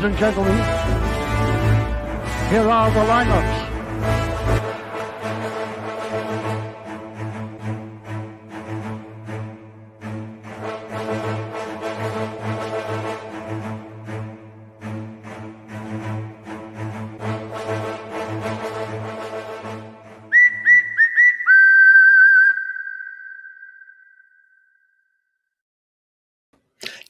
and gentlemen, here are the lineups.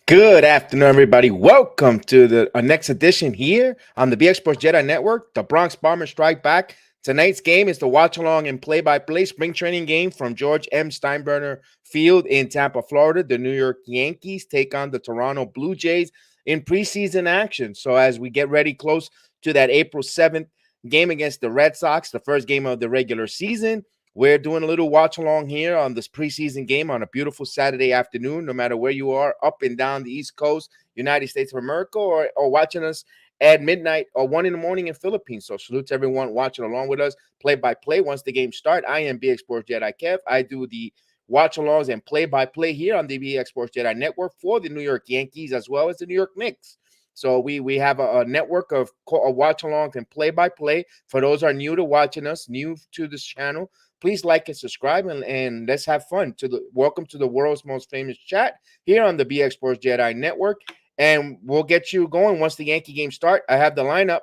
Good afternoon, everybody. Welcome to the next edition here on the BX Sports JEDI Network. The Bronx Bombers strike back. Tonight's game is the watch-along and play-by-play spring training game from George M. Steinbrenner Field in Tampa, Florida. The New York Yankees take on the Toronto Blue Jays in preseason action. So as we get ready close to that April 7th game against the Red Sox, the first game of the regular season, we're doing a little watch along here on this preseason game on a beautiful Saturday afternoon, no matter where you are, up and down the East Coast, United States of America, or watching us at midnight or 1 in the morning in Philippines. So salute to everyone watching along with us, play-by-play. Once the game starts, I am BX Sports JEDI Kev. I do the watch-alongs and play-by-play here on the BX Sports JEDI Network for the New York Yankees as well as the New York Knicks. So we have a network of watch-alongs and play-by-play. For those who are new to watching us, new to this channel, please like and subscribe, and let's have fun. Welcome to the world's most famous chat here on the BX Sports JEDI Network, and we'll get you going once the Yankee game start. I have the lineup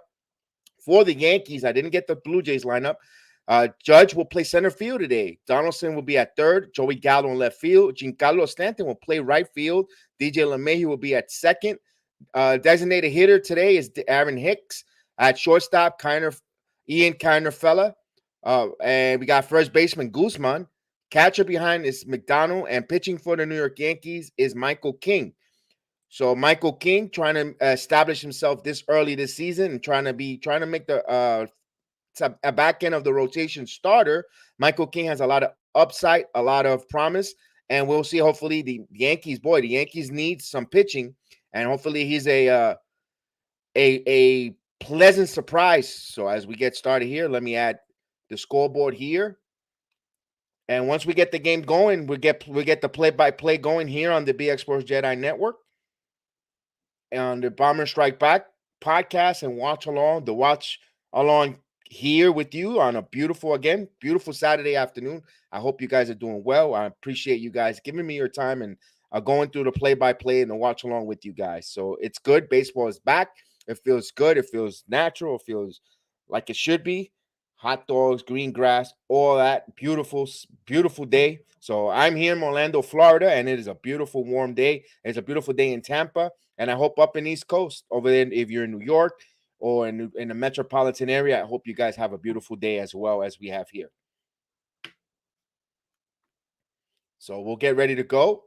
for the Yankees. I didn't get the Blue Jays lineup. Judge will play center field today. Donaldson will be at third. Joey Gallo in left field. Giancarlo Stanton will play right field. DJ LeMahieu will be at second. Designated hitter today is Aaron Hicks. At shortstop, Ian Kiner-Fella. And we got first baseman Guzman. Catcher behind is McDonald, and pitching for the New York Yankees is Michael King. So Michael King trying to establish himself this early this season and trying to make the a back end of the rotation starter. Michael King has a lot of upside, a lot of promise, and we'll see. Hopefully, the Yankees need some pitching, and hopefully he's a pleasant surprise. So as we get started here, let me add the scoreboard here, and once we get the game going, we get the play-by-play going here on the BX Sports JEDI Network on the Bomber Strike Back podcast and watch along here with you on a beautiful Saturday afternoon. I hope you guys are doing well. I appreciate you guys giving me your time and going through the play-by-play and the watch along with you guys. So it's good. Baseball is back. It feels good. It feels natural. It feels like it should be. Hot dogs, green grass, all that. Beautiful, beautiful day. So I'm here in Orlando, Florida, and it is a beautiful, warm day. It's a beautiful day in Tampa, and I hope up in East Coast over there, if you're in New York or in the metropolitan area, I hope you guys have a beautiful day as well as we have here. So we'll get ready to go.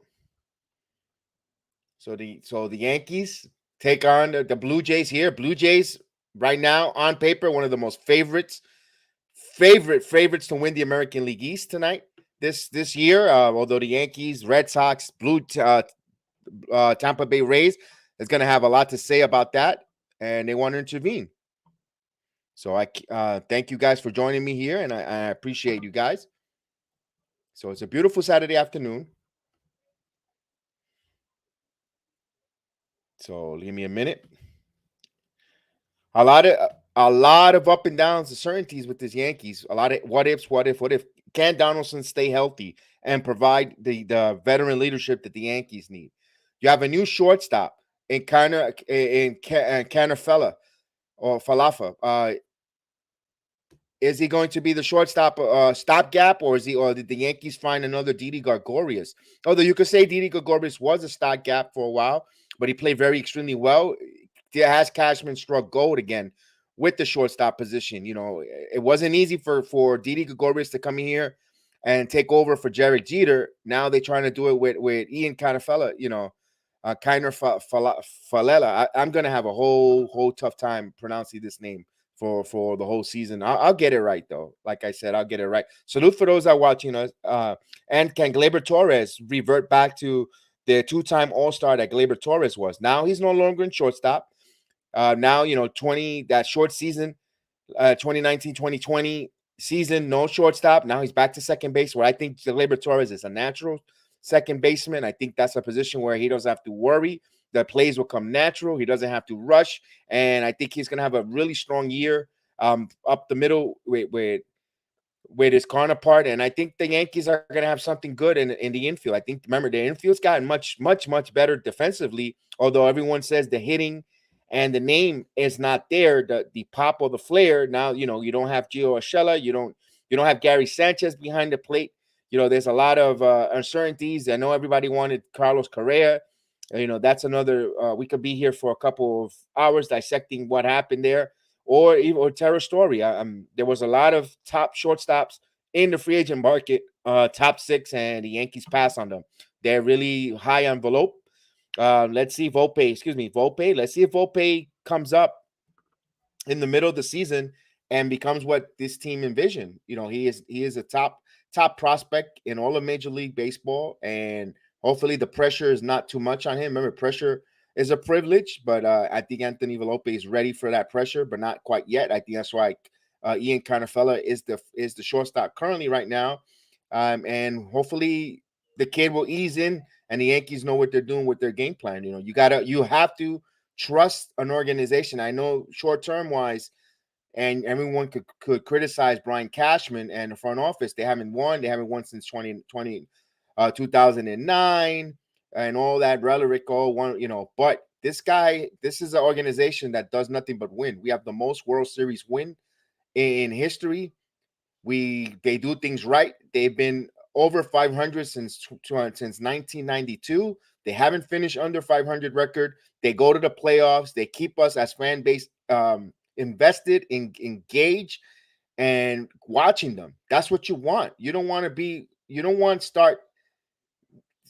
So the Yankees take on the Blue Jays here. Blue Jays right now on paper, one of the most favorites to win the American League East tonight this year. Although the Yankees, Red Sox, Tampa Bay Rays is going to have a lot to say about that, and they want to intervene. So I thank you guys for joining me here, and I appreciate you guys. So it's a beautiful Saturday afternoon. So give me a minute. A lot of up and downs, uncertainties with this Yankees. A lot of what ifs. What if? Can Donaldson stay healthy and provide the veteran leadership that the Yankees need? You have a new shortstop in Kiner-Fella or Falafa. Is he going to be the shortstop stopgap, or did the Yankees find another Didi Gregorius? Although you could say Didi Gregorius was a stopgap for a while, but he played extremely well. Has Cashman struck gold again with the shortstop position? You know, it wasn't easy for Didi Gregorius to come in here and take over for Derek Jeter. Now they're trying to do it with Ian Kiner-Fella, Kiner-Fella. I'm going to have a whole tough time pronouncing this name for the whole season. I'll get it right, though. Like I said, I'll get it right. Salute for those that are watching us. And can Gleyber Torres revert back to the two-time All-Star that Gleyber Torres was? Now he's no longer in shortstop. Now, that short season, 2019-2020 season, no shortstop. Now he's back to second base, where I think Gleyber Torres is a natural second baseman. I think that's a position where he doesn't have to worry The plays will come natural. He doesn't have to rush, and I think he's going to have a really strong year up the middle with his counterpart. And I think the Yankees are going to have something good in the infield. I think, remember, the infield's gotten much better defensively, although everyone says the hitting and the name is not there, the pop or the flair. Now, you don't have Gio Urshela, you don't have Gary Sanchez behind the plate. There's a lot of uncertainties. I know everybody wanted Carlos Correa. That's another. We could be here for a couple of hours dissecting what happened there, or Terra Story. There was a lot of top shortstops in the free agent market, top 6, and the Yankees pass on them. They're really high on Volpe. Let's see if Volpe. Let's see if Volpe comes up in the middle of the season and becomes what this team envisioned. He is a top prospect in all of Major League Baseball, and hopefully the pressure is not too much on him. Remember, pressure is a privilege, but I think Anthony Volpe is ready for that pressure, but not quite yet. I think that's why Ian Carnafella is the shortstop currently right now, and hopefully the kid will ease in, and the Yankees know what they're doing with their game plan. You have to trust an organization. I know short term wise, and everyone could criticize Brian Cashman and the front office. They haven't won. They haven't won since 2009, and all that rhetoric. But this is an organization that does nothing but win. We have the most World Series win in history. They do things right. They've been over 500 since 1992. They haven't finished under 500 record. They go to the playoffs. They keep us as fan base invested, engaged, and watching them. That's what you want. You don't want to start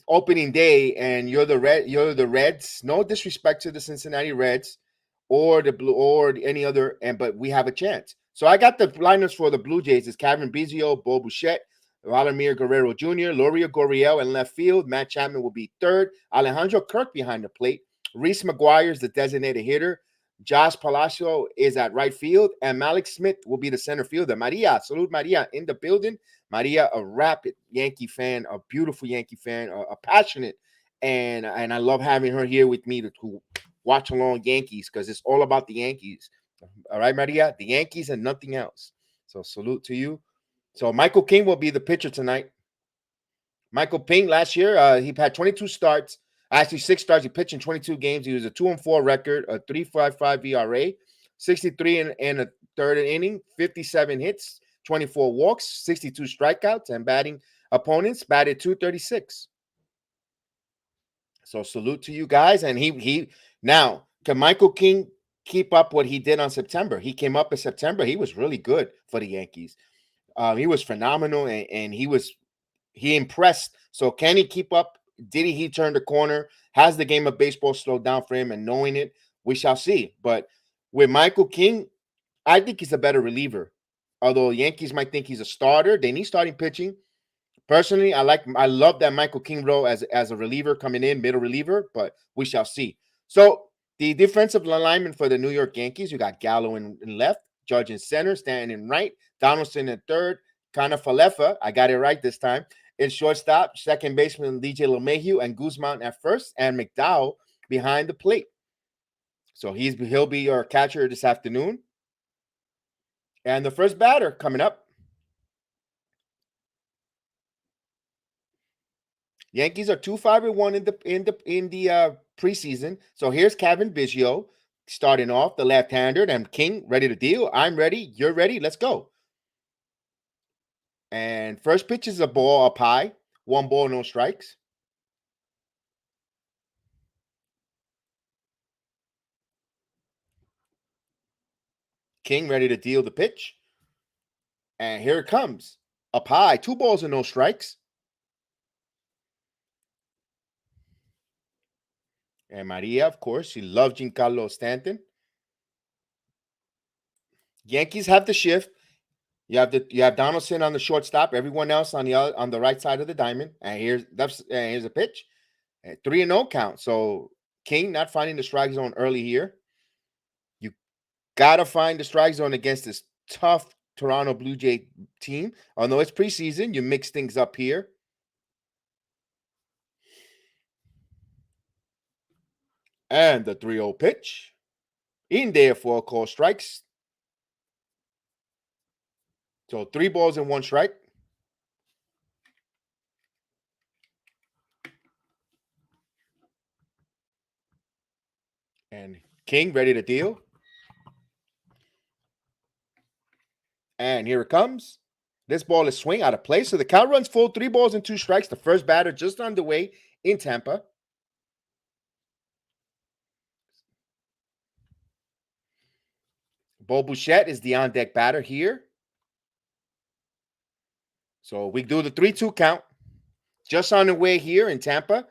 opening day and you're the Reds. No disrespect to the Cincinnati Reds or the Blue or any other, but we have a chance. So I got the lineups for the Blue Jays. It's Kevin Biggio, Bo Bichette, Vladimir Guerrero Jr., Loria Gurriel in left field. Matt Chapman will be third. Alejandro Kirk behind the plate. Reese McGuire is the designated hitter. Josh Palacio is at right field, and Malik Smith will be the center fielder. Maria, salute Maria in the building. Maria, a rapid Yankee fan, a beautiful Yankee fan, a passionate, and I love having her here with me to watch along Yankees because it's all about the Yankees. All right, Maria, the Yankees and nothing else. So salute to you. So Michael King will be the pitcher tonight. Michael King last year, he had 22 starts. Actually, 6 starts. He pitched in 22 games. He was a 2-4 record, a 3.55 ERA, 63 in a third inning, 57 hits, 24 walks, 62 strikeouts, and batted 236. So salute to you guys. And he now, can Michael King keep up what he did on September? He came up in September. He was really good for the Yankees. He was phenomenal, and he impressed. So can he keep up? Did he turn the corner? Has the game of baseball slowed down for him? And knowing it, we shall see. But with Michael King, I think he's a better reliever. Although Yankees might think he's a starter, they need starting pitching. Personally, I love that Michael King role as a reliever coming in, middle reliever, but we shall see. So the defensive alignment for the New York Yankees, you got Gallo in left, Judge in center, Stanton in right, Donaldson in third, Falefa, I got it right this time, in shortstop, second baseman DJ LeMahieu, and Guzman at first, and McDowell behind the plate. So he'll be your catcher this afternoon. And the first batter coming up. Yankees are 2-5-1 in the preseason. So here's Kevin Biggio starting off, the left-hander, and King ready to deal. I'm ready. You're ready. Let's go. And first pitch is a ball up high. 1 ball, no strikes. King ready to deal the pitch. And here it comes. Up high. 2 balls and no strikes. And Maria, of course, she loves Giancarlo Stanton. Yankees have the shift. You have Donaldson on the shortstop. Everyone else on the right side of the diamond. And here's a pitch. 3-0 count. So King not finding the strike zone early here. You gotta find the strike zone against this tough Toronto Blue Jay team. Although it's preseason, you mix things up here. And the 3-0 pitch. In there for a call strikes. So 3 balls and 1 strike. And King ready to deal. And here it comes. This ball is swing out of play. So the count runs full, 3 balls and 2 strikes. The first batter just underway in Tampa. Bo Bichette is the on-deck batter here. So we do the 3-2 count. Just on the way here in Tampa.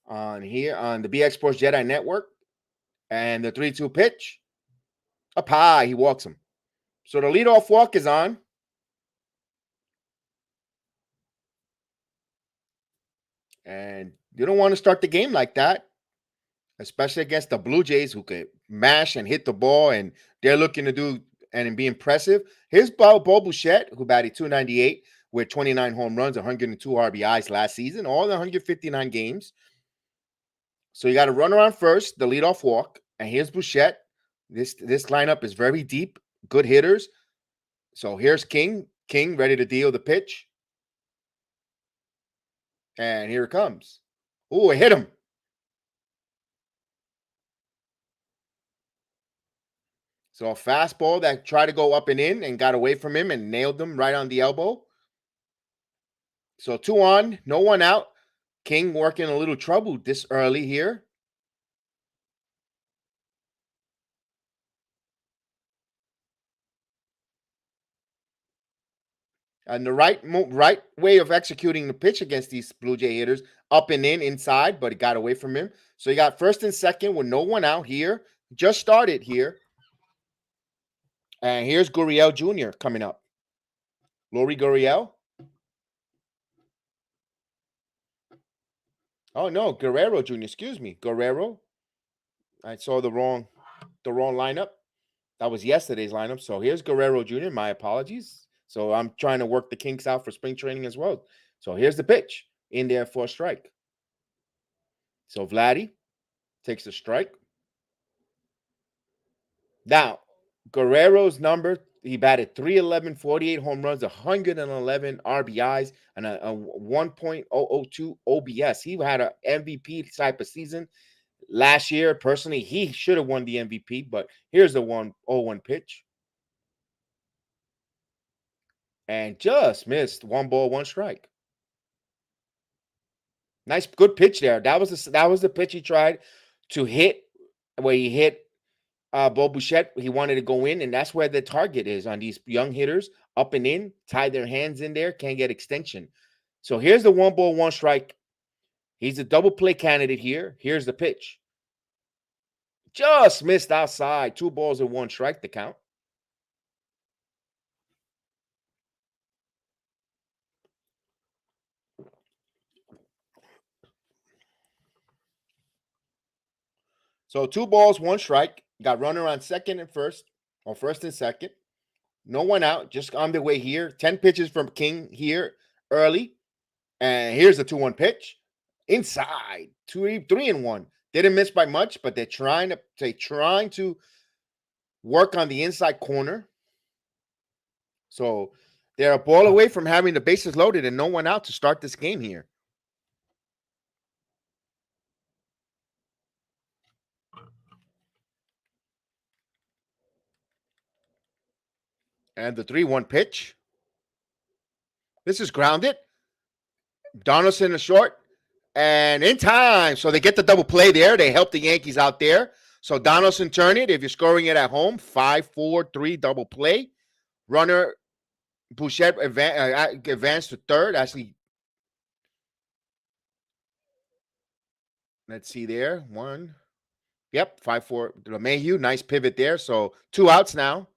On the BX Sports JEDI Network. And the 3-2 pitch. Up high. He walks him. So the leadoff walk is on. And you don't want to start the game like that, especially against the Blue Jays who could mash and hit the ball, and they're looking to do and be impressive. Here's Bo Bichette, who batted .298 with 29 home runs, 102 RBIs last season, all the 159 games. So you got to run around first, the leadoff walk, and here's Bichette. This lineup is very deep, good hitters. So here's King. King ready to deal the pitch. And here it comes. Oh, it hit him. So a fastball that tried to go up and in and got away from him and nailed him right on the elbow. So 2 on, no 1 out. King working a little trouble this early here. And the right way of executing the pitch against these Blue Jay hitters, up and in, inside, but it got away from him. So you got first and second with no 1 out here. Just started here. And here's Gurriel Jr. coming up. Lori Gurriel. Oh, no, Guerrero Jr., excuse me. Guerrero. I saw the wrong lineup. That was yesterday's lineup. So here's Guerrero Jr., my apologies. So I'm trying to work the kinks out for spring training as well. So here's the pitch in there for a strike. So Vladdy takes the strike. Now, Guerrero's number, he batted .311, 48 home runs, 111 RBIs, and a 1.002 OBS. He had an MVP type of season last year. Personally, he should have won the MVP, but here's the 1-0-1 pitch. And just missed 1 ball, 1 strike. Nice, good pitch there. That was the pitch he tried to hit, where he hit Bo Bichette. He wanted to go in, and that's where the target is on these young hitters, up and in, tie their hands in there, can't get extension. So here's the 1 ball, 1 strike. He's a double play candidate here. Here's the pitch. Just missed outside. 2 balls and 1 strike to count. So 2 balls, 1 strike. Got runner on second and first, or first and second. No 1 out, just on the way here. 10 pitches from King here early. And here's the 2-1 pitch. Inside. 3-1. Didn't miss by much, but they're trying to work on the inside corner. So they're a ball away from having the bases loaded and no 1 out to start this game here. And the 3-1 pitch. This is grounded. Donaldson is short. And in time. So they get the double play there. They help the Yankees out there. So Donaldson turn it. If you're scoring it at home, 5-4-3 double play. Runner Bichette advanced to third. Actually, let's see there. 1. Yep, 5-4. LeMahieu, nice pivot there. So 2 outs now.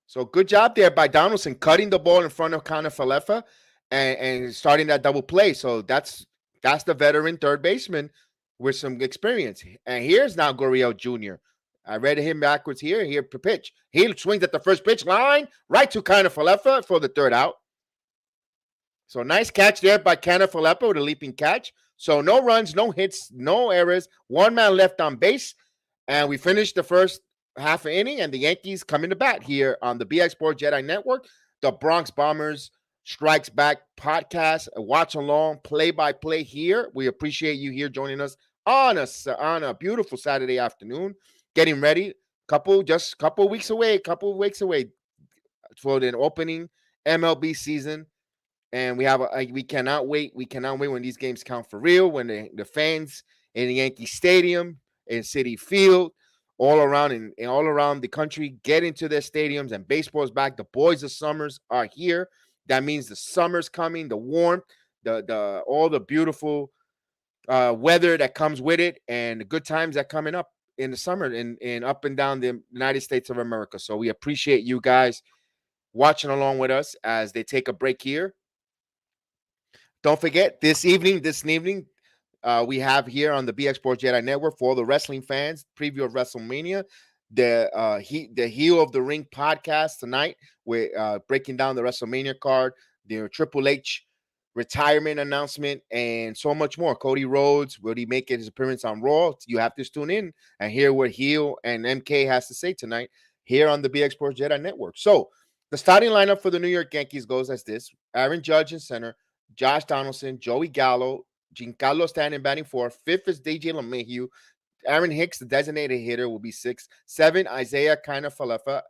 So good job there by Donaldson, cutting the ball in front of Connor Falefa and starting that double play. So that's the veteran third baseman with some experience. And here's now Gurriel Jr. I read him backwards here. Here per pitch. He swings at the first pitch line, right to Connor Falefa for the 3rd out. So nice catch there by Kenneth Falepa with a leaping catch. So no runs, no hits, no errors. One man left on base. And we finished the first half inning, and the Yankees come into bat here on the BX Sports JEDI Network. The Bronx Bombers Strikes Back podcast, a watch along, play by play here. We appreciate you here joining us on a beautiful Saturday afternoon, getting ready. Couple weeks away for the opening MLB season. And we cannot wait. We cannot wait when these games count for real. When the fans in the Yankee Stadium, in City Field, all around and all around the country get into their stadiums and baseball's back. The boys of summers are here. That means the summer's coming, the warmth, the all the beautiful weather that comes with it, and the good times that coming up in the summer and up and down the United States of America. So we appreciate you guys watching along with us as they take a break here. Don't forget, this evening, we have here on the BX Sports JEDI Network for all the wrestling fans, preview of WrestleMania, the Heel of the Ring podcast tonight. We're breaking down the WrestleMania card, the Triple H retirement announcement, and so much more. Cody Rhodes, will he make his appearance on Raw? You have to tune in and hear what Heel and MK has to say tonight here on the BX Sports JEDI Network. So the starting lineup for the New York Yankees goes as this: Aaron Judge in center, Josh Donaldson, Joey Gallo, Giancarlo Stanton batting fourth. Fifth is DJ LeMahieu. Aaron Hicks, the designated hitter, will be sixth. Seven, Isaiah Kiner-Falefa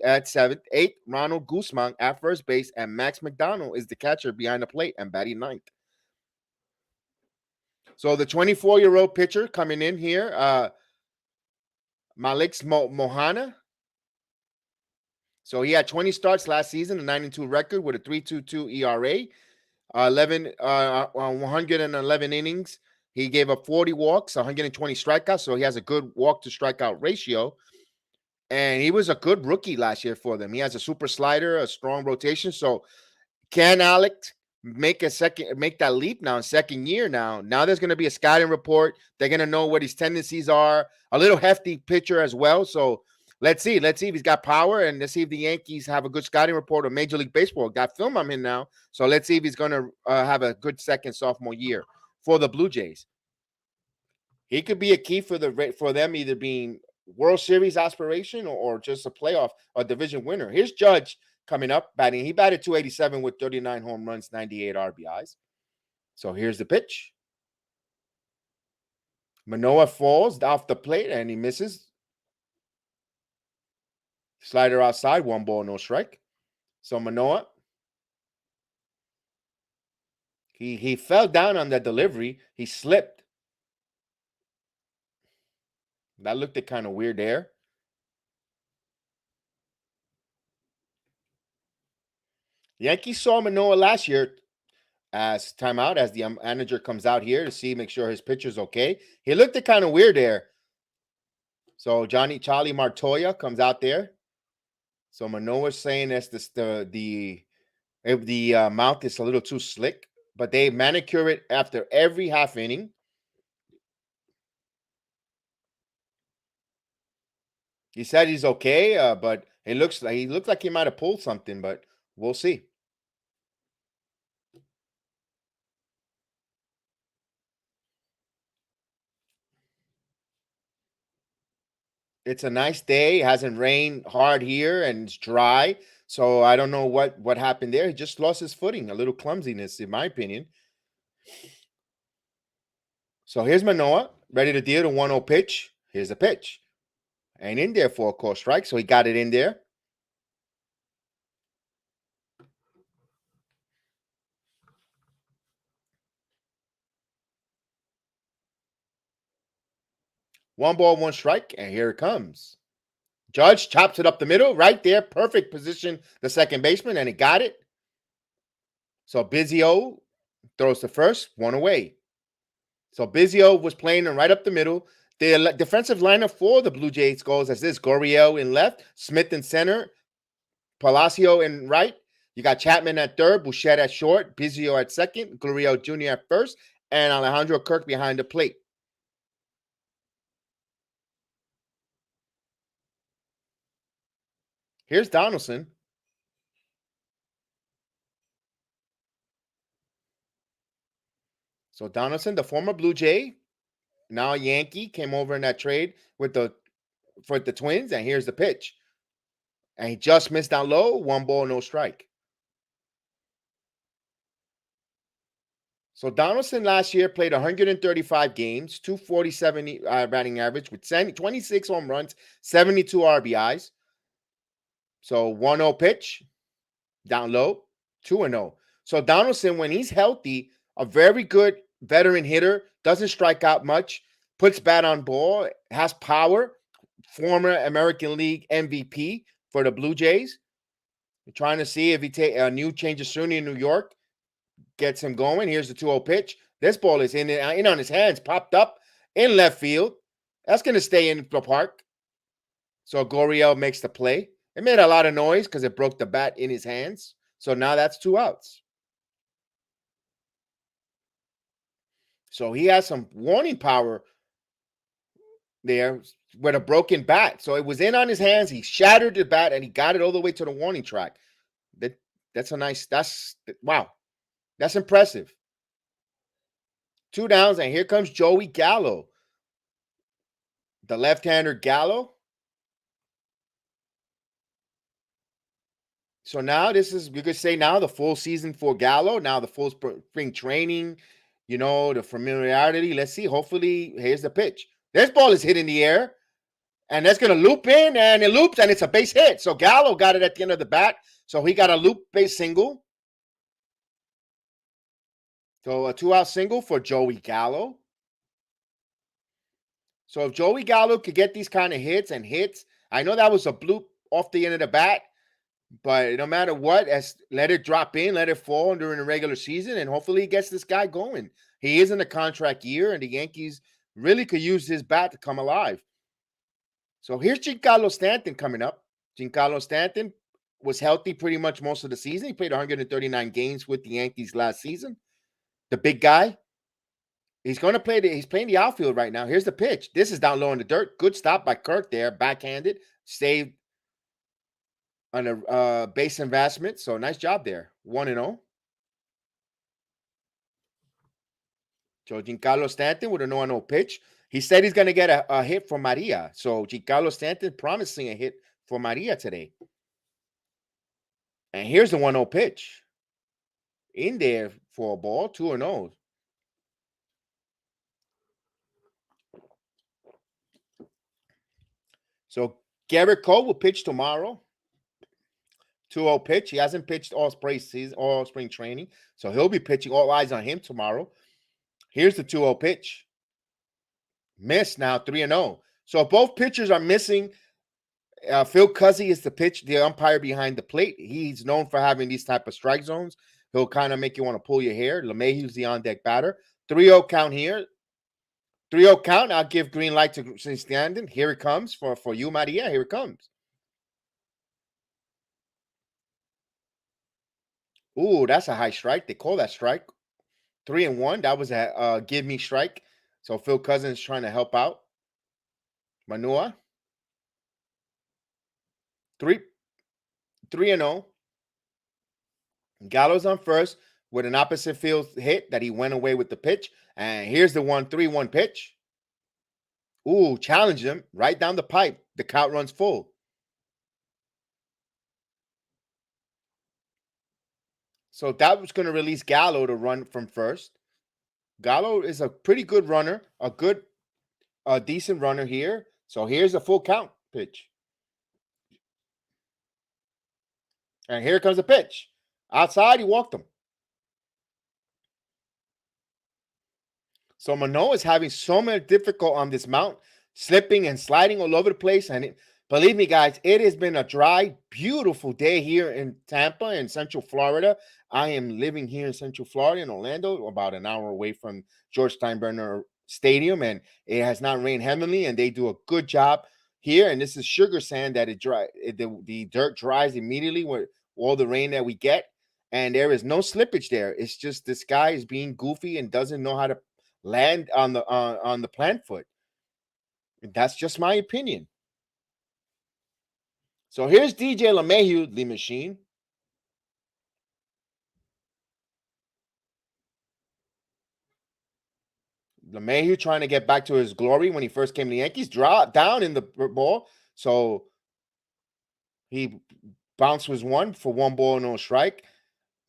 at seventh. Eight, Ronald Guzman at first base. And Max McDonald is the catcher behind the plate and batting ninth. So the 24-year-old pitcher coming in here, Malik Mohana. So he had 20 starts last season, a 9-2 record with a 3.22 ERA. 111 innings. He gave up 40 walks, 120 strikeouts, so he has a good walk to strikeout ratio. And he was a good rookie last year for them. He has a super slider, a strong rotation. So can Alex make that leap now in second year now? Now there's going to be a scouting report. They're going to know what his tendencies are. A little hefty pitcher as well. So let's see. Let's see if he's got power, and let's see if the Yankees have a good scouting report of Major League Baseball. Got film on him now. So let's see if he's going to have a good second sophomore year for the Blue Jays. He could be a key for them either being World Series aspiration or just a playoff or division winner. Here's Judge coming up batting. He batted 287 with 39 home runs, 98 RBIs. So here's the pitch. Manoah falls off the plate and he misses. Slider outside, 1 ball, no strike. So Manoah, he fell down on that delivery. He slipped. That looked kind of weird there. The Yankees saw Manoah last year as timeout, as the manager comes out here to make sure his pitcher's okay. He looked kind of weird there. So Charlie Martoya comes out there. So Manoah's saying that's the mouth is a little too slick, but they manicure it after every half inning. He said he's okay, but it looks like he might have pulled something, but we'll see. It's a nice day. It hasn't rained hard here, and it's dry. So I don't know what happened there. He just lost his footing, a little clumsiness, in my opinion. So here's Manoah, ready to deal the 1-0 pitch. Here's the pitch. And in there for a call strike, so he got it in there. One ball, one strike, and here it comes. Judge chops it up the middle, right there. Perfect position, the second baseman, and he got it. So Biggio throws the first, one away. So Biggio was playing right up the middle. The defensive lineup for the Blue Jays goes as this: Gurriel in left, Smith in center, Palacio in right. You got Chapman at third, Bouchette at short, Biggio at second, Gurriel Jr. at first, and Alejandro Kirk behind the plate. Here's Donaldson. So Donaldson, the former Blue Jay, now a Yankee, came over in that trade for the Twins, and here's the pitch. And he just missed down low, 1 ball, no strike. So Donaldson last year played 135 games, 247 batting average with 26 home runs, 72 RBIs. So 1-0 pitch, down low, 2-0. So Donaldson, when he's healthy, a very good veteran hitter, doesn't strike out much, puts bat on ball, has power, former American League MVP for the Blue Jays. We're trying to see if he take a new change of scenery in New York gets him going. Here's the 2-0 pitch. This ball is in on his hands, popped up in left field. That's going to stay in the park. So Gurriel makes the play. It made a lot of noise because it broke the bat in his hands. So now that's 2 outs. So he has some warning power there with a broken bat. So it was in on his hands. He shattered the bat and he got it all the way to the warning track. Wow. That's impressive. 2 downs, and here comes Joey Gallo. The left-hander Gallo. So now we could say now the full season for Gallo. Now the full spring training, the familiarity. Let's see. Hopefully, here's the pitch. This ball is hit in the air, and that's going to loop in, and it loops, and it's a base hit. So Gallo got it at the end of the bat. So he got a loop base single. So a 2-out single for Joey Gallo. So if Joey Gallo could get these kind of hits, I know that was a bloop off the end of the bat, but no matter what, let it drop in, let it fall during the regular season, and hopefully he gets this guy going. He is in a contract year, and the Yankees really could use his bat to come alive. So here's Giancarlo Stanton coming up. Giancarlo Stanton was healthy pretty much most of the season. He played 139 games with the Yankees last season. The big guy. He's going to play. He's playing the outfield right now. Here's the pitch. This is down low in the dirt. Good stop by Kirk there. Backhanded. Saved on a base investment. So nice job there. 1-0. So Giancarlo Stanton with a 0-0 pitch. He said he's going to get a hit for Maria. So Giancarlo Stanton promising a hit for Maria today. And here's the 1-0 pitch. In there for a ball. 2-0. So Garrett Cole will pitch tomorrow. 2-0 pitch. He hasn't pitched all spring training. So he'll be pitching. All eyes on him tomorrow. Here's the 2-0 pitch. Miss now, 3-0. So both pitchers are missing. Phil Cuzzy is the umpire behind the plate. He's known for having these type of strike zones. He'll kind of make you want to pull your hair. LeMahieu's the on-deck batter. 3-0 count here. 3-0 count. I'll give green light to Stanton. Here it comes for you, Maria. Here it comes. Ooh, that's a high strike. They call that strike. 3-1. That was a give me strike. So Phil Cousins trying to help out. Manoa. 3-0. Gallo's on first with an opposite field hit that he went away with the pitch. And here's the 1-3-1 pitch. Ooh, challenged him right down the pipe. The count runs full. So that was going to release Gallo to run from first. Gallo is a pretty good runner, a decent runner here. So here's a full count pitch. And here comes the pitch. Outside, he walked him. So Manoa is having so much difficult on this mount, slipping and sliding all over the place. And believe me, guys, it has been a dry, beautiful day here in Tampa in Central Florida. I am living here in Central Florida in Orlando, about an hour away from George Steinbrenner Stadium, and it has not rained heavily, and they do a good job here. And this is sugar sand that the dirt dries immediately with all the rain that we get, and there is no slippage there. It's just this guy is being goofy and doesn't know how to land on the plant foot. And that's just my opinion. So here's DJ LeMahieu, the machine. LeMahieu trying to get back to his glory when he first came to the Yankees, dropped down in the ball. So he bounced was 1 for 1 ball, no strike.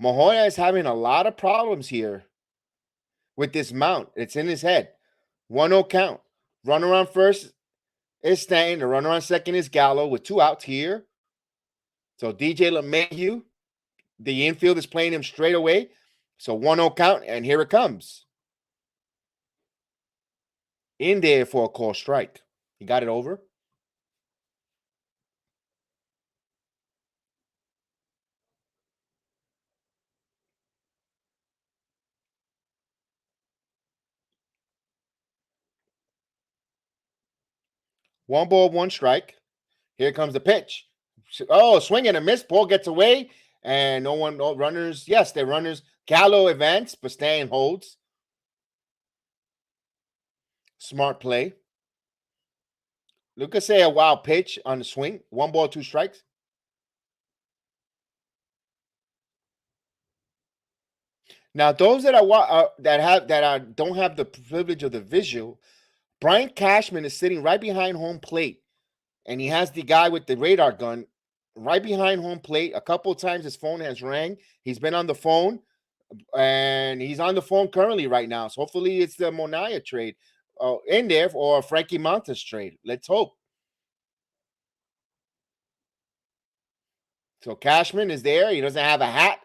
Mahoya is having a lot of problems here with this mount. It's in his head. 1-0 count. Runner on first is Stanton. The runner on second is Gallo with 2 outs here. So DJ LeMahieu, the infield is playing him straight away. So 1-0 count, and here it comes. In there for a call strike. He got it over. One ball, 1 strike. Here comes the pitch. Oh, swing and a miss. Ball gets away, and no runners. Yes, they're runners. Gallo advanced, but Stan holds. Smart play. Lucas say a wild pitch on the swing. 1 ball, 2 strikes. Now, those that don't have the privilege of the visual, Brian Cashman is sitting right behind home plate, and he has the guy with the radar gun right behind home plate. A couple of times his phone has rang. He's been on the phone, and he's on the phone currently right now. So hopefully it's the Monaya trade in there or Frankie Montas trade. Let's hope. So Cashman is there. He doesn't have a hat,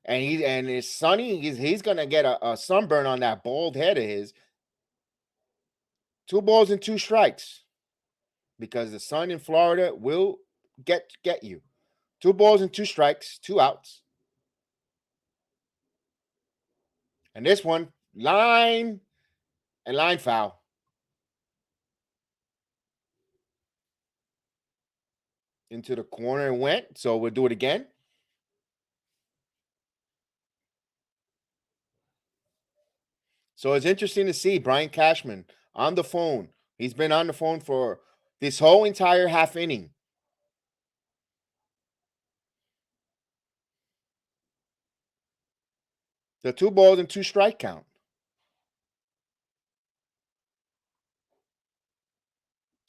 and it's sunny. He's gonna get a sunburn on that bald head of his. 2 balls and 2 strikes, because the sun in Florida will get you. 2 balls and 2 strikes, 2 outs. And this one, line foul. Into the corner and went. So we'll do it again. So it's interesting to see Brian Cashman on the phone. He's been on the phone for this whole entire half inning. The 2 balls and 2 strike count.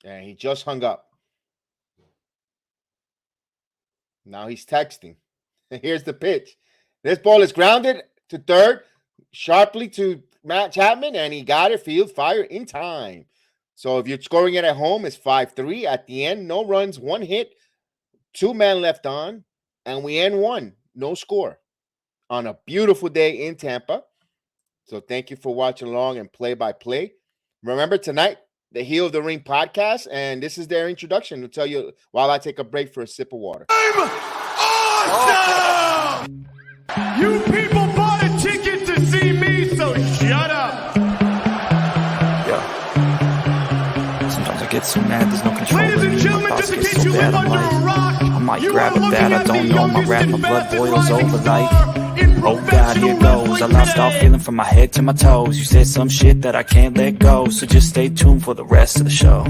And he just hung up. Now he's texting. Here's the pitch. This ball is grounded to third, sharply to Matt Chapman, and he got it field fire in time. So if you're scoring it at home, it's 5-3. At the end, no runs, 1 hit, 2 men left on, and we end 1. No score on a beautiful day in Tampa. So thank you for watching along and play-by-play. Remember, tonight, the Heel of the Ring podcast, and this is their introduction to tell you while I take a break for a sip of water. I'm awesome! You people bought a ticket to see me, so shut up! Yeah. Sometimes I get so mad, there's no control. Ladies and gentlemen, just in case you live under a rock, I might you grab are a bat, looking I at don't the know, my youngest rap, my and blood fastest boils rising over like, star in oh God, professional here goes. I wrestling lost all today. feeling from my head to my toes. You said some shit that I can't let go, so just stay tuned for the rest of the show.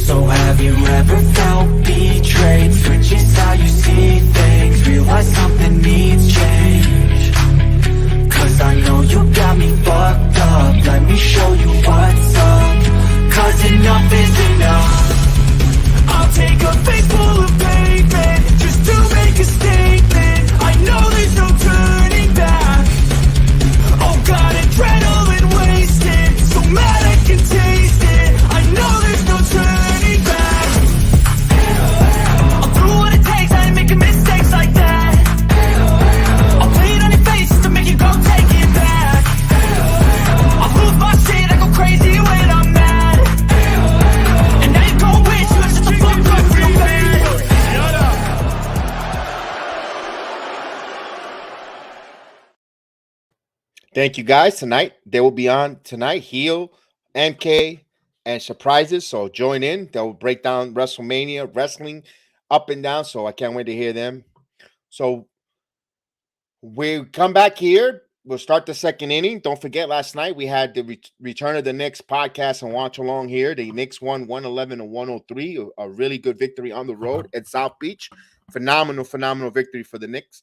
So have you ever felt betrayed? Switches how you see things, realize something needs change. Cause I know you got me fucked up, let me show you what's up. Cause enough is enough. I'll take a face full of pavement just to make a statement. I know there's no turning back. Oh God, adrenaline wasted, so mad I can taste it. I know there's no turning back. I'll do what it takes, I ain't making mistakes like that. I'll play it on your face to make you go take it back. I'll lose my shit, I go crazy when I'm mad. And now you gon' wish you had shut the fuck up real bad. Shut up! Thank you, guys. Tonight, they will be on tonight, Heel, MK, and surprises. So join in. They'll break down WrestleMania, wrestling up and down. So I can't wait to hear them. So we come back here. We'll start the second inning. Don't forget, last night we had the Return of the Knicks podcast and watch along here. The Knicks won 111-103, a really good victory on the road at South Beach. Phenomenal victory for the Knicks.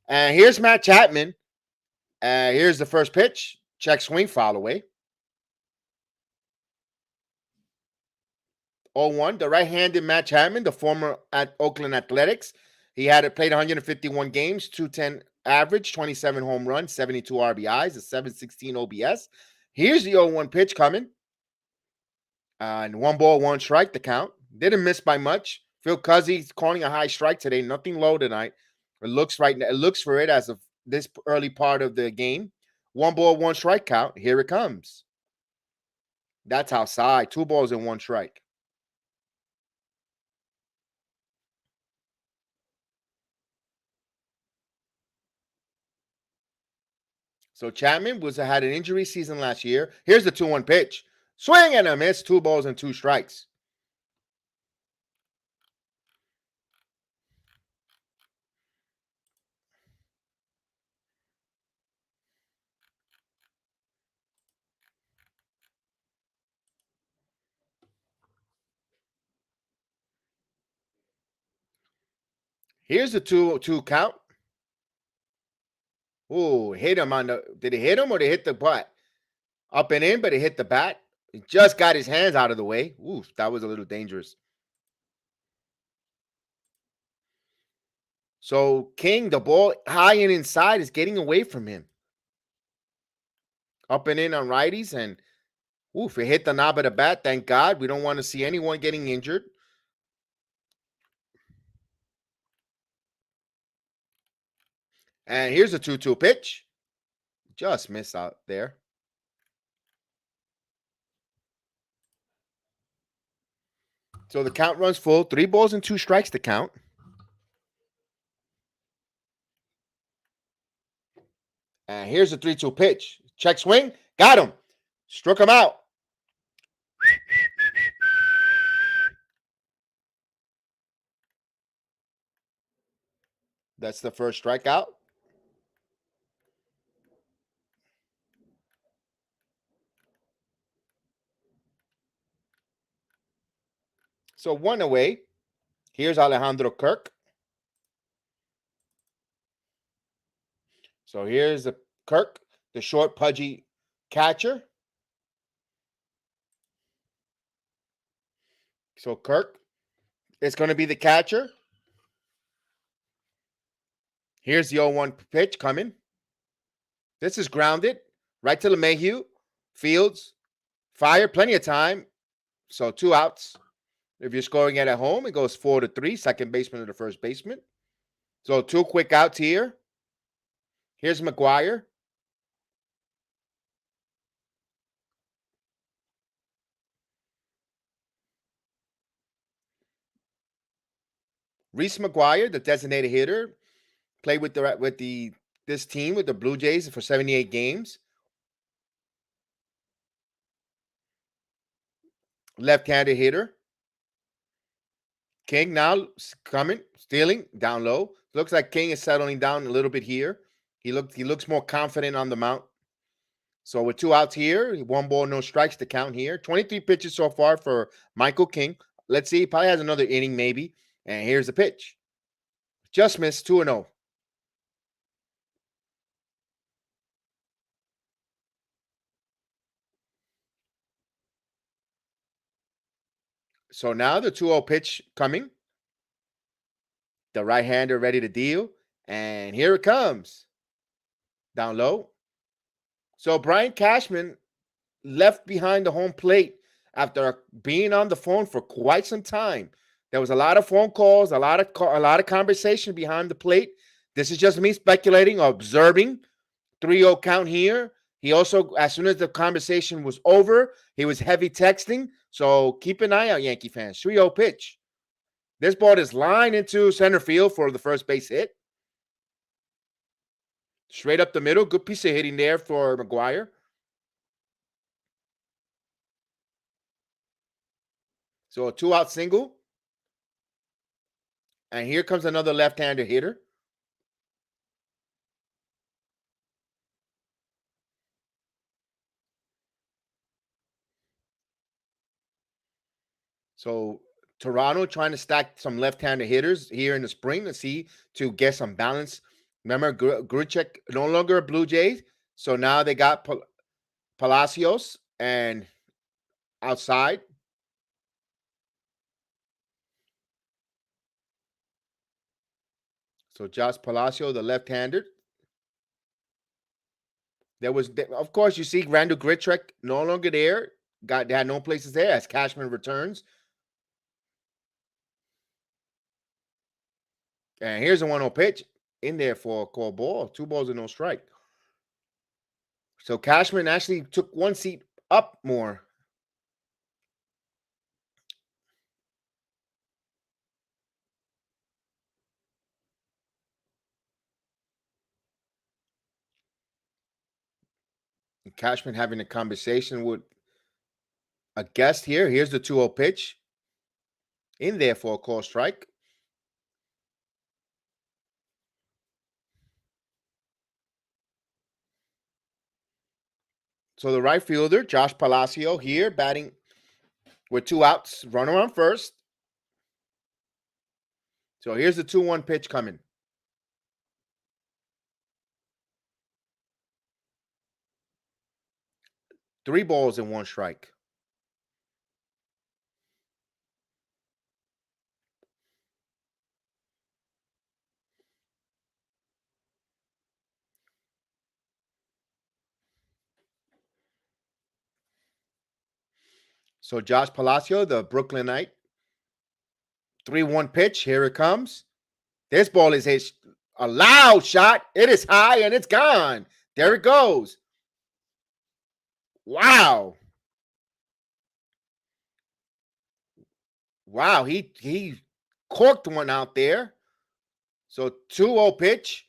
And here's Matt Chapman. Here's the first pitch. Check swing, foul away. 0-1. The right-handed Matt Chapman, the former at Oakland Athletics. He had played 151 games, 210 average, 27 home runs, 72 RBIs, a 716 OBS. Here's the 0-1 pitch coming. And 1 ball, 1 strike, the count. Didn't miss by much. Phil Cuzzy's calling a high strike today. Nothing low tonight. It looks right now. It looks for it as of this early part of the game. 1 ball, 1 strike count. Here it comes. That's outside. 2 balls and 1 strike. So Chapman had an injury season last year. Here's the 2-1 pitch. Swing and a miss. 2 balls and 2 strikes. Here's the 2-2 count. Ooh, hit him on the. Did it hit him or did it hit the butt? Up and in, but it hit the bat. He just got his hands out of the way. Ooh, that was a little dangerous. So King, the ball high and inside is getting away from him. Up and in on righties, and oof, it hit the knob of the bat. Thank God. We don't want to see anyone getting injured. And here's a 2-2 pitch. Just missed out there. So the count runs full. 3 balls and 2 strikes to count. And here's a 3-2 pitch. Check swing. Got him. Struck him out. That's the first strikeout. So 1 away. Here's Alejandro Kirk. So here's the Kirk, the short, pudgy catcher. So Kirk is going to be the catcher. Here's the 0-1 pitch coming. This is grounded. Right to LeMahieu. Fields. Fire. Plenty of time. So 2 outs. If you're scoring it at home, it goes 4-3. Second baseman to the first baseman. So 2 quick outs here. Here's McGuire. Reese McGuire, the designated hitter, played with this team with the Blue Jays for 78 games. Left-handed hitter. King now coming, stealing down low. Looks like King is settling down a little bit here. He looks more confident on the mound. So with 2 outs here, 1 ball, no strikes to count here. 23 pitches so far for Michael King. Let's see, he probably has another inning maybe. And here's the pitch. Just missed, 2-0. So now the 2-0 pitch coming. The right-hander ready to deal. And here it comes. Down low. So Brian Cashman left behind the home plate after being on the phone for quite some time. There was a lot of phone calls, a lot of conversation behind the plate. This is just me speculating, observing. 3-0 count here. He also, as soon as the conversation was over, he was heavy texting. So keep an eye out, Yankee fans. 3-0 pitch. This ball is lined into center field for the first base hit. Straight up the middle. Good piece of hitting there for McGuire. So a 2-out single. And here comes another left-hander hitter. So Toronto trying to stack some left-handed hitters here in the spring to get some balance. Remember, Grichuk no longer a Blue Jays, so now they got Palacios and outside. So Josh Palacio, the left-hander. Of course, you see Randall Grichuk no longer there. They had no places there as Cashman returns. And here's a 1-0 pitch in there for a called ball. 2 balls and no strike. So Cashman actually took one seat up more. Cashman having a conversation with a guest here. Here's the 2-0 pitch in there for a call strike. So the right fielder, Josh Palacio, here batting with 2 outs, runner on first. So here's the 2-1 pitch coming. Three balls and 1 strike. So Josh Palacio, the Brooklynite, 3-1 pitch. Here it comes. This ball is a loud shot. It is high and it's gone. There it goes. Wow. Wow, he corked one out there. So 2-0 pitch.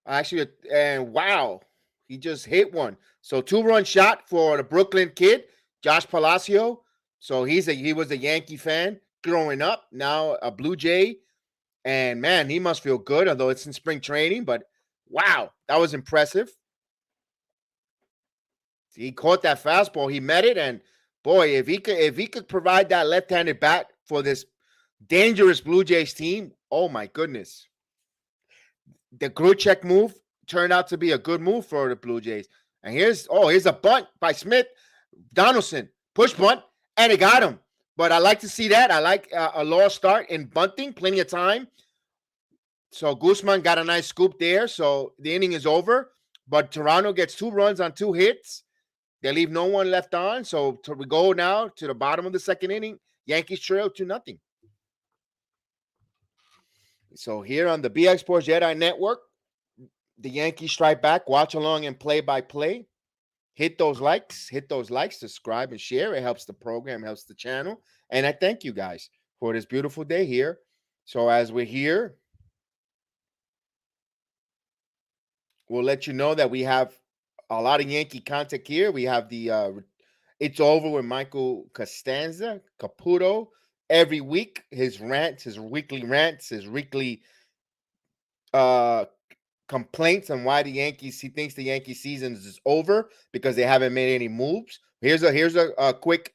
Actually, and wow, he just hit one. So 2-run shot for the Brooklyn kid, Josh Palacio. So he was a Yankee fan growing up, now a Blue Jay. And man, he must feel good, although it's in spring training. But wow, that was impressive. He caught that fastball, he met it, and boy, if he could provide that left-handed bat for this dangerous Blue Jays team, oh my goodness. The Grichuk move turned out to be a good move for the Blue Jays. And here's a bunt by Smith. Donaldson, push bunt, and it got him. But I like to see that. I like a lost start in bunting, plenty of time. So Guzman got a nice scoop there. So the inning is over. But Toronto gets 2 runs on 2 hits. They leave no one left on. So we go now to the bottom of the second inning. Yankees trail 2-0. So here on the BX Sports JEDI Network, the Yankees strike back. Watch along and play-by-play. Hit those likes, subscribe and share. It helps the program, helps the channel. And I thank you guys for this beautiful day here. So as we're here, we'll let you know that we have a lot of Yankee content here. We have the It's Over with Michael Costanza, Caputo, every week. His rants, his weekly complaints on why he thinks the Yankee season is over because they haven't made any moves. Here's a quick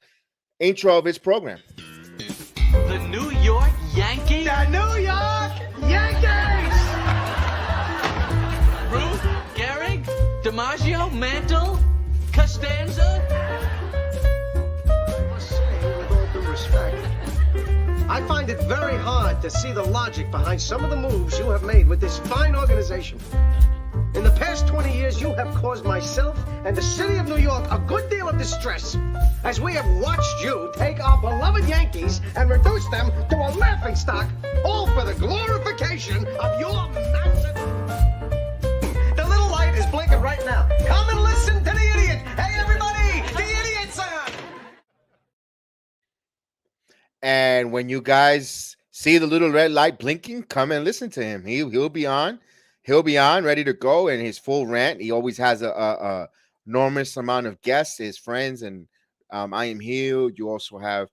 intro of his program. The New York Yankees. The New York Yankees! Ruth, Gehrig, DiMaggio, Mantle, Costanza. I must say, with all due respect, I find it very hard to see the logic behind some of the moves you have made with this fine organization. In the past 20 years, you have caused myself and the city of New York a good deal of distress, as we have watched you take our beloved Yankees and reduce them to a laughingstock, all for the glorification of your massive... The little light is blinking right now. Come and listen to the idiot. Hey, everybody, the idiot's on. And when you guys see the little red light blinking, come and listen to him. He'll be on. He'll be on, ready to go, and his full rant. He always has a enormous amount of guests, his friends, and I Am Healed. You also have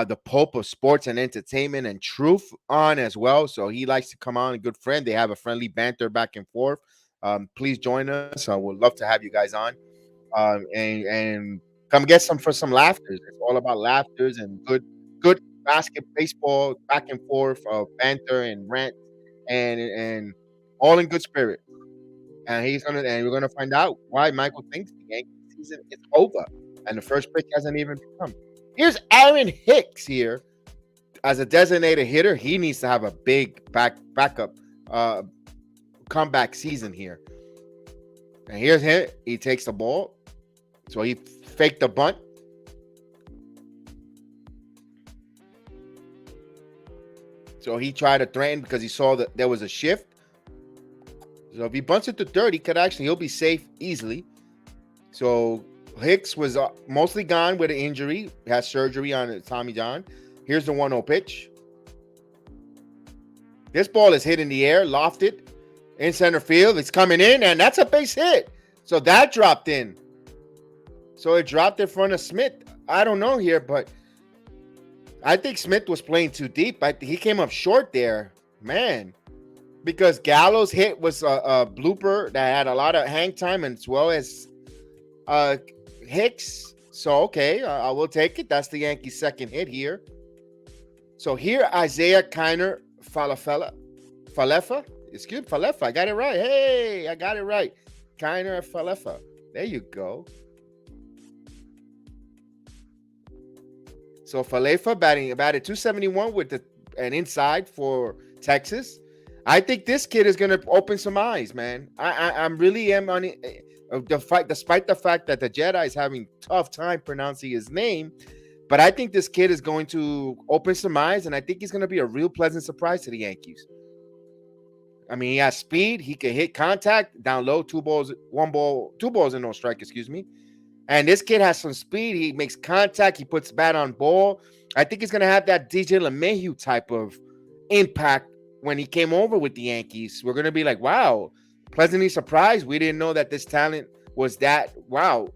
the Pope of Sports and Entertainment and Truth on as well. So he likes to come on, a good friend. They have a friendly banter back and forth. Please join us. I would love to have you guys on, and come get some laughters. It's all about laughters and good baseball back and forth of banter and rant and all in good spirit. And we're gonna find out why Michael thinks the Yankees season is over, and the first pitch hasn't even come. Here's Aaron Hicks here as a designated hitter. He needs to have a big backup comeback season here. And here's him. He takes the ball. So he faked the bunt. So he tried to threaten because he saw that there was a shift. So if he bunts it to third, he'll be safe easily. So Hicks was mostly gone with an injury. Has surgery on Tommy John. Here's the 1-0 pitch. This ball is hit in the air, lofted in center field. It's coming in, and that's a base hit. So that dropped in. So it dropped in front of Smith. I don't know here, but I think Smith was playing too deep. He came up short there, man, because Gallo's hit was a blooper that had a lot of hang time, and as well as Hicks. So, okay, I will take it. That's the Yankees' second hit here. So here, Isaiah Kiner Falefa. Excuse me, Falefa. I got it right. Hey, I got it right. Kiner Falefa. There you go. So Falefa batted 271 with an inside for Texas. I think this kid is going to open some eyes, man. I really am on it. Despite the fact that the JEDI is having tough time pronouncing his name, but I think this kid is going to open some eyes, and I think he's going to be a real pleasant surprise to the Yankees. I mean, he has speed. He can hit contact down low. 2 balls and no strike. Excuse me. And this kid has some speed. He makes contact. He puts bat on ball. I think he's going to have that DJ LeMahieu type of impact when he came over with the Yankees. We're going to be like, wow, pleasantly surprised. We didn't know that this talent was that. Wow.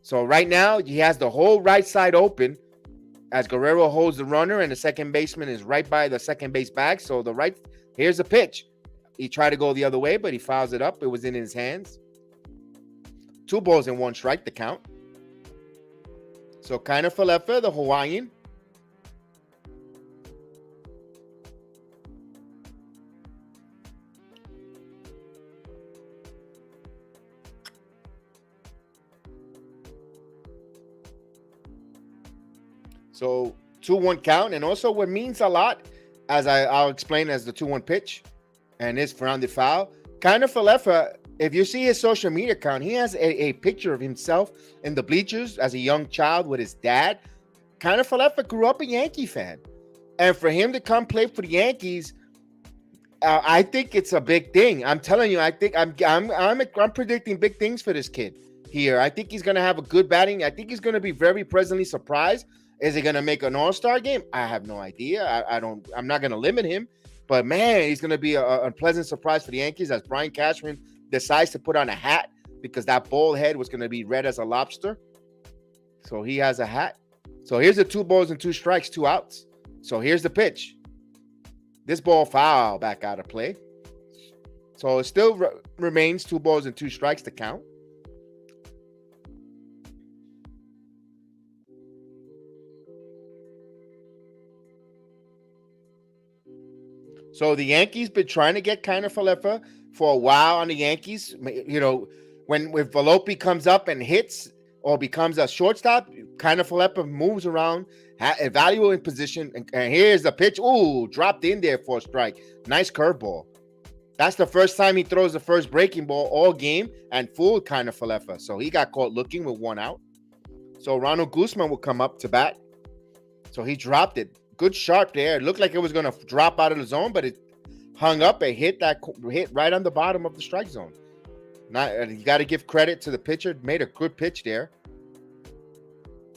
So right now, he has the whole right side open as Guerrero holds the runner, and the second baseman is right by the second base bag. So here's the pitch. He tried to go the other way, but he fouls it up. It was in his hands. 2 balls and 1 strike, the count. So Kiner Falefa, the Hawaiian. So 2-1 count, and also what means a lot, as I'll explain as the 2-1 pitch, and this rounded foul. Kiner Falefa, if you see his social media account, he has a picture of himself in the bleachers as a young child with his dad. Kiner Falefa grew up a Yankee fan, and for him to come play for the Yankees, I think it's a big thing. I'm telling you, I think I'm predicting big things for this kid here. I think he's gonna have a good batting. I think he's gonna be very pleasantly surprised. Is he gonna make an All-Star game? I have no idea. I'm not gonna limit him, but man, he's gonna be a pleasant surprise for the Yankees as Brian Cashman decides to put on a hat because that bald head was gonna be red as a lobster. So he has a hat. So here's the 2 balls and 2 strikes, 2 outs. So here's the pitch. This ball foul back out of play. So it still remains 2 balls and 2 strikes to count. So the Yankees been trying to get Kiner Falefa for a while on the Yankees. You know, when Volpe comes up and hits or becomes a shortstop, Kiner Falefa moves around, evaluating position. And here's the pitch. Ooh, dropped in there for a strike. Nice curveball. That's the first time he throws the first breaking ball all game and fooled Kiner Falefa. So he got caught looking with 1 out. So Ronald Guzman will come up to bat. So he dropped it. Good sharp there. It looked like it was going to drop out of the zone, but it hung up and hit right on the bottom of the strike zone. You got to give credit to the pitcher. Made a good pitch there.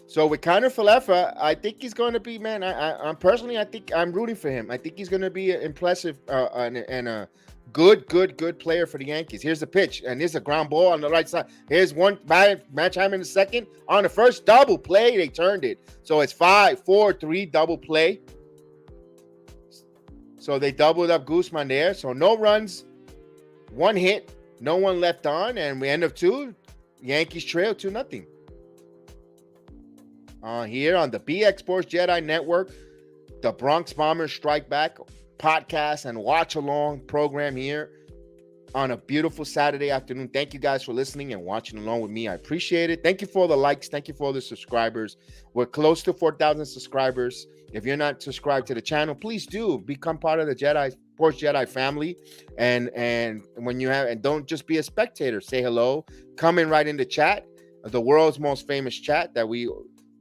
So with Kiner Falefa, I think he's going to be, man, I'm personally, I think I'm rooting for him. I think he's going to be impressive and a good player for the Yankees. Here's the pitch, and there's a ground ball on the right side. Here's one match time in the second. On the first double play, they turned it. So it's 5-4-3 double play. So they doubled up Guzman there. So no runs, 1 hit, no one left on, and we end of 2. Yankees trail 2-0. Here on the BX Sports JEDI Network, the Bronx Bombers Strike Back podcast and watch along program here. on a beautiful Saturday afternoon. Thank you guys for listening and watching along with me. I appreciate it. Thank you for all the likes. Thank you for all the subscribers. We're close to 4,000 subscribers. If you're not subscribed to the channel, please do become part of the Sports Jedi family. And when you have, and don't just be a spectator. Say hello. Come in right in the chat, the world's most famous chat that we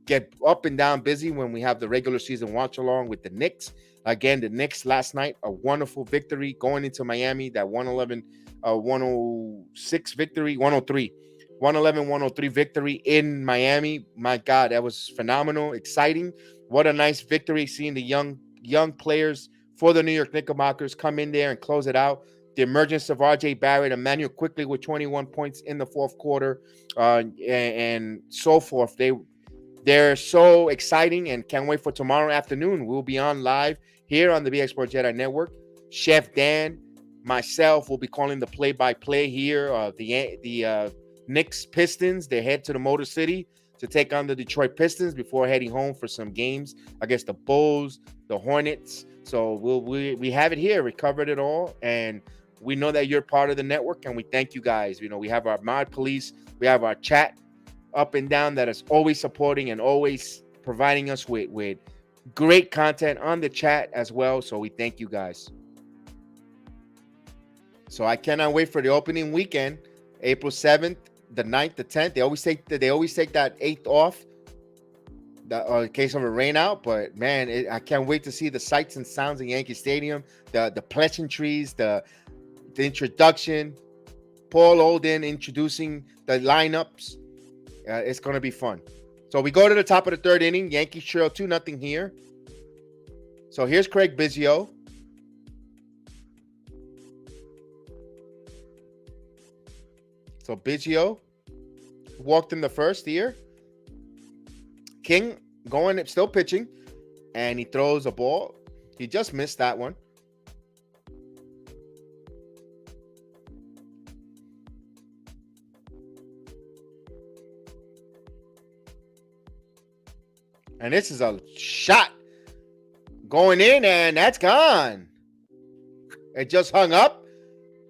get up and down busy when we have the regular season watch along with the Knicks. Again, the Knicks last night, a wonderful victory going into Miami, that 106 victory, 111-103 victory in Miami. My God, that was phenomenal, exciting. What a nice victory, seeing the young players for the New York Knickerbockers come in there and close it out. The emergence of R.J. Barrett, Emmanuel quickly with 21 points in the fourth quarter, and so forth. They're so exciting and can't wait for tomorrow afternoon. We'll be on live here on the BX Sports Jedi Network. Chef Dan, myself will be calling the play-by-play here. The Knicks Pistons, they head to the Motor City to take on the Detroit Pistons before heading home for some games against the Bulls, the Hornets. So we have it here. We covered it all, and we know that you're part of the network, and we thank you guys. You know, we have our mod police, we have our chat up and down that is always supporting and always providing us with great content on the chat as well. So we thank you guys. So I cannot wait for the opening weekend, April 7th, the 9th, the 10th. They always take that 8th off in case of a rain out. But man, I can't wait to see the sights and sounds in Yankee Stadium, the pleasantries, the introduction, Paul Olden introducing the lineups. It's going to be fun. So we go to the top of the third inning. Yankees trail 2-0 here. So here's Craig Biggio. So Biggio walked in the first here. King going, still pitching, and he throws a ball. He just missed that one. And this is a shot going in, and that's gone. It just hung up.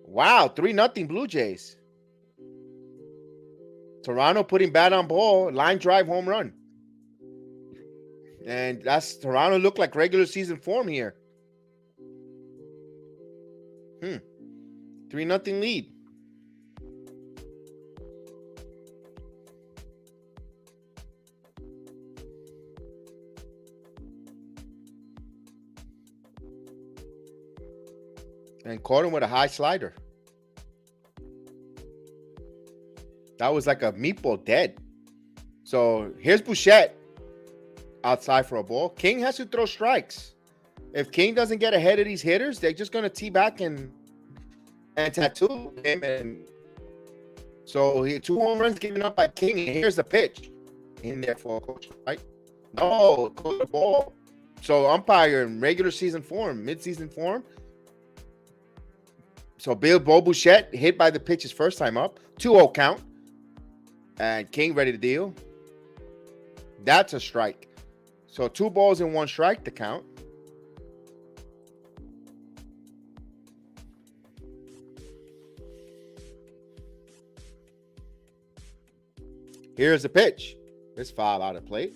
Wow, 3-0 Blue Jays. Toronto putting bat on ball, line drive home run. And that's Toronto looked like regular season form here. 3-0 lead. And caught him with a high slider. That was like a meatball dead. So here's Bouchette outside for a ball. King has to throw strikes. If King doesn't get ahead of these hitters, they're just going to tee back and tattoo him. And so 2 home runs given up by King. And here's the pitch in there for a coach, right? No, close the ball. So umpire in regular season form, mid-season form. So Bo Bouchette hit by the pitch his first time up. 2-0 count. And King ready to deal. That's a strike. So 2 balls and 1 strike to count. Here's the pitch. It's foul out of plate.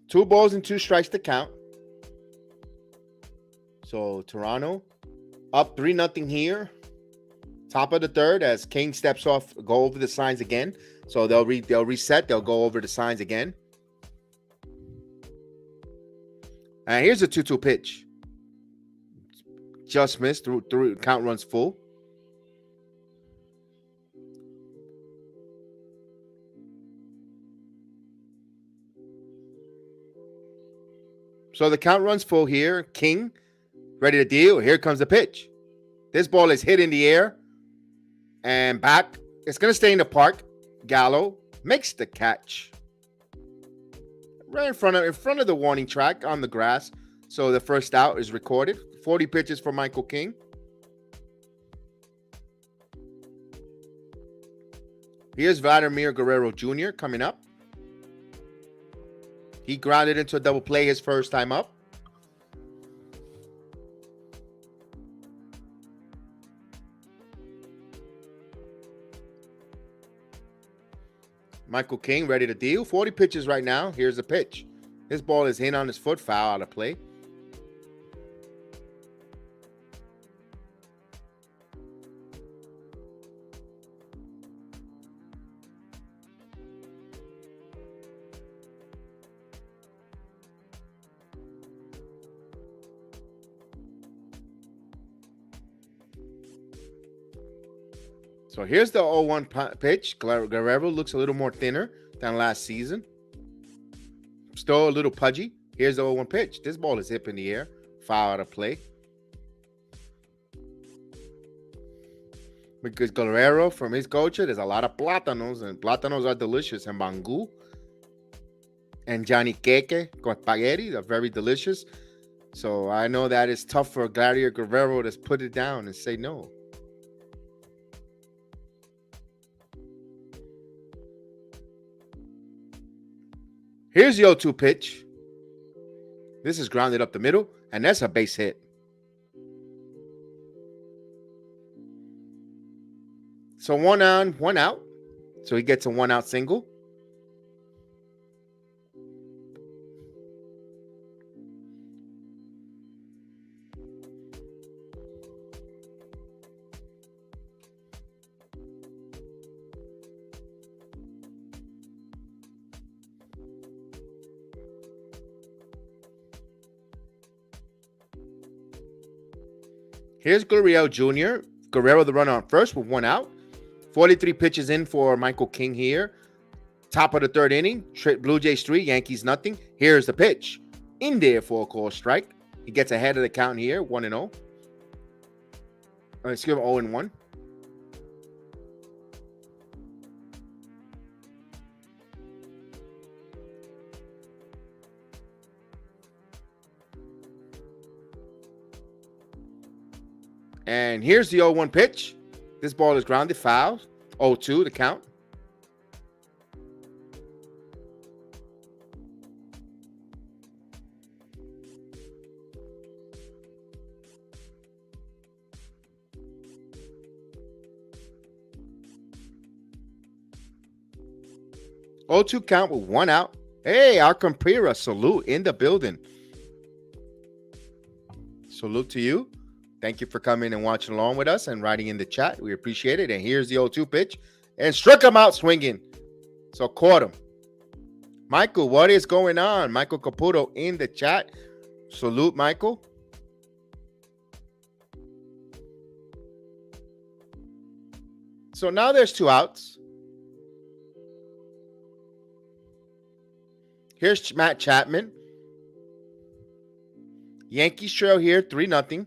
Two balls and 2 strikes to count. So Toronto up 3-0 here. Top of the third as King steps off, go over the signs again. So they'll reset. They'll go over the signs again. And here's a 2-2 pitch. Just missed through count runs full. So the count runs full here. King ready to deal. Here comes the pitch. This ball is hit in the air and back. It's going to stay in the park. Gallo makes the catch. Right in front of the warning track on the grass. So the first out is recorded. 40 pitches for Michael King. Here's Vladimir Guerrero Jr. coming up. He grounded into a double play his first time up. Michael King ready to deal. 40 pitches right now. Here's the pitch. This ball is in on his foot. Foul out of play. So here's the 0-1 pitch. Guerrero looks a little more thinner than last season. Still a little pudgy. Here's the 0-1 pitch. This ball is hip in the air. Foul out of play. Because Guerrero, from his culture, there's a lot of plátanos, and plátanos are delicious. And mangú and Johnny Queque con spaghetti are very delicious. So I know that it's tough for Vladimir Guerrero to put it down and say no. Here's the 0-2 pitch. This is grounded up the middle, and that's a base hit. So 1 on, 1 out. So he gets a 1-out single. Here's Guerrero Jr. Guerrero the runner on first with 1 out. 43 pitches in for Michael King here. Top of the third inning. Blue Jays 3, Yankees nothing. Here's the pitch. In there for a call strike. He gets ahead of the count here, 1-0. Excuse me, 0-1. And here's the 0-1 pitch. This ball is grounded, foul. 0-2, the count. Oh, 2 count with 1 out. Hey, our Campira, salute in the building. Salute to you. Thank you for coming and watching along with us and writing in the chat. We appreciate it. And here's the 0-2 pitch. And struck him out swinging. So caught him. Michael, what is going on? Michael Caputo in the chat. Salute, Michael. So now there's 2 outs. Here's Matt Chapman. Yankees trail here, 3-0.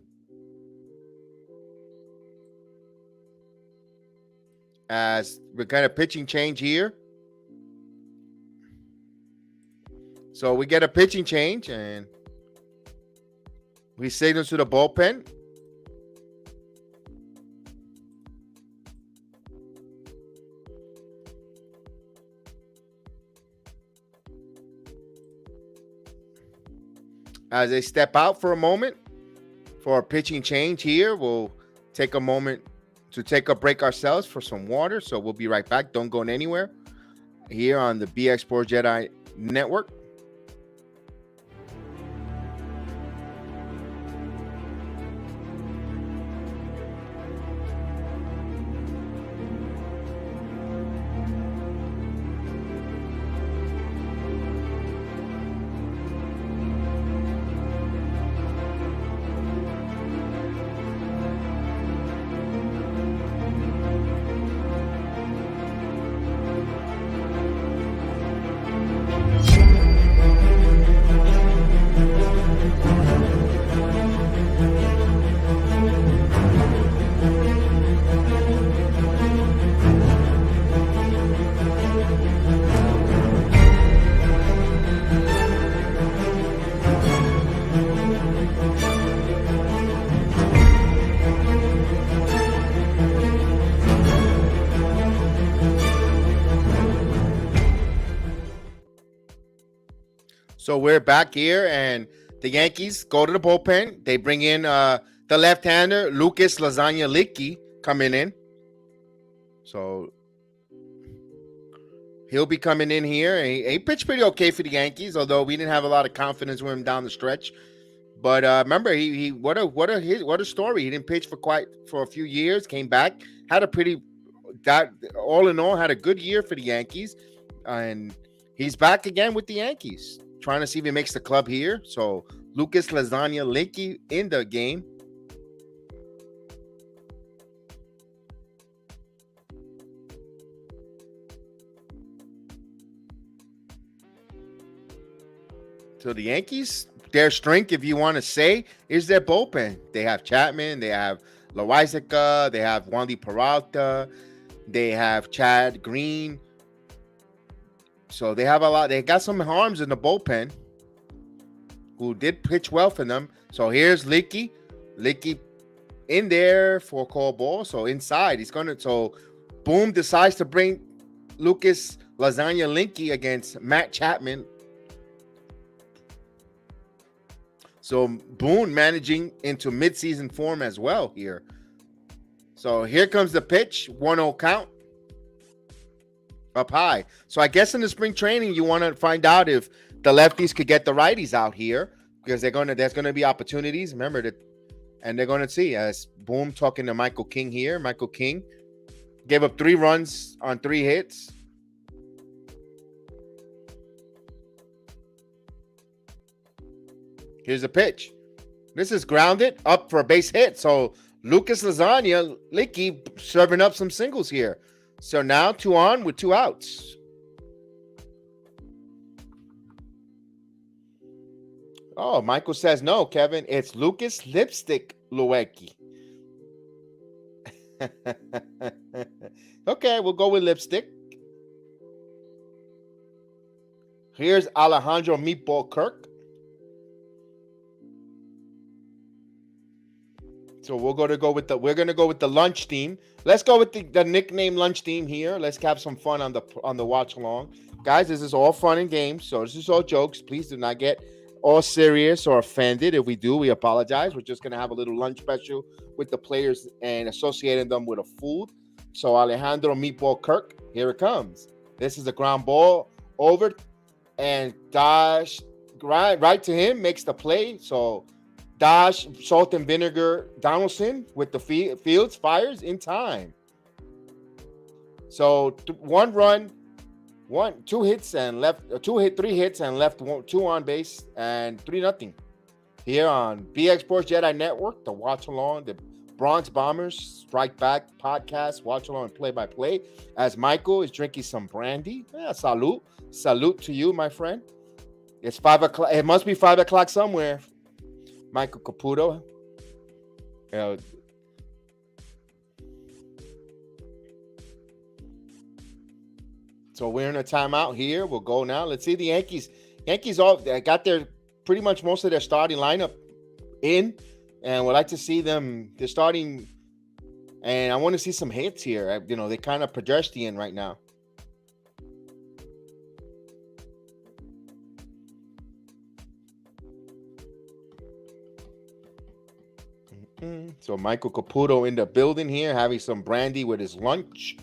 As we got a pitching change here. So we get a pitching change and we signal to the bullpen. As they step out for a moment for a pitching change here, we'll take a moment to take a break ourselves for some water. So we'll be right back. Don't go anywhere here on the BX Sports JEDI Network. So we're back here, and the Yankees go to the bullpen. They bring in the left-hander, Lucas Lasagna Licky, coming in. So he'll be coming in here. He pitched pretty okay for the Yankees, although we didn't have a lot of confidence with him down the stretch. But remember, he what a story. He didn't pitch for a few years, came back, had a all in all, had a good year for the Yankees, and he's back again with the Yankees, trying to see if he makes the club here. So Lucas Lasagna Licky in the game. So the Yankees, their strength, if you want to say, is their bullpen. They have Chapman, they have Loaizaga, they have Wandy Peralta, they have Chad Green. So they have a lot. They got some arms in the bullpen who did pitch well for them. So here's Licky. Licky in there for a call ball. So inside, so Boom decides to bring Lucas Lasagna Licky against Matt Chapman. So Boone managing into midseason form as well here. So here comes the pitch, 1-0 count, up high. So I guess in the spring training, you want to find out if the lefties could get the righties out here, because there's gonna be opportunities. Remember that, and they're gonna see as Boom talking to Michael King here. Michael King gave up 3 runs on 3 hits. Here's a pitch. This is grounded up for a base hit. So Lucas Lasagna Licky serving up some singles here. So now 2 on with 2 outs. Oh, Michael says no, Kevin. It's Lucas Lipstick Luecki. Okay, we'll go with Lipstick. Here's Alejandro Meatball Kirk. So we're gonna go with the lunch theme. Let's go with the nickname lunch theme here. Let's have some fun on the watch along, guys. This is all fun and games, so this is all jokes. Please do not get all serious or offended. If we do, we apologize. We're just gonna have a little lunch special with the players and associating them with a food. So Alejandro Meatball Kirk, here it comes. This is a ground ball over, and Dash right to him makes the play. So Dash, Salt and Vinegar Donaldson with the Fields fires in time. So 1 run, 2 hits and left, 3 hits and left 2 on base, and 3-0 here on BX Sports Jedi Network. The watch along, the Bronx Bombers Strike Back podcast, watch along and play-by-play as Michael is drinking some brandy. Yeah, salute to you, my friend. It's 5 o'clock. It must be 5 o'clock somewhere. Michael Caputo. So we're in a timeout here. We'll go now. Let's see the Yankees. They got their pretty much most of their starting lineup in, and we'd like to see them. They're starting, and I want to see some hits here. They kind of pedestrian right now. So Michael Caputo in the building here, having some brandy with his lunch.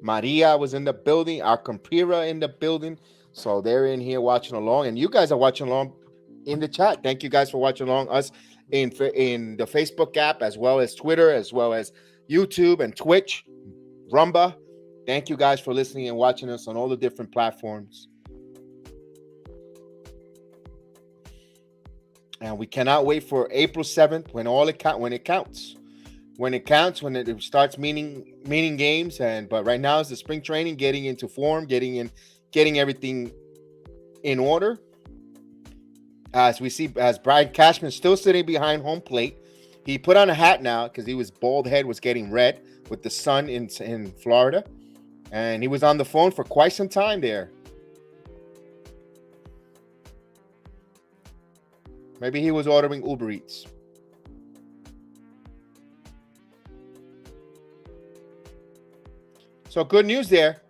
Maria was in the building. Arcampira in the building. So they're in here watching along. And you guys are watching along in the chat. Thank you guys for watching along us in the Facebook app, as well as Twitter, as well as YouTube and Twitch, Rumba. Thank you guys for listening and watching us on all the different platforms. And we cannot wait for April 7th when it counts. When it starts meaning games. But right now it's the spring training, getting into form, getting everything in order. As we see, as Brian Cashman still sitting behind home plate. He put on a hat now because his bald head was getting red with the sun in Florida. And he was on the phone for quite some time there. Maybe he was ordering Uber Eats. So good news there.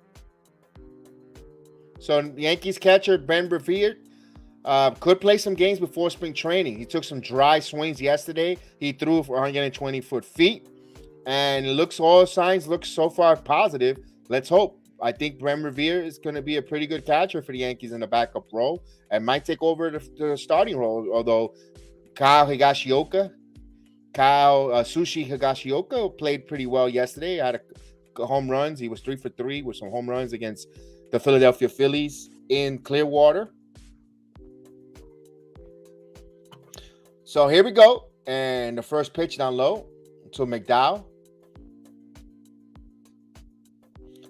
So Yankees catcher Ben Revere could play some games before spring training. He took some dry swings yesterday. He threw for 120 feet, and all signs look so far positive. Let's hope. I think Ben Revere is going to be a pretty good catcher for the Yankees in the backup role and might take over the starting role. Although Sushi Higashioka played pretty well yesterday. Had home runs. He was 3 for 3 with some home runs against the Philadelphia Phillies in Clearwater. So here we go. And the first pitch down low to McDowell.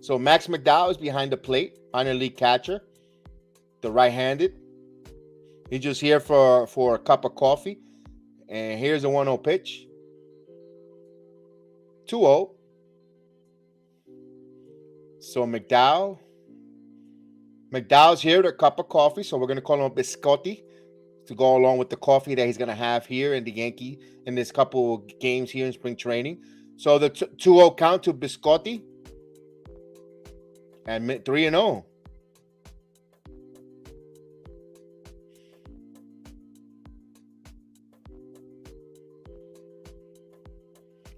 So Max McDowell is behind the plate, minor league catcher, the right-handed. He's just here for a cup of coffee. And here's a 1-0 pitch. 2-0. So McDowell's here with a cup of coffee. So we're going to call him Biscotti to go along with the coffee that he's going to have here in the Yankee in this couple of games here in spring training. So the 2-0 count to Biscotti. And 3-0.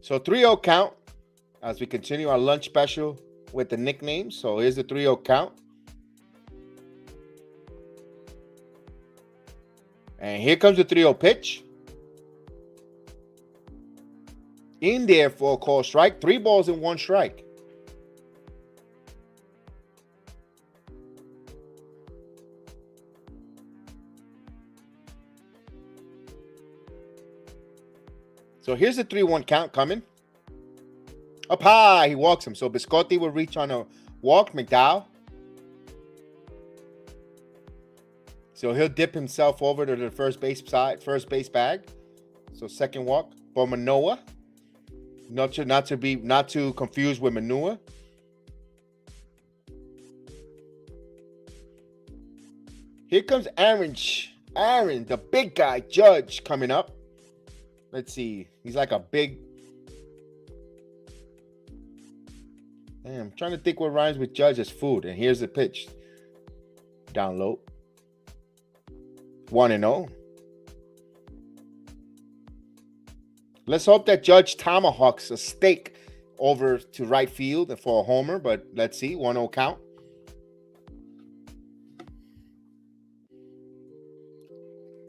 So 3-0 count as we continue our lunch special with the nicknames. So here's the 3-0 count. And here comes the 3-0 pitch. In there for a call strike. 3 balls and 1 strike. So here's the 3-1 count coming. Up high, he walks him. So Biscotti will reach on a walk. McDowell. So he'll dip himself over to the first base bag. So second walk for Manoah. Not to confuse with Manoah. Here comes Aaron, the big guy, Judge, coming up. Let's see. He's like a big. Damn, I'm trying to think what rhymes with Judge as food. And here's the pitch. Down low. 1-0. Let's hope that Judge tomahawks a steak over to right field for a homer. But let's see. 1-0 count.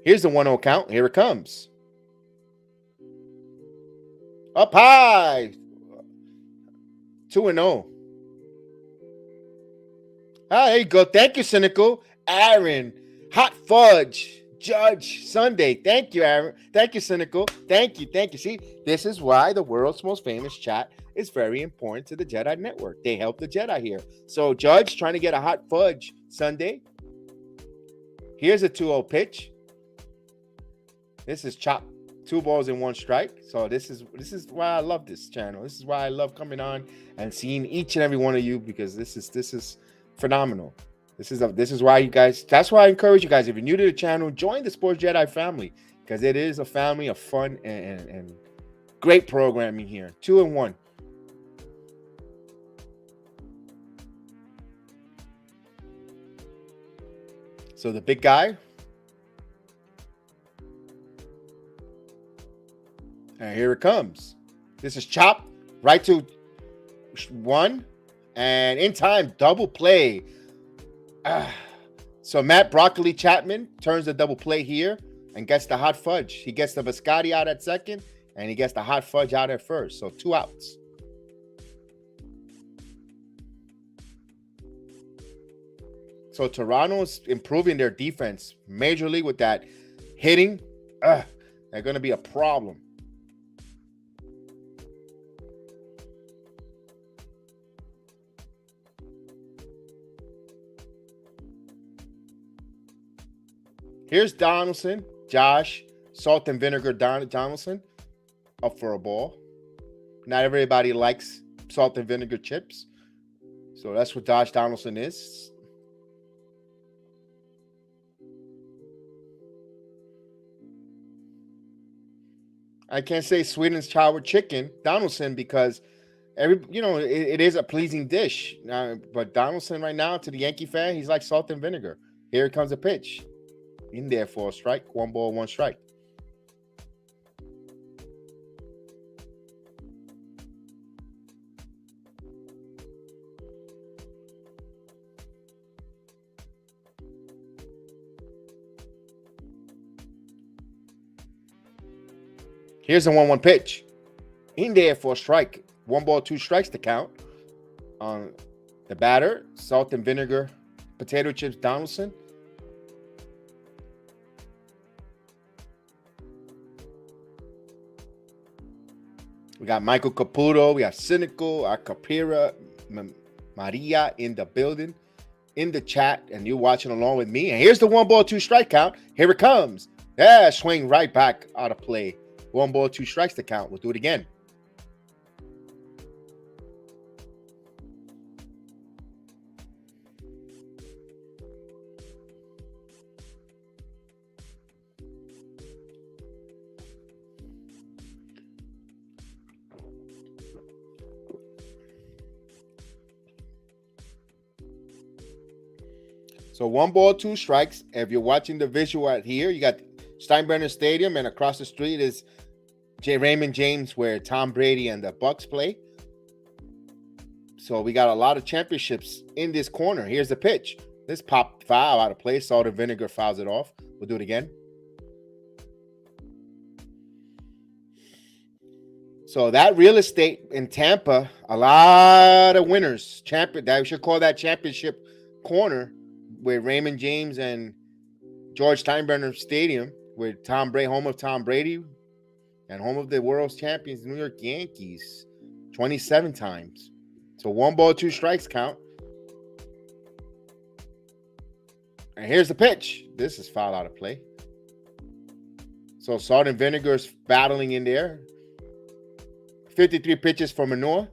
Here's the 1-0 count. Here it comes. Up high. 2-0. Ah, there you go. Thank you, Cynical. Aaron. Hot fudge. Judge Sunday. Thank you, Aaron. Thank you, Cynical. Thank you. See, this is why the world's most famous chat is very important to the Jedi Network. They help the Jedi here. So, Judge trying to get a hot fudge Sunday. Here's a 2-0 pitch. This is chopped. 2 balls and 1 strike. So this is why I love this channel. This is why I love coming on and seeing each and every one of you, because this is phenomenal. This is why you guys. That's why I encourage you guys. If you're new to the channel, join the Sports Jedi family, because it is a family of fun and great programming here. 2-1. So the big guy. And here it comes. This is chopped right to 1. And in time, double play. So Matt Broccoli Chapman turns the double play here and gets the hot fudge. He gets the biscotti out at second, and he gets the hot fudge out at first. So 2 outs. So Toronto's improving their defense majorly with that hitting. They're going to be a problem. Here's Donaldson, Josh, salt and vinegar Donaldson, up for a ball. Not everybody likes salt and vinegar chips. So that's what Josh Donaldson is. I can't say Sweden's child with chicken, Donaldson, because it is a pleasing dish. But Donaldson right now, to the Yankee fan, he's like salt and vinegar. Here comes a pitch. In there for a strike. 1 ball, 1 strike. Here's a 1-1 pitch. In there for a strike. 1 ball, 2 strikes to count. On the batter, salt and vinegar, potato chips, Donaldson. We got Michael Caputo. We got Cynical, Acapira, Maria in the building, in the chat, and you're watching along with me. And here's the 1 ball, 2 strike count. Here it comes. Yeah, swing right back out of play. 1 ball, 2 strikes to count. We'll do it again. So 1 ball, 2 strikes. If you're watching the visual out here, you got Steinbrenner Stadium, and across the street is Raymond James, where Tom Brady and the Bucks play. So we got a lot of championships in this corner. Here's the pitch. This pop foul out of play. Salt and vinegar fouls it off. We'll do it again. So that real estate in Tampa, a lot of winners. We should call that championship corner, with Raymond James and George Steinbrenner Stadium, with Tom Brady, home of Tom Brady, and home of the world's champions, New York Yankees, 27 times. So 1 ball, 2 strikes count. And here's the pitch. This is foul out of play. So salt and vinegar is battling in there. 53 pitches for Manoah.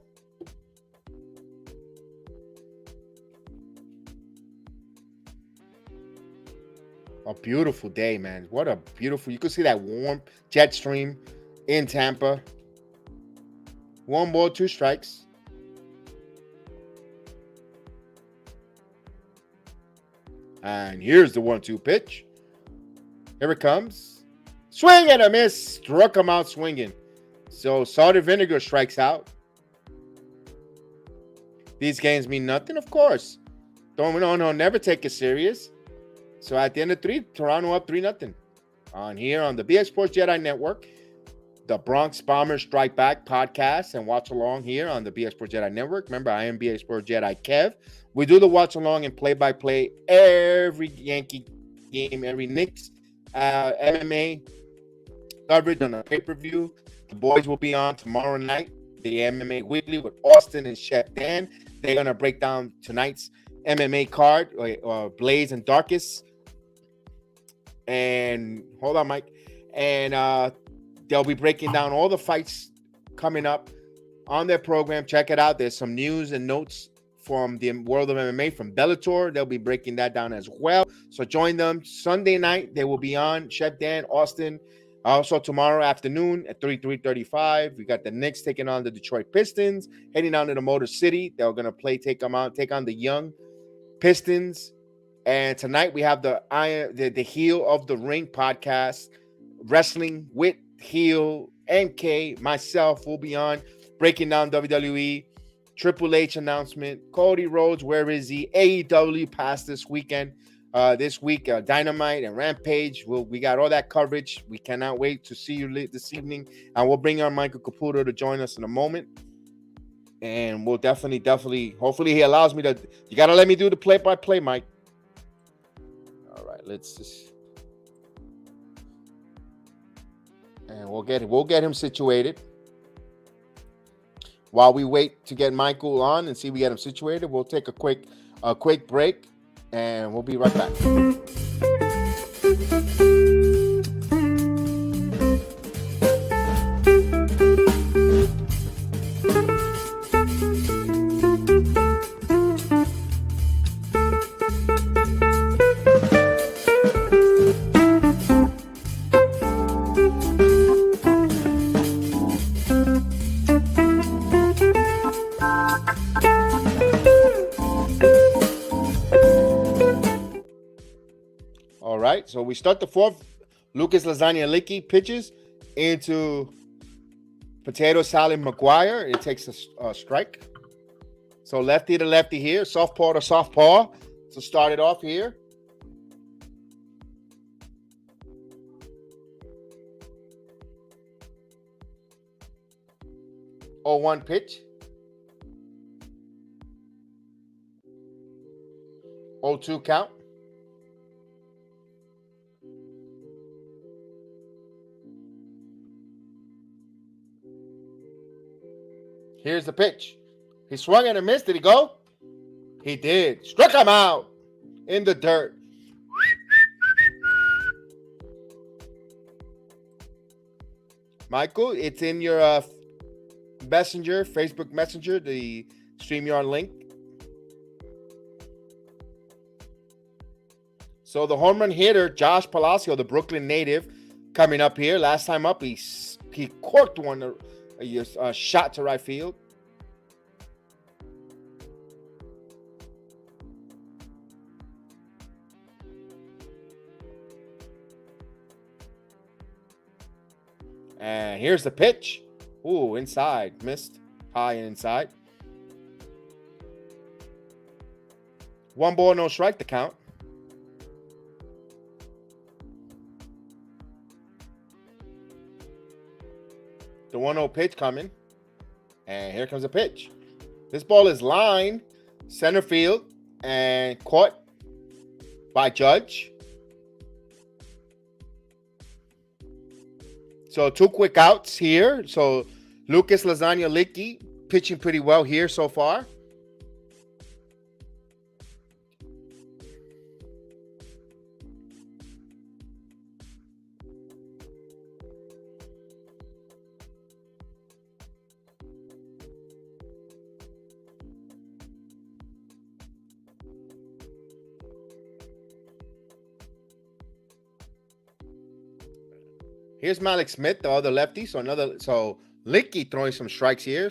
A beautiful day, man. What a beautiful... You could see that warm jet stream in Tampa. 1 ball, 2 strikes. And here's the 1-2 pitch. Here it comes. Swing and a miss. Struck him out swinging. So salt and vinegar strikes out. These games mean nothing, of course. Don't never take it serious. So at the end of 3, Toronto up 3-0. On here on the BX Sports Jedi Network, the Bronx Bombers Strike Back podcast, and watch along here on the BX Sports Jedi Network. Remember, I am BX Sports Jedi Kev. We do the watch along and play-by-play every Yankee game, every Knicks, MMA coverage on a pay-per-view. The boys will be on tomorrow night, the MMA Weekly with Austin and Chef Dan. They're going to break down tonight's MMA card, Blaze and Darkest. And hold on, Mike. And they'll be breaking down all the fights coming up on their program. Check it out. There's some news and notes from the world of MMA from Bellator. They'll be breaking that down as well. So join them Sunday night. They will be on Chef Dan, Austin. Also tomorrow afternoon at 3:35, we got the Knicks taking on the Detroit Pistons, heading down to the Motor City. They're going to take on the young Pistons. And tonight we have the Heel of the Ring podcast, Wrestling with Heel, MK, myself will be on, breaking down WWE, Triple H announcement, Cody Rhodes, where is he? AEW passed this weekend. This week, Dynamite and Rampage. We got all that coverage. We cannot wait to see you this evening. And we'll bring our Michael Caputo to join us in a moment. And we'll definitely, hopefully he allows me to. You got to let me do the play-by-play, Mike. All right, let's just. And we'll get him situated. While we wait to get Michael on and see if we get him situated, we'll take a quick break. And we'll be right back. right, so we start the fourth. Lucas Lasagna Licky pitches into Potato Salad McGuire. It takes a strike. So lefty to lefty here. Softpaw to softpaw. So start it off here. Oh, 1 pitch. 0-2 count. Here's the pitch. He swung and a missed. Did he go? He did. Struck him out in the dirt. Michael, it's in your messenger, Facebook Messenger, the StreamYard link. So the home run hitter, Josh Palacio, the Brooklyn native, coming up here. Last time up, he corked one, a shot to right field. And here's the pitch. Ooh, inside. Missed. High and inside. 1 ball, no strike to count. The 1-0 pitch coming. And here comes a pitch. This ball is lined center field and caught by Judge. So 2 quick outs here. So Lucas Lasagna Licky pitching pretty well here so far. Here's Malik Smith, the other lefty. So Licky throwing some strikes here.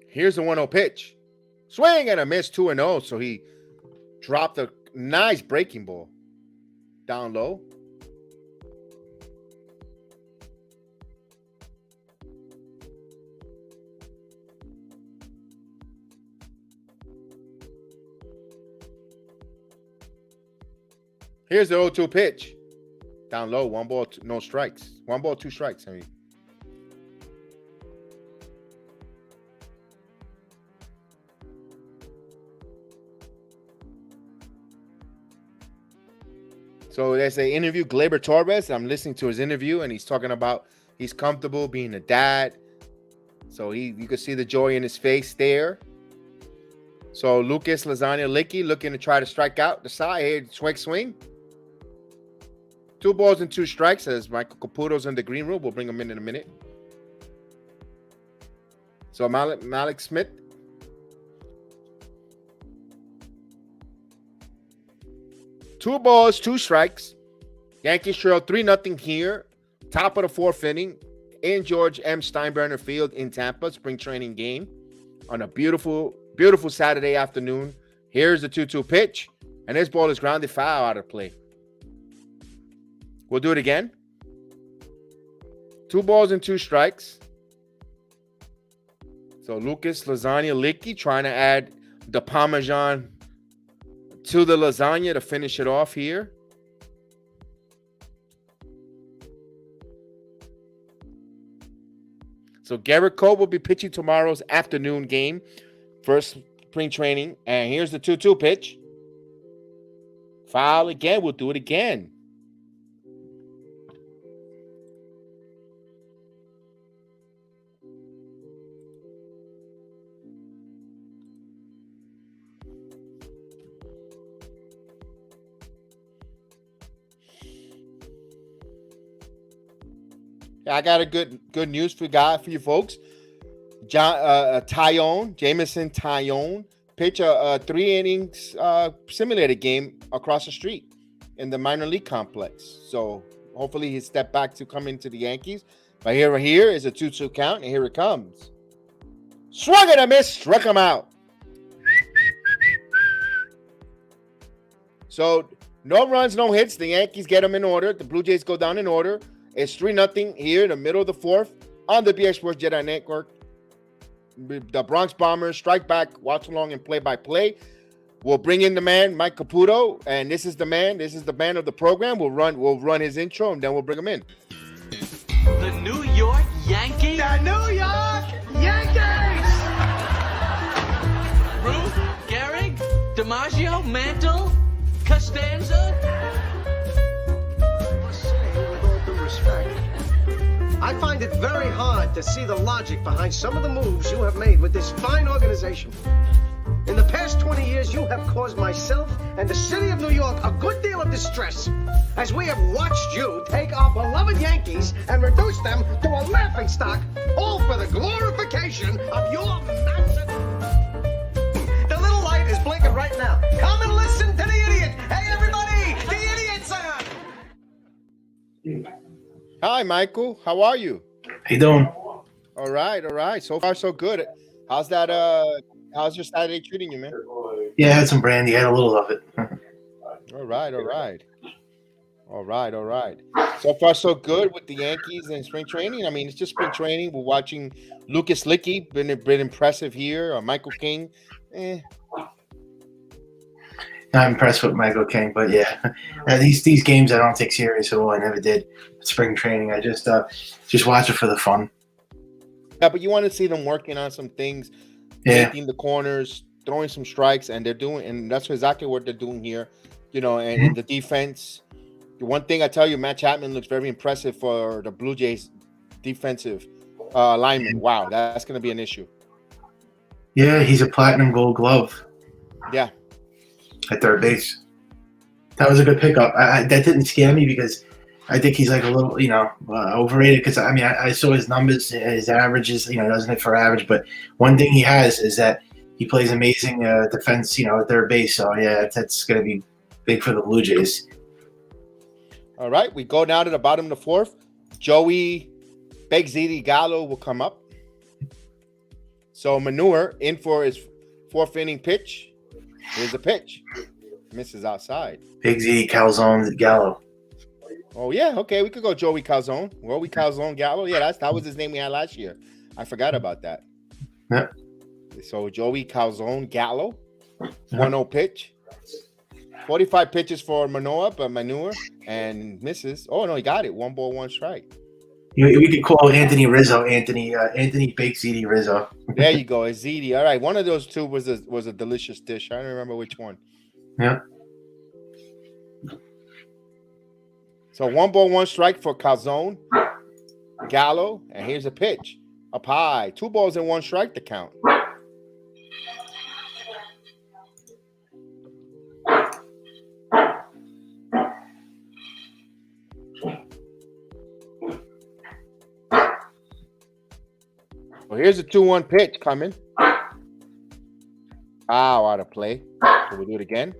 Here's the 1-0 pitch. Swing and a miss, 2-0. So he dropped a nice breaking ball down low. Here's the 0-2 pitch. Down low, 1 ball, no strikes. 1 ball, 2 strikes. I mean. So there's an interview, Gleyber Torres. I'm listening to his interview, and he's talking about he's comfortable being a dad. So you can see the joy in his face there. So Lucas Lasagna Licky looking to try to strike out the side here. Swing. 2 balls and 2 strikes as Michael Caputo's in the green room. We'll bring him in a minute. So Malik Smith. Two balls, 2 strikes. Yankees trail 3-0 here. Top of the 4th inning in George M. Steinbrenner Field in Tampa. Spring training game on a beautiful, beautiful Saturday afternoon. Here's the 2-2 pitch. And this ball is grounded foul out of play. We'll do it again. 2 balls and 2 strikes. So Lucas Lasagna Licky trying to add the Parmesan to the lasagna to finish it off here. So Garrett Cole will be pitching tomorrow's afternoon game. First spring training. And here's the 2-2 pitch. Foul again. We'll do it again. I got a good news for you folks. Jameson Tyone pitch a 3 innings simulated game across the street in the minor league complex. So hopefully he stepped back to come into the Yankees. But here is a 2-2 count, and here it comes. Swung and a miss, struck him out. So no runs, no hits. The Yankees get them in order. The Blue Jays go down in order. It's 3-0 here in the middle of the fourth on the BX Sports JEDI Network. The Bronx Bombers strike back, watch along, and play-by-play. We'll bring in the man, Mike Caputo, and this is the man. This is the man of the program. We'll run his intro, and then we'll bring him in. The New York Yankees. The New York Yankees! Ruth, Gehrig, DiMaggio, Mantle, Costanza. I must say, with all due respect, I find it very hard to see the logic behind some of the moves you have made with this fine organization. In the past 20 years, you have caused myself and the city of New York a good deal of distress, as we have watched you take our beloved Yankees and reduce them to a laughingstock, all for the glorification of your massive... The little light is blinking right now. Come and listen to the idiot. Hey, everybody, the idiot's on. Hi, Michael. How are you? How you doing? All right. So far, so good. How's that? How's your Saturday treating you, man? Yeah, I had some brandy. I had a little of it. All right. So far, so good with the Yankees and spring training. I mean, it's just spring training. We're watching Lucas Licky, been impressive here. Michael King, Not impressed with Michael King, but yeah, these games I don't take serious at all. I never did. Spring training, I just watch it for the fun. Yeah, but you want to see them working on some things, making the corners, throwing some strikes, and that's exactly what they're doing here. You know, and the defense. The one thing I tell you, Matt Chapman looks very impressive for the Blue Jays defensive lineman. Wow, that's going to be an issue. Yeah, he's a platinum gold glove. Yeah. At third base. That was a good pickup. That didn't scare me because I think he's like a little, overrated. Because I mean, I saw his numbers, his averages. Doesn't hit for average. But one thing he has is that he plays amazing defense. At third base. So yeah, that's going to be big for the Blue Jays. All right, we go now to the bottom of the fourth. Joey JEDI Gallo will come up. So Manure in for his fourth inning pitch. Here's the pitch. Misses outside. JEDI Calzone Gallo. Oh, yeah. Okay, we could go Joey Calzone. Joey Calzone Gallo. Yeah, that was his name we had last year. I forgot about that. Yeah. So Joey Calzone Gallo. 1-0 pitch. 45 pitches for Manure and misses. Oh, no, he got it. 1 ball, 1 strike. We could call Anthony Rizzo Anthony JEDI Rizzo. There you go. It's JEDI. All right. One of those two was a delicious dish. I don't remember which one. Yeah. So 1 ball, 1 strike for Calzone Gallo. And here's a pitch. Up high. 2 balls and 1 strike to count. Well, here's a 2-1 pitch coming. Out of play. So we'll do it again.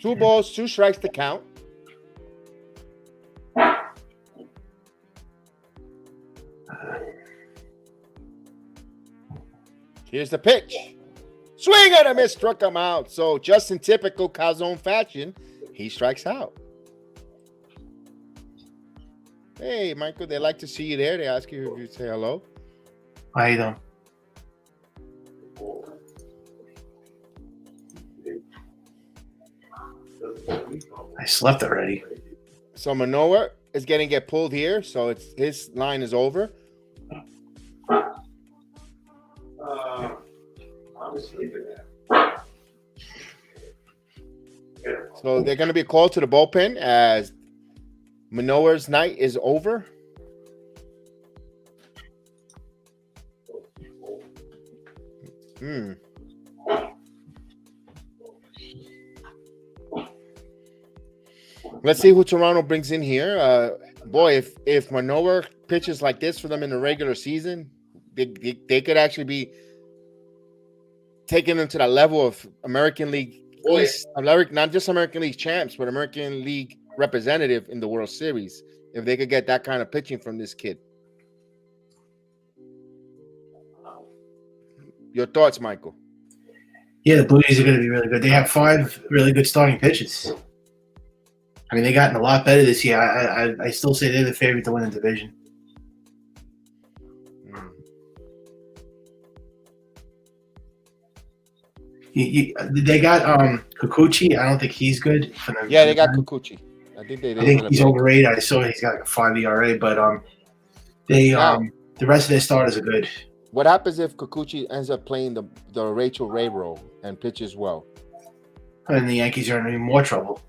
Two balls, 2 strikes to count. Here's the pitch. Swing and a miss, struck him out. So just in typical Calzone fashion, he strikes out. Hey, Michael, they like to see you there. They ask you if you say hello. How you doing? I slept already. So Manoa is going to get pulled here. So his line is over. So they're going to be called to the bullpen as Manoa's night is over. Let's see who Toronto brings in here. boy, if Manoah pitches like this for them in the regular season, they could actually be taking them to the level of American League East, not just American League champs, but American League representative in the World Series. If they could get that kind of pitching from this kid. Your thoughts, Michael? Yeah, the Blue Jays are going to be really good. They have 5 really good starting pitchers. I mean, they gotten a lot better this year. I still say they're the favorite to win the division. They got Kikuchi. I don't think he's good. For them. Yeah, they got Kikuchi. I think he's overrated. I saw he's got like a 5 ERA, but the rest of their starters are good. What happens if Kikuchi ends up playing the Rachel Ray role and pitches well? And the Yankees are in even more trouble.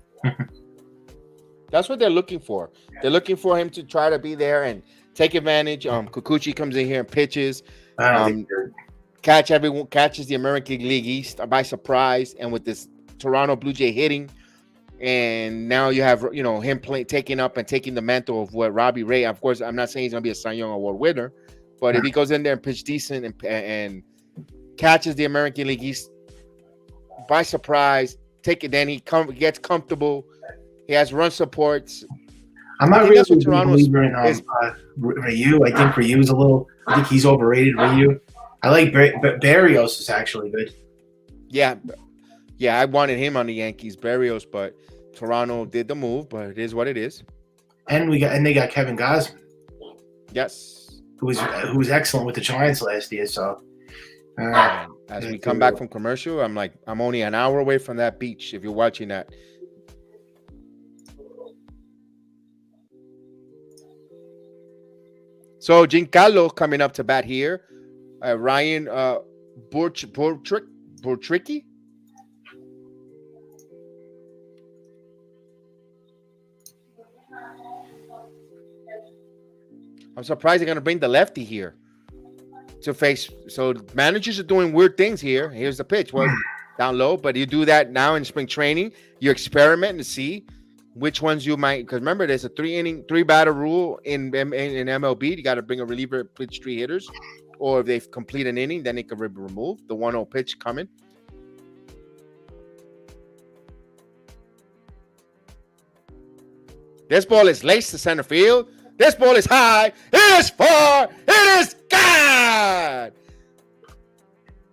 That's what they're looking for. They're looking for him to try to be there and take advantage. Kikuchi comes in here and pitches. Catches the American League East by surprise, and with this Toronto Blue Jay hitting, and now you have him taking the mantle of what Robbie Ray. Of course, I'm not saying he's gonna be a Cy Young Award winner, but if he goes in there and pitch decent and catches the American League East by surprise, then he gets comfortable. He has run supports. I'm not really a believer in Ryu. I think Ryu's I think he's overrated. Ryu. I like Barrios is actually good. Yeah, I wanted him on the Yankees, Barrios, but Toronto did the move. But it is what it is. And they got Kevin Gausman. Yes, who was excellent with the Giants last year. So as we come back from commercial, I'm only an hour away from that beach. If you're watching that. So Giancarlo coming up to bat here. Ryan Bortricky. I'm surprised they're going to bring the lefty here to face. So managers are doing weird things here. Here's the pitch. Well, down low, but you do that now in spring training. You experiment to see which ones you might, because remember, there's a 3-batter rule in MLB. You got to bring a reliever, pitch 3 hitters, or if they complete an inning, then they can be removed. The 1-0 pitch coming. This ball is laced to center field. This ball is high. It is far. It is gone.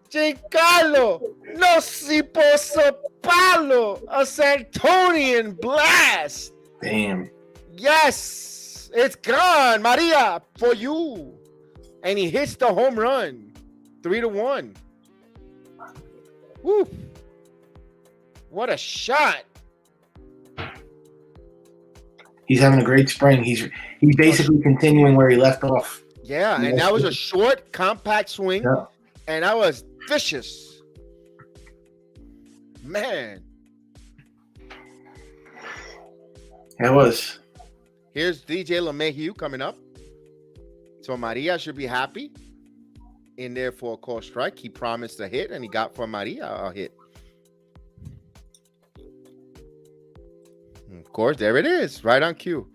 Giancarlo, no si posso palo, a Santonian blast. Damn. Yes, it's gone, Maria, for you. And he hits the home run, 3-1. Woo! What a shot! He's having a great spring. He's basically continuing where he left off. Yeah, and that was a short, compact swing, yeah. And that was vicious. Man. It was. Here's DJ LeMahieu coming up. So Maria should be happy. In there for a call strike. He promised a hit, and he got for Maria a hit. Of course, there it is. Right on cue.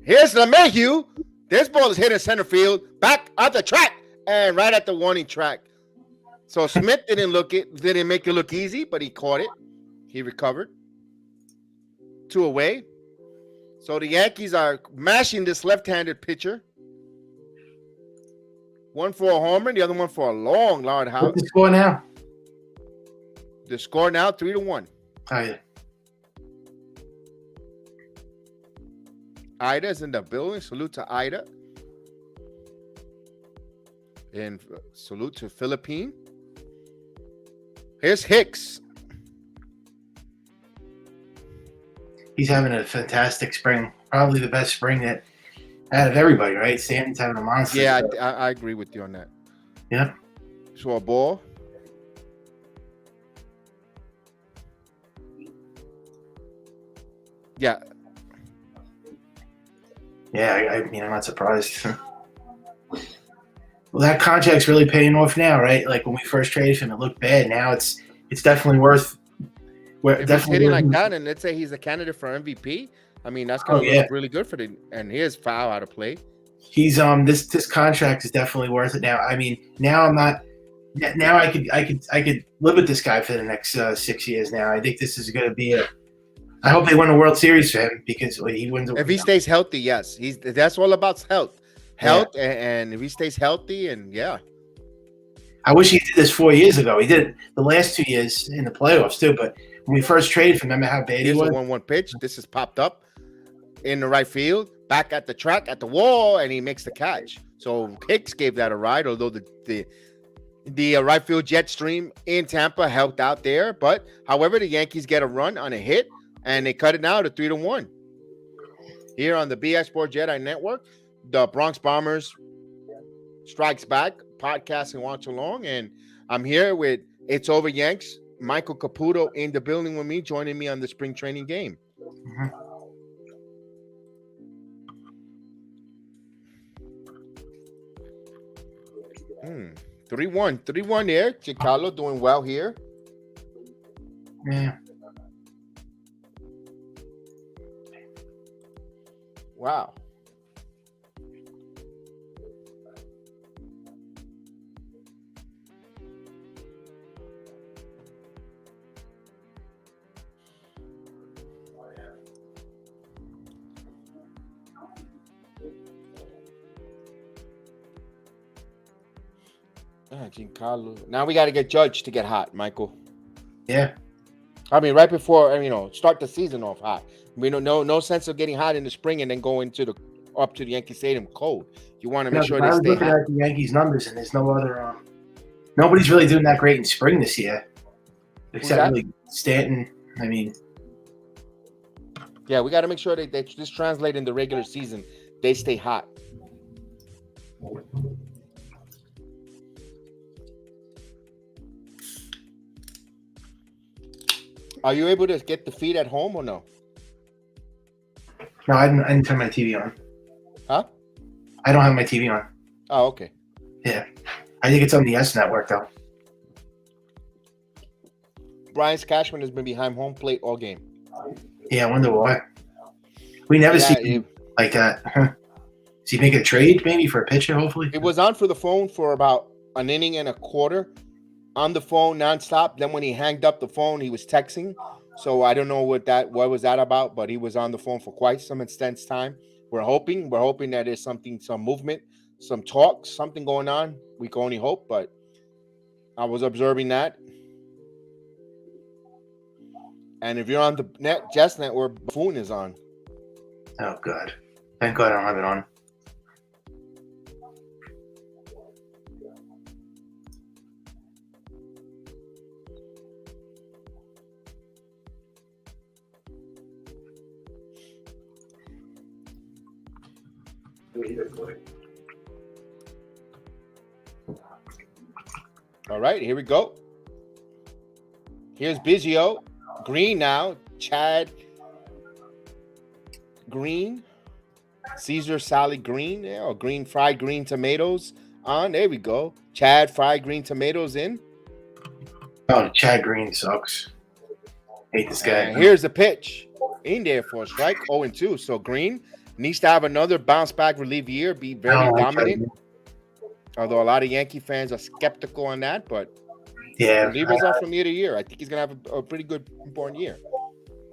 Here's LeMahieu. This ball is hitting center field. Back at the track. And right at the warning track. So Smith didn't make it look easy, but he caught it. He recovered. 2 away. So the Yankees are mashing this left-handed pitcher. One for a homer, the other one for a long, loud house. What's the score now? The score now 3-1. Oh, yeah. Ida is in the building. Salute to Ida. And salute to Philippine. Here's Hicks. He's having a fantastic spring. Probably the best spring out of everybody, right? Stanton's having a monster. Yeah, I agree with you on that. Yeah. So a ball. Yeah. Yeah, I mean, I'm not surprised. Well, that contract's really paying off now, right? Like when we first traded him, it looked bad. Now it's definitely worth. If he's hitting like that, and let's say he's a candidate for MVP, I mean that's gonna look really good for the. And here's foul out of play. He's this contract is definitely worth it now. I mean, now I'm not. Now I could live with this guy for the next 6 years. Now I think this is going to be a. I hope they win a World Series for him because he wins. If he stays healthy, yes, that's all about health, and if he stays healthy, and yeah. I wish he did this 4 years ago. He did it the last 2 years in the playoffs too. But when we first traded for him, remember how bad he was? 1-1 pitch. This is popped up in the right field, back at the track, at the wall, and he makes the catch. So Hicks gave that a ride, although the right field jet stream in Tampa helped out there. But however, the Yankees get a run on a hit, and they cut it now to 3-1. Here on the BX Sports JEDI Network, the Bronx Bombers Strikes Back podcast and watch along. And I'm here with It's Over Yanks, Michael Caputo in the building with me, joining me on the spring training game. 3-1 there. Giancarlo doing well here. Yeah. Wow. Giancarlo. Now we got to get Judge to get hot, Michael. Yeah. I mean, right before, start the season off hot. We don't no sense of getting hot in the spring and then going up to the Yankee Stadium cold. You want to make sure they stay looking hot. at the Yankees numbers, and there's no other. Nobody's really doing that great in spring this year, except really Stanton. I mean, yeah, we got to make sure they just translate in the regular season. They stay hot. Are you able to get the feed at home or no? No, I didn't turn my TV on. Huh? I don't have my TV on. Oh, okay. Yeah. I think it's on the S network, though. Brian Cashman has been behind home plate all game. Yeah, I wonder why. We never see him like that. Is he making a trade maybe for a pitcher, hopefully? It was on for the phone for about an inning and a quarter. On the phone nonstop. Then when he hanged up the phone, he was texting. So I don't know what was that about, but he was on the phone for quite some extensive time. We're hoping that there's some movement, some talk, something going on. We can only hope, but I was observing that. And if you're on the Jets network, Buffoon is on. Oh, God. Thank God I don't have it on. All right, here we go. Here's Biggio. Green now. Chad Green. Caesar salad green. Yeah, or green fried green tomatoes on. There we go. Chad fried green tomatoes in. Oh, Chad Green sucks. Hate this guy. And here's the pitch. In there for a strike. 0-2. So Green needs to have another bounce back relief year. Be very dominant. Although a lot of Yankee fans are skeptical on that, but yeah, relievers are from year to year. I think he's gonna have a pretty good, important year.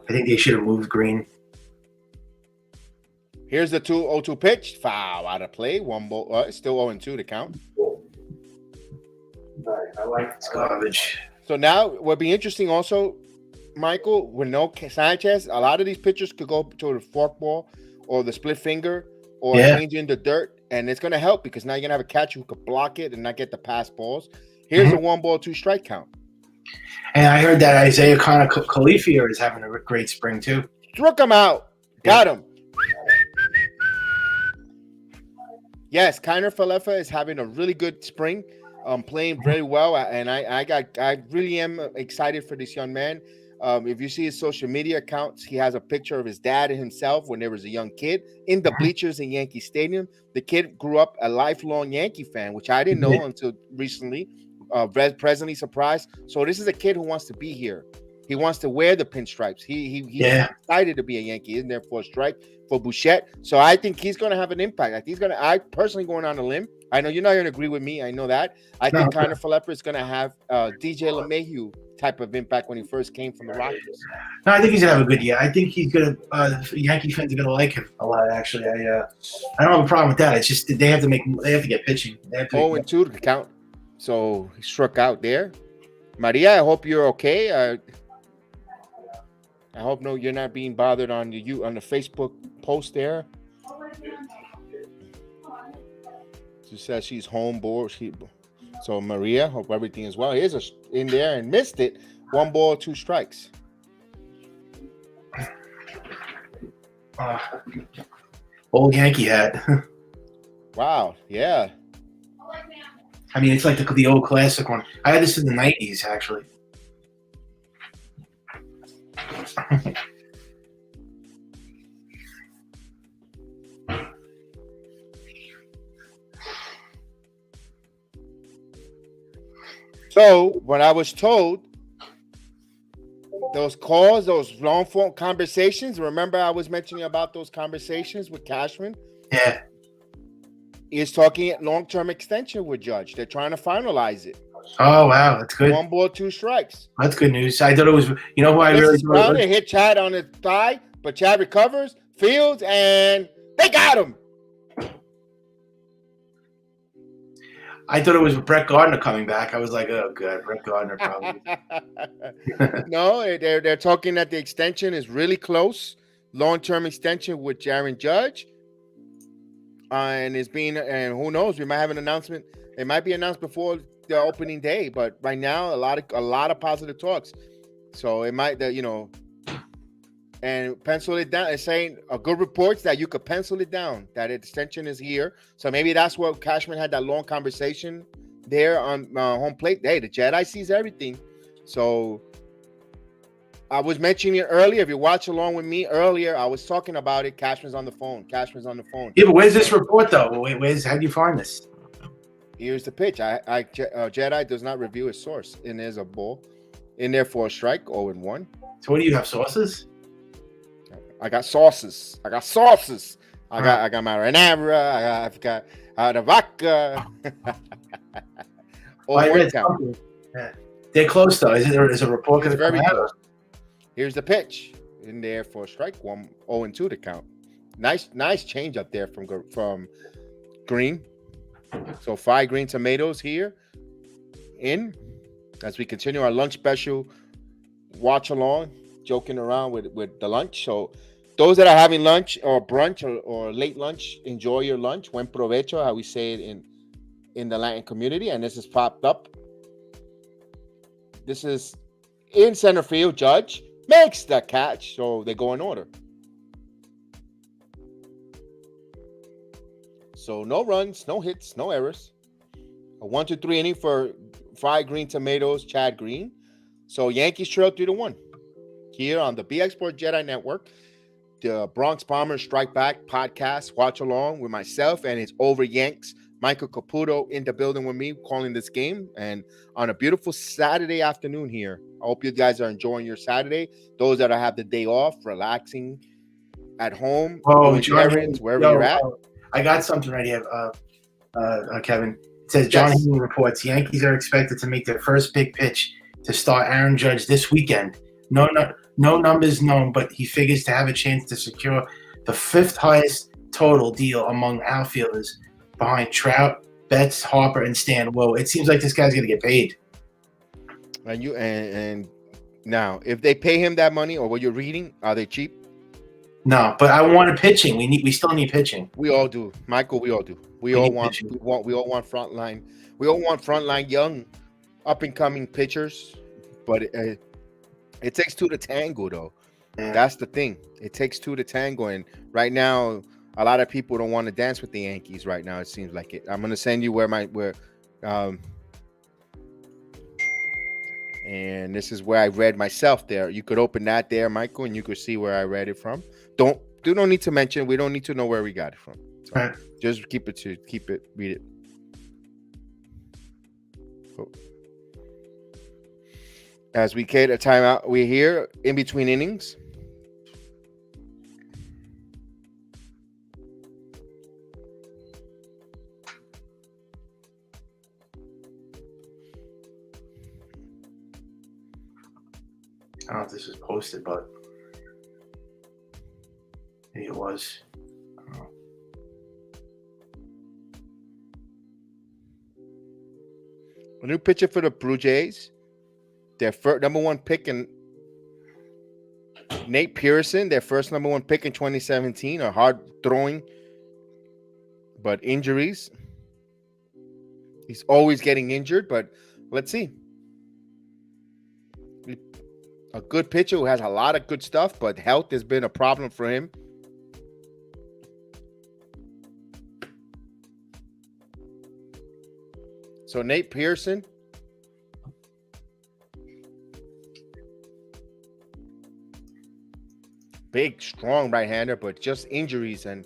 I think they should have moved Green. Here's the 2-0-2 pitch. Foul out of play. One ball. Still 0-2 to count. I like this garbage. So now, what'll be interesting also, Michael, with no Sanchez, a lot of these pitchers could go to the forkball or the split finger or change in the dirt, and it's going to help because now you're going to have a catcher who could block it and not get the pass balls. Here's a 1-2 strike count. And I heard that Isaiah Khalifa is having a great spring too. Struck him out. Got him. Yes, Kiner Falefa is having a really good spring, playing very well, and I really am excited for this young man. If you see his social media accounts, he has a picture of his dad and himself when there was a young kid in the bleachers in Yankee Stadium. The kid grew up a lifelong Yankee fan, which I didn't know until recently. Presently surprised. So this is a kid who wants to be here. He wants to wear the pinstripes. He's excited to be a Yankee. Isn't there for a strike for Bouchette? So I think he's going to have an impact. I think I personally going on a limb. I know you're not going to agree with me. I know that. I think Connor Falepa is going to have DJ LeMahieu type of impact when he first came from the Rockies. No, I think he's gonna have a good year. I think he's gonna. Yankee fans are gonna like him a lot. Actually, I don't have a problem with that. It's just they have to get pitching. They have to 0-2 to count. So he struck out there. Maria, I hope you're okay. I hope you're not being bothered on the Facebook post there. She says she's home bored. So Maria, hope everything is well. Here's in there and missed it. 1 ball, 2 strikes. Old Yankee hat. Wow. Yeah. I mean, it's like the old classic one. I had this in the 90s, actually. So when I was told those calls, those long phone conversations, remember I was mentioning about those conversations with Cashman? Yeah. He's talking long-term extension with Judge. They're trying to finalize it. Oh, wow. That's good. 1 ball, 2 strikes. That's good news. I thought it was, you know who I really thought They hit Chad on the thigh, but Chad recovers, fields, and they got him. I thought it was Brett Gardner coming back. I was like, oh, good. Brett Gardner probably. No, they're talking that the extension is really close. Long-term extension with Jaron Judge. And who knows? We might have an announcement. It might be announced before the opening day, but right now, a lot of positive talks. So it might, and pencil it down. It's saying a good reports that you could pencil it down that extension is here. So maybe that's what Cashman had that long conversation there on home plate. Hey, the JEDI sees everything. So I was mentioning it earlier. If you watch along with me earlier, I was talking about it. Cashman's on the phone. Yeah, but where's this report though? How do you find this? Here's the pitch. JEDI does not review his source, and there's a ball in there for a strike. 0-1. So what do you have? Sources? I got sauces. I got marinara. I've got the vodka. Yeah. They're close though. Is a report going to come out? Here's the pitch in there for a strike. 0-2 to count. Nice change up there from Green. So 5 green tomatoes here in as we continue our lunch special watch along, joking around with the lunch. So those that are having lunch or brunch or late lunch, enjoy your lunch. Buen provecho, how we say it in the Latin community. And this has popped up. This is in center field. Judge makes the catch. So they go in order. So no runs, no hits, no errors. A 1-3 inning for 5 green tomatoes, Chad Green. So Yankees trail 3-1 here on the BX Sports JEDI Network. The Bronx Bombers Strike Back podcast. Watch along with myself and it's Over Yanks. Michael Caputo in the building with me calling this game. And on a beautiful Saturday afternoon here. I hope you guys are enjoying your Saturday. Those that have the day off, relaxing at home, doing errands, wherever you're at. I got something right here, Kevin. It says John Heaton reports Yankees are expected to make their first big pitch to start Aaron Judge this weekend. No numbers known, but he figures to have a chance to secure the 5th highest total deal among outfielders behind Trout, Betts, Harper, and Stan. Whoa, it seems like this guy's going to get paid. And now, if they pay him that money or what you're reading, are they cheap? No, but I want a pitching. We still need pitching. We all do, Michael. We all do. We all want frontline. We all want frontline young, up and coming pitchers. But it takes 2 to tango, though. Yeah. That's the thing. It takes 2 to tango, and right now, a lot of people don't want to dance with the Yankees. Right now, it seems like it. I'm gonna send you where And this is where I read myself there. You could open that there, Michael, and you could see where I read it from. Don't need to mention. We don't need to know where we got it from. So Right. just read it. Cool. As we get a timeout, we're here in between innings. I don't know if this was posted, but maybe it was. I don't know. A new pitcher for the Blue Jays. Their number one pick in Nate Pearson, their first number one pick in 2017, a hard throwing, but injuries. He's always getting injured, but let's see. A good pitcher who has a lot of good stuff, but health has been a problem for him. So Nate Pearson. Big, strong right-hander, but just injuries, and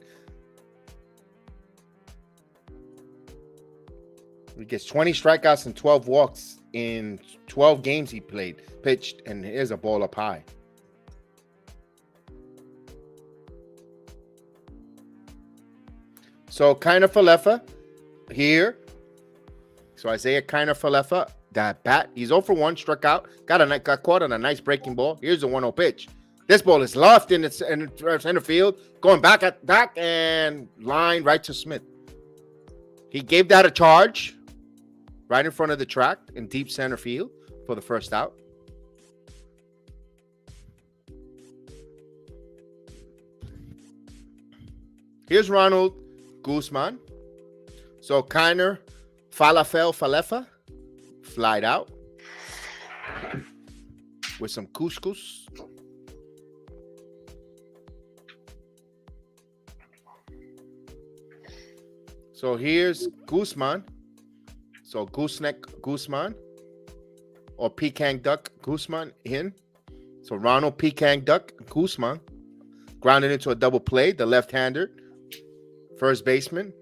he gets 20 strikeouts and 12 walks in 12 games he pitched, and here's a ball up high. So Kiner Falefa here. So Isaiah Kiner Falefa, that bat, he's 0 for 1, struck out, got caught on a nice breaking ball. Here's the 1-0 pitch. This ball is left in center field, going back and line right to Smith. He gave that a charge right in front of the track in deep center field for the first out. Here's Ronald Guzman. So Kiner Falefa flied out with some couscous. So here's Guzman. So Gooseneck Guzman or Peking Duck Guzman in. So Ronald Peking Duck Guzman grounded into a double play. The left-hander, first baseman,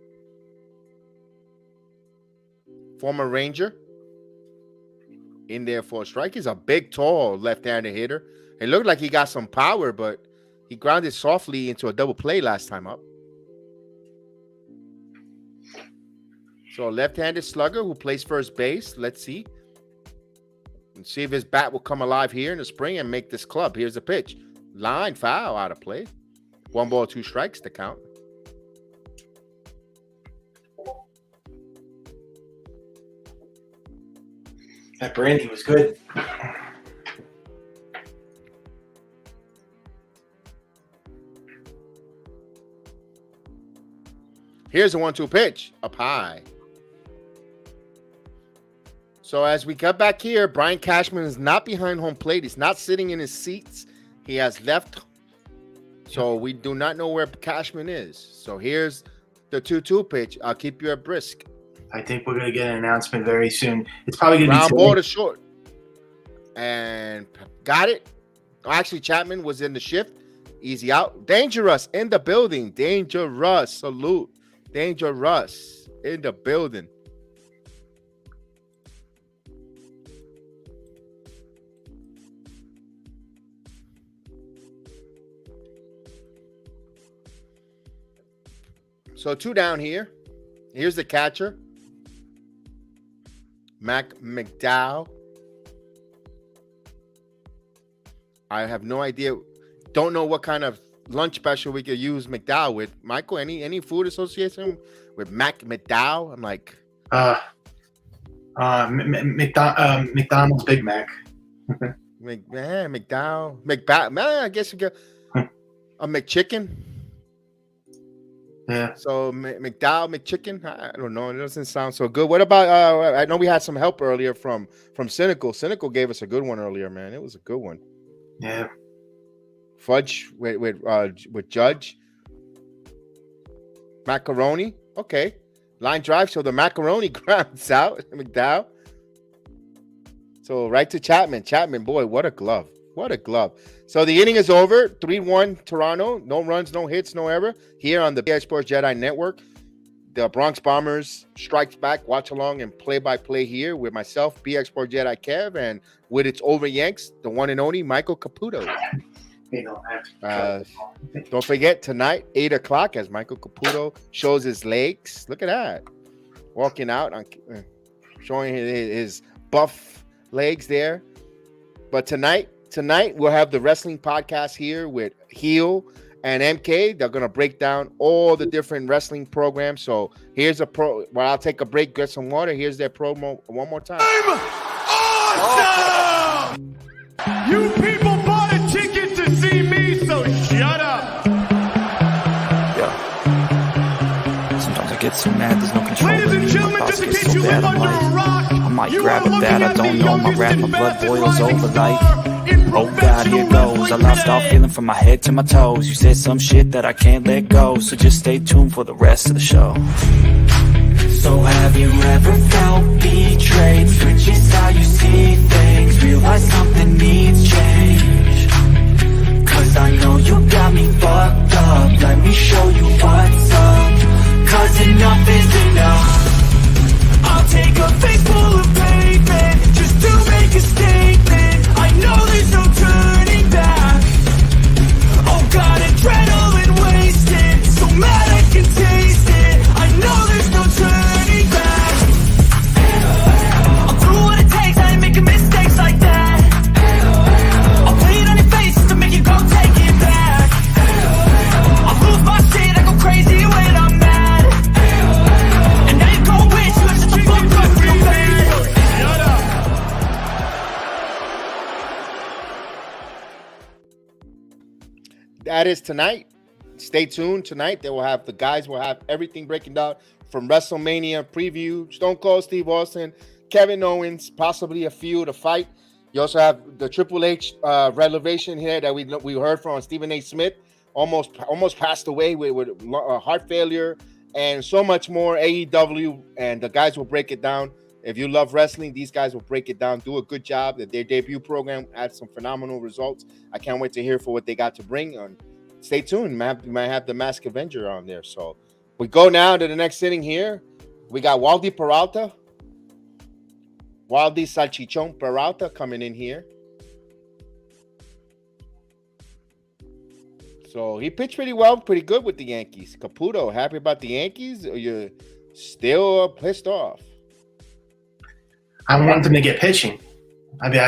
former Ranger, in there for a strike. He's a big, tall left-handed hitter. It looked like he got some power, but he grounded softly into a double play last time up. So a left-handed slugger who plays first base. Let's see. And see if his bat will come alive here in the spring and make this club. Here's the pitch. Line foul, out of play. 1 ball, 2 strikes to count. That brandy was good. Here's a 1-2 pitch up high. So as we cut back here, Brian Cashman is not behind home plate. He's not sitting in his seats. He has left. So we do not know where Cashman is. So here's the 2-2 pitch. I'll keep you at brisk. I think we're going to get an announcement very soon. It's probably going to be Ground ball to short. And got it. Actually, Chapman was in the shift. Easy out. Dangerous in the building. Dangerous. Salute. Dangerous in the building. So 2 down here. Here's the catcher. Mac McDowell. I have no idea. Don't know what kind of lunch special we could use McDowell with. Michael, any food association with Mac McDowell? I'm like, McDonald's Big Mac. McDowell. I guess you get a McChicken. Yeah. So McDowell, McChicken. I don't know. It doesn't sound so good. What about? I know we had some help earlier from Cynical. Cynical gave us a good one earlier, man. It was a good one. Yeah. Fudge with Judge. Macaroni. Okay. Line drive. So the macaroni grounds out. McDowell. So right to Chapman. Chapman, boy, what a glove. What a glove. So the inning is over. 3-1 Toronto. No runs, no hits, no error. Here on the BX Sports Jedi Network. The Bronx Bombers strikes back, watch along, and play-by-play here with myself, BX Sports Jedi Kev, and with its over Yanks, the one and only Michael Caputo. Don't forget, tonight, 8 o'clock, as Michael Caputo shows his legs. Look at that. Walking out, showing his buff legs there. But tonight we'll have the wrestling podcast here with Heel and MK. They're going to break down all the different wrestling programs. So here's I'll take a break, get some water. Here's their promo one more time. Awesome! You people bought a ticket to see me, so shut up. Yeah. Sometimes I get so mad, there's no control. Ladies and gentlemen, just in case you live under a rock, I might you grab are a bat, looking I at don't the know, my youngest rap, my and blood fastest boils rising over star like, in oh God, here professional goes. I wrestling lost all today. feeling from my head to my toes. You said some shit that I can't let go, so just stay tuned for the rest of the show. So have you ever felt betrayed? Switches how you see things, realize something needs change. Cause I know you got me fucked up, let me show you what's up. Cause enough is enough. I'll take a face full of pavement just to make a statement. I know there's no turning back. Oh God, adrenaline wasted, so mad I can taste it. I know there's no turning back. I'll do what it takes, I ain't making mistakes like that. I'll put it on your face to make you go take it back. I'll lose my shit, I go crazy when I'm mad. And now you gon' wish you had shut the fuck up real bad. Shut up. That is tonight. Stay tuned. Tonight, the guys will have everything breaking down from WrestleMania preview, Stone Cold Steve Austin, Kevin Owens, possibly a feud, a fight. You also have the Triple H revelation here that we heard from Stephen A. Smith, almost passed away with heart failure, and so much more. AEW, and the guys will break it down. If you love wrestling, these guys will break it down, do a good job. Their debut program had some phenomenal results. I can't wait to hear for what they got to bring. And stay tuned. We might have the Masked Avenger on there. So we go now to the next inning here. We got Waldy Peralta. Waldy Salchichon Peralta coming in here. So he pitched pretty well, pretty good with the Yankees. Caputo, happy about the Yankees, or you're still pissed off? I want them to get pitching. I mean,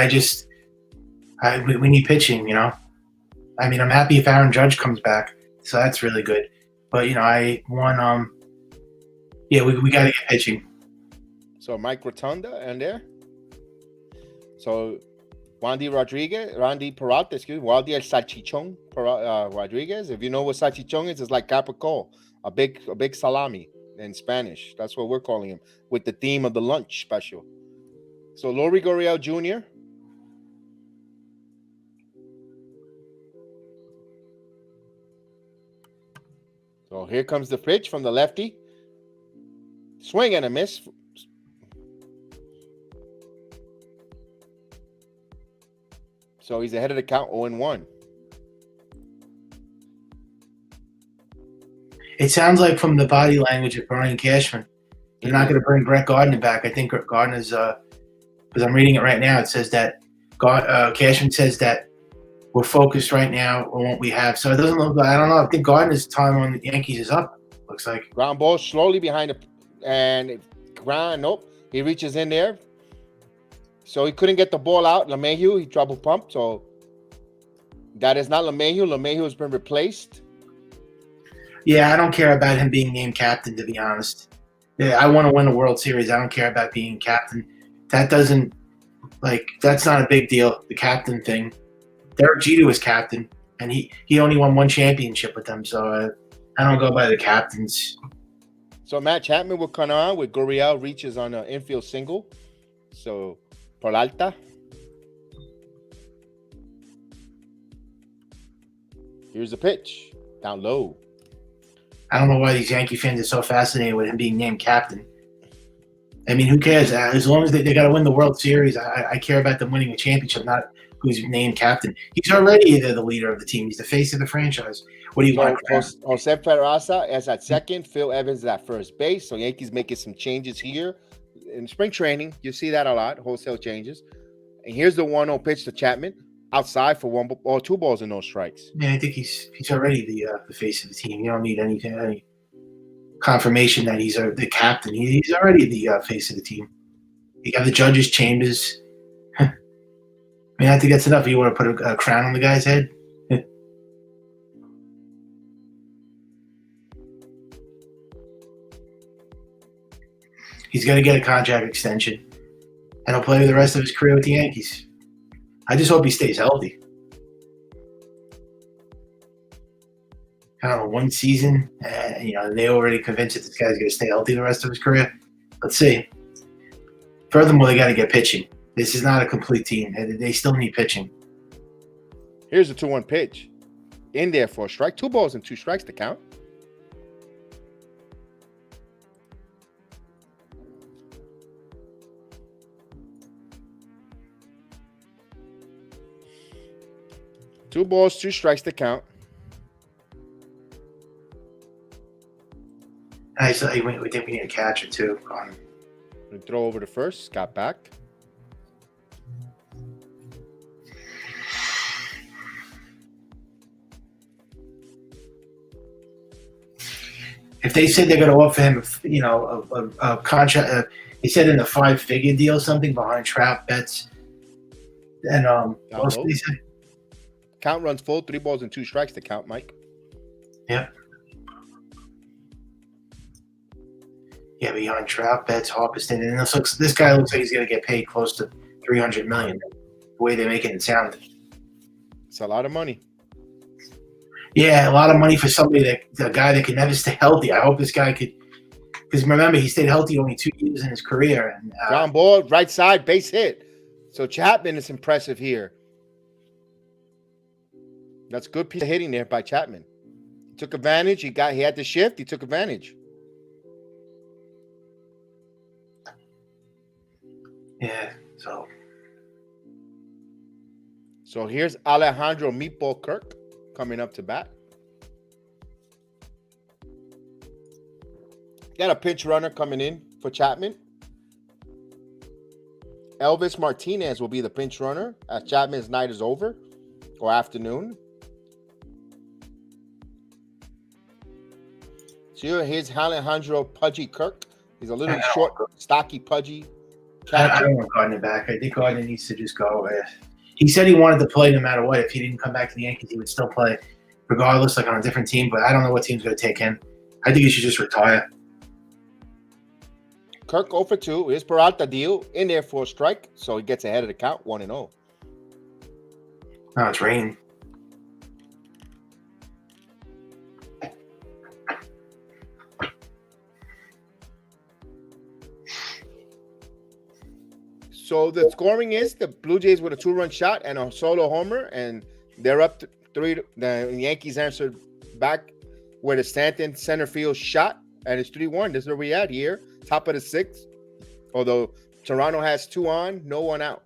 we need pitching, you know. I mean, I'm happy if Aaron Judge comes back, so that's really good. But, you know, I want, we got to get pitching. So Mike Rotunda and there. So Wandy Peralta, Waldy El Salchichon Rodriguez. If you know what salchichon is, it's like capicola, a big salami in Spanish. That's what we're calling him, with the theme of the lunch special. So Lori Gurriel Jr. So here comes the pitch from the lefty. Swing and a miss. So he's ahead of the count, 0-1. It sounds like from the body language of Brian Cashman, they're not going to bring Brett Gardner back. I think Gardner's, because I'm reading it right now, it says that Cashman says that we're focused right now on what we have. So it doesn't look like, I don't know, I think Gardner's time on the Yankees is up, looks like. Ground ball slowly behind nope. He reaches in there. So he couldn't get the ball out. LeMahieu, he trouble pumped. So that is not LeMahieu. LeMahieu has been replaced. Yeah, I don't care about him being named captain, to be honest. Yeah, I want to win a World Series. I don't care about being captain. That's not a big deal, the captain thing. Derek Jeter was captain, and he only won one championship with them. So I don't go by the captains. So Matt Chapman will come on with Gurriel reaches on an infield single. So Peralta. Here's the pitch. Down low. I don't know why these Yankee fans are so fascinated with him being named captain. I mean, who cares? As long as they got to win the World Series, I care about them winning a championship, not who's named captain. He's already the leader of the team. He's the face of the franchise. What do you want? Jose Peraza is at second. Phil Evans is at first base. So Yankees making some changes here. In spring training, you see that a lot, wholesale changes. And here's the 1-0 pitch to Chapman. Outside for 1 or 2 balls and no strikes. Yeah, I think he's already the face of the team. You don't need any confirmation that he's the captain. He's already the face of the team. You got the judges' chambers. I mean, I think that's enough. You want to put a crown on the guy's head? He's going to get a contract extension, and he'll play the rest of his career with the Yankees. I just hope he stays healthy. I don't know, 1 season, they already convinced that this guy's going to stay healthy the rest of his career. Let's see. Furthermore, they got to get pitching. This is not a complete team. They still need pitching. Here's the 2-1 pitch. In there for a strike. 2 balls and 2 strikes to count. Two balls, 2 strikes to count. I think we need a catcher too. Throw over to first. Got back. If they said they're going to offer him, a contract, he said in a 5-figure deal, something behind Trout, Betts, and what else did he say? Count runs full, 3 balls and 2 strikes to count, Mike. Yeah. Yeah, behind Trout, Betts, Harpeston, and this guy looks like he's going to get paid close to $300 million. The way they're making it sound. It's a lot of money. Yeah, a lot of money for a guy that can never stay healthy. I hope this guy could, because remember, he stayed healthy only 2 years in his career. And ground ball, right side, base hit. So Chapman is impressive here. That's a good piece of hitting there by Chapman. He took advantage. He had the shift. He took advantage. Yeah, So here's Alejandro Meatball Kirk coming up to bat. Got a pinch runner coming in for Chapman. Elvis Martinez will be the pinch runner as Chapman's night is over, or afternoon. So here's Alejandro Pudgy Kirk. He's a little short, stocky, pudgy. I don't want Gardner back. I think Gardner needs to just go. He said he wanted to play no matter what. If he didn't come back to the Yankees, he would still play regardless, like on a different team. But I don't know what team's going to take him. I think he should just retire. Kirk 0 for 2. Here's Peralta deal in there for a strike. So he gets ahead of the count, 1-0. Oh, it's raining. So the scoring is the Blue Jays with a 2-run shot and a solo homer, and they're up to 3. The Yankees answered back with a Stanton center field shot, and it's 3-1. This is where we at here, top of the 6th. Although Toronto has 2 on, no 1 out.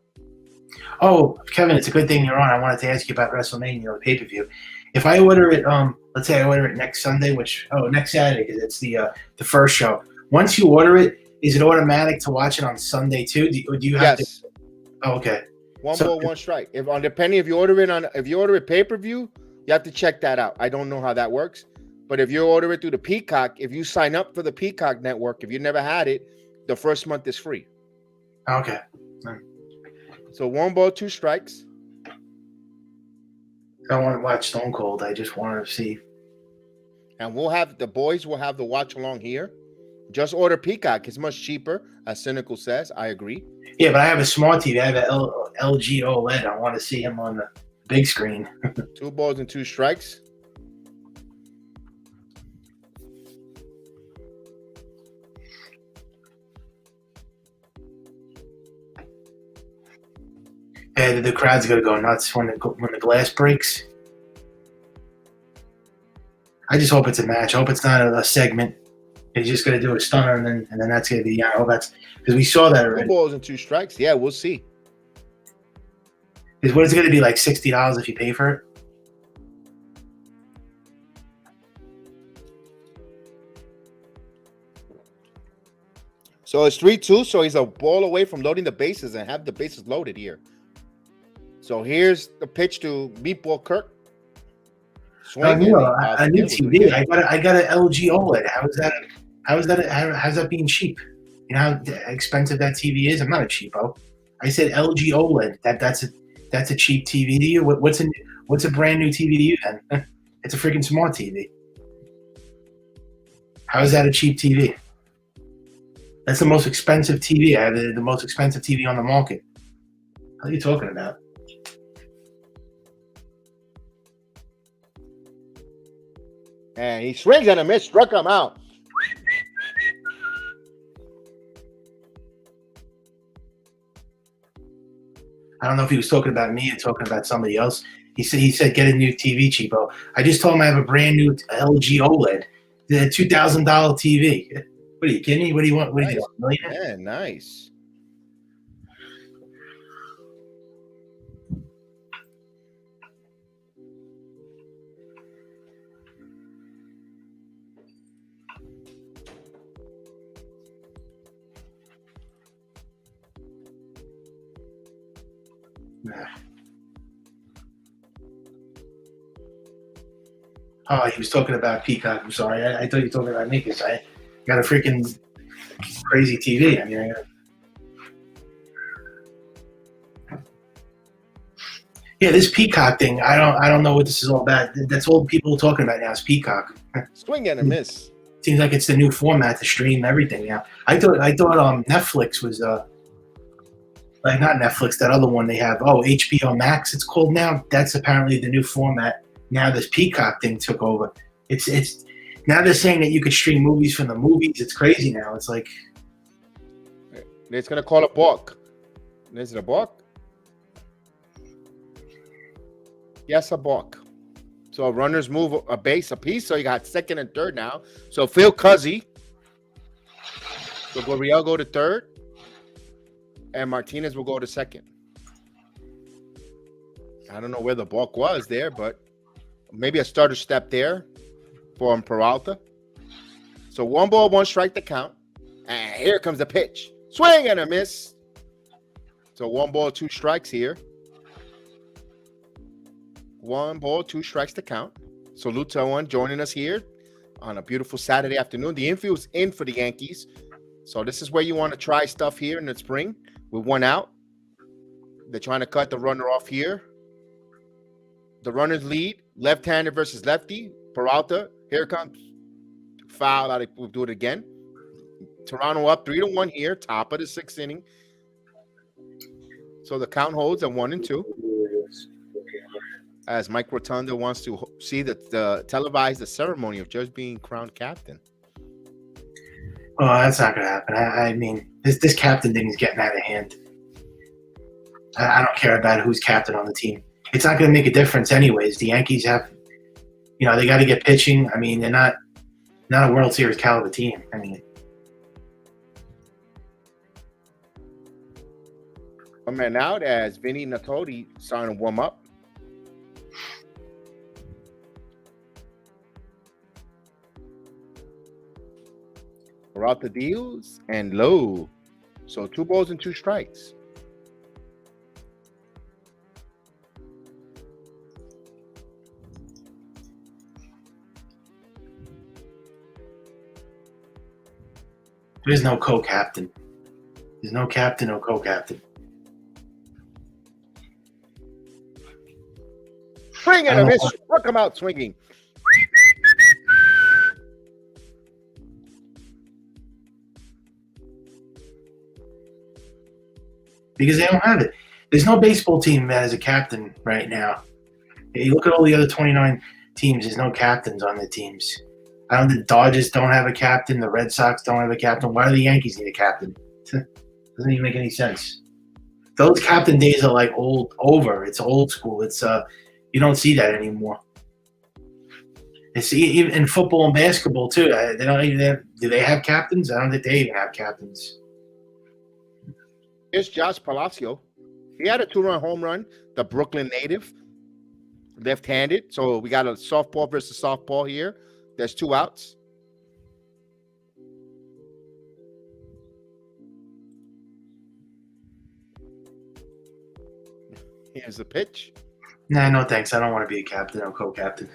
Oh, Kevin, it's a good thing you're on. I wanted to ask you about WrestleMania, the pay-per-view. If I order it, let's say I order it next Sunday, next Saturday, because it's the first show. Once you order it, is it automatic to watch it on Sunday too? Do you have to? Oh, okay. 1 ball, 1 strike. Depending if you order it pay-per-view, you have to check that out. I don't know how that works, but if you order it through the Peacock, if you sign up for the Peacock network, if you never had it, the first month is free. Okay. So 1 ball, 2 strikes. I don't want to watch Stone Cold. I just want to see. And the boys will have the watch along here. Just order Peacock. It's much cheaper, as Cynical says. I agree. Yeah, but I have a smart TV. I have an LG OLED. I want to see him on the big screen. 2 balls and 2 strikes. And the crowd's going to go nuts when the glass breaks. I just hope it's a match. I hope it's not a segment. He's just going to do a stunner, and then that's going to be that's because we saw that 2 already. balls and 2 strikes. Yeah, we'll see. What is it going to be like $60 if you pay for it? So it's 3-2. So he's a ball away from loading the bases and have the bases loaded here. So here's the pitch to Meatball Kirk. I need TV. I got an LG OLED. How's that being cheap? You know how expensive that TV is? I'm not a cheapo. I said LG OLED. That's a cheap TV to you. What's a brand new TV to you then? It's a freaking smart TV. How is that a cheap TV? That's the most expensive TV. I have the most expensive TV on the market. What are you talking about? And he swings and a miss, struck him out. I don't know if he was talking about me or talking about somebody else. He said get a new TV, cheapo. I just told him I have a brand new LG OLED, the $2,000 TV. What are you kidding me? What do you want? What do you want? Yeah, nice. Oh, he was talking about Peacock. I'm sorry. I thought you were talking about me because I got a freaking crazy TV. I mean, yeah, this Peacock thing. I don't know what this is all about. That's all people are talking about now is Peacock. Swing and a miss. Seems like it's the new format to stream everything now. I thought Netflix was like not Netflix, that other one they have. Oh, HBO Max it's called now. That's apparently the new format. Now this Peacock thing took over. It's now they're saying that you could stream movies from the movies. It's crazy now. It's like it's gonna call a balk. Is it a balk? Yes, a balk. So runners move a base apiece. So you got second and third now. So Phil Cuzzy. So Gurriel go to third. And Martinez will go to second. I don't know where the balk was there, but maybe a starter step there for Peralta. So 1 ball, 1 strike to count. And here comes the pitch. Swing and a miss. So 1 ball, 2 strikes here. 1 ball, 2 strikes to count. Salute to everyone joining us here on a beautiful Saturday afternoon. The infield's in for the Yankees. So this is where you want to try stuff here in the spring with 1 out. They're trying to cut the runner off here. The runners lead. Left-handed versus lefty. Peralta. Here it comes. Foul out. We'll do it again. Toronto up 3-1 here. Top of the 6th inning. So the count holds at 1-2. As Mike Rotunda wants to see the televise the ceremony of just being crowned captain. Oh, that's not going to happen. I mean, this captain thing is getting out of hand. I don't care about who's captain on the team. It's not going to make a difference anyways. The Yankees have, they got to get pitching. I mean, they're not a World Series caliber team. I mean, a man out as Vinny Natoli starting to warm up. Peralta deals and low. So 2 balls and 2 strikes. there's no co-captain. There's no captain, no co-captain. Swing and a miss. Struck him out swinging. Because they don't have it. There's no baseball team that has a captain right now. You look at all the other 29 teams, there's no captains on the teams. The Dodgers don't have a captain. The Red Sox don't have a captain. Why do the Yankees need a captain? Doesn't even make any sense. Those captain days are like over. It's old school. It's you don't see that anymore. It's even in football and basketball too. They don't even have. Do they have captains? I don't think they even have captains. Here's Josh Palacio. He had a 2-run home run. The Brooklyn native, left-handed. So we got a softball versus softball here. There's 2 outs. Here's the pitch. Nah, no thanks. I don't want to be a captain or co-captain.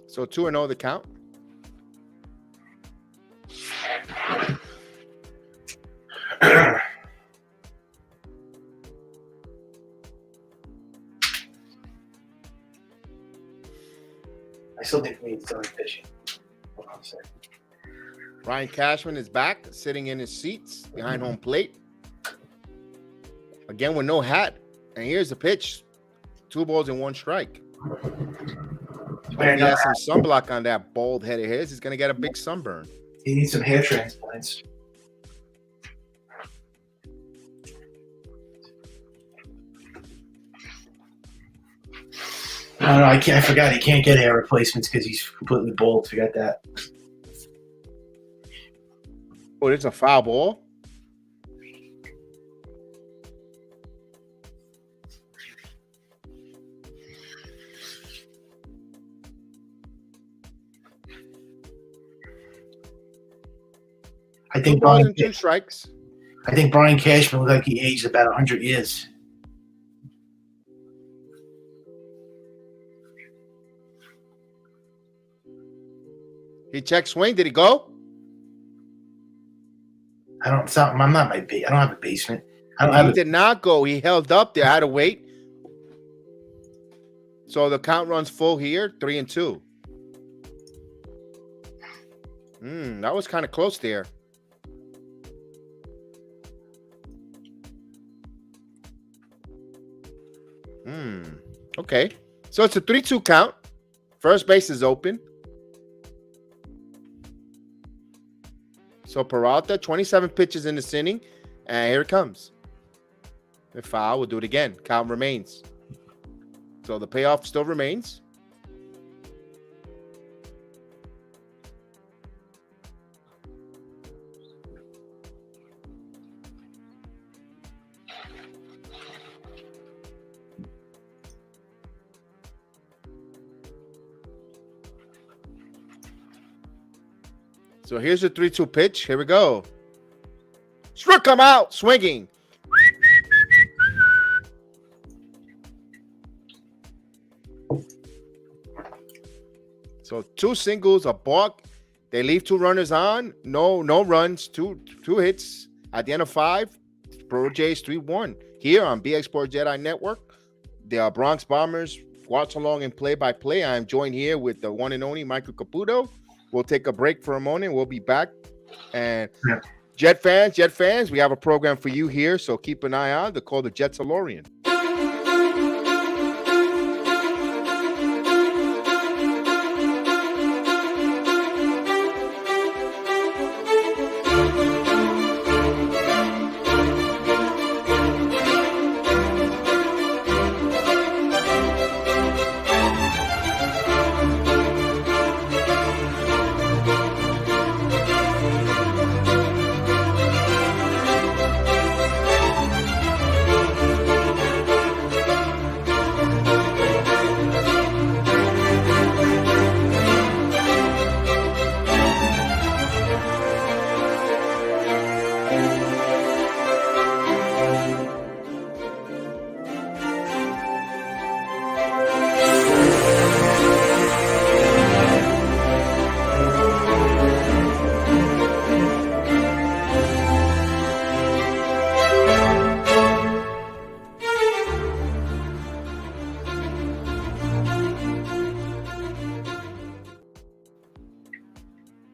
So 2-0 the count. I still think we need to start pitching. Hold on a second. Ryan Cashman is back, sitting in his seats behind home plate. Again with no hat. And here's the pitch. 2 balls and 1 strike. He has some sunblock on that bald head of his. He's going to get a big sunburn. He needs some hair transplants. No, I can't. I forgot he can't get hair replacements because he's completely bald. Forgot that. Oh, it's a foul ball. I think 2 balls and 2 strikes. I think Brian Cashman looked like he aged about 100 years. He checked swing. Did he go? I'm not I don't have a basement. He did not go. He held up there. I had to wait. So the count runs full here, 3-2. That was kind of close there. Okay. So it's a 3-2 count. First base is open. So Peralta, 27 pitches in this inning. And here it comes. The foul, we'll do it again. Count remains. So the payoff still remains. So here's the 3-2 pitch. Here we go. Struck him out, swinging. So 2 singles, a balk. They leave 2 runners on. No runs, two hits. At the end of 5, Pro Jays 3-1. Here on BX Sports JEDI Network, the Bronx Bombers watch along and play-by-play. I'm joined here with the one and only Michael Caputo. We'll take a break for a moment. We'll be back. And Jet fans, we have a program for you here, so keep an eye out. They're called the Jetsalorian.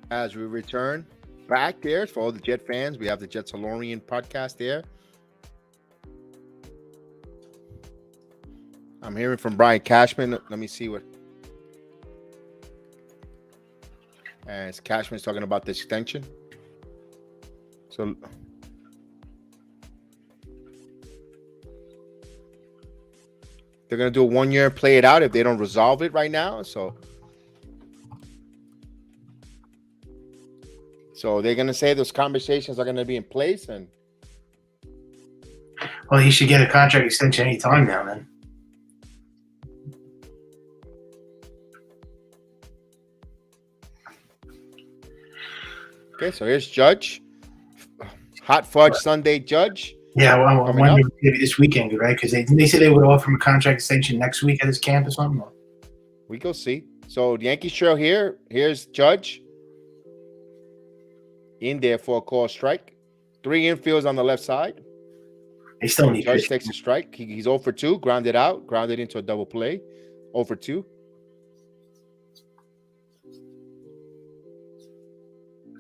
As we return back there for all the Jet fans, we have the Jetsalorian podcast there. I'm hearing from Brian Cashman. Let me see what. As Cashman's talking about the extension. So they're going to do a 1 year and play it out if they don't resolve it right now. So they're going to say those conversations are going to be in place. And Well, he should get a contract extension anytime now, then. okay, so here's Judge. Hot Fudge Sunday Judge. Yeah, well, I'm Coming wondering maybe this weekend, right? Because they said they would offer him a contract extension next week at his camp or something. We go see. So the Yankees trail here. Here's Judge. In there for a call strike. 3 infields on the left side. They still need Judge pitching. takes a strike. He's 0 for 2. Grounded out. Grounded into a double play. 0 for 2.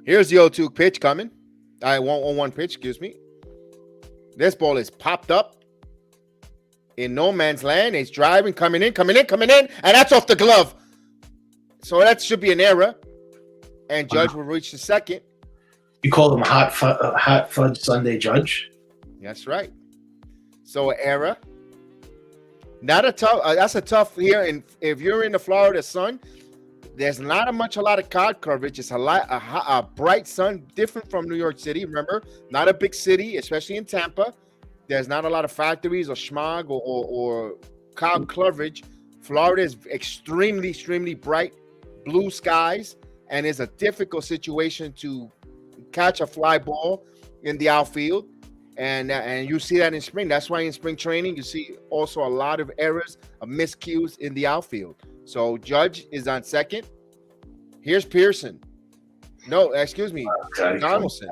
Here's the 0-2 pitch coming. 1-1 pitch, excuse me. This ball is popped up in no man's land. It's driving, coming in, and that's off the glove. So that should be an error. And Judge will reach the second. You called him a hot fudge Sunday Judge. That's right. So an error. Not a tough. That's a tough here. And if you're in the Florida sun, there's not a lot of cloud coverage. It's a bright sun, different from New York City. Remember, not a big city, especially in Tampa. There's not a lot of factories or smog or cloud coverage. Florida is extremely bright, blue skies, and it's a difficult situation to catch a fly ball in the outfield. And you see that in spring. That's why in spring training, you see also a lot of errors, of miscues in the outfield. So Judge is on second. Here's Pearson. No, excuse me, Donaldson.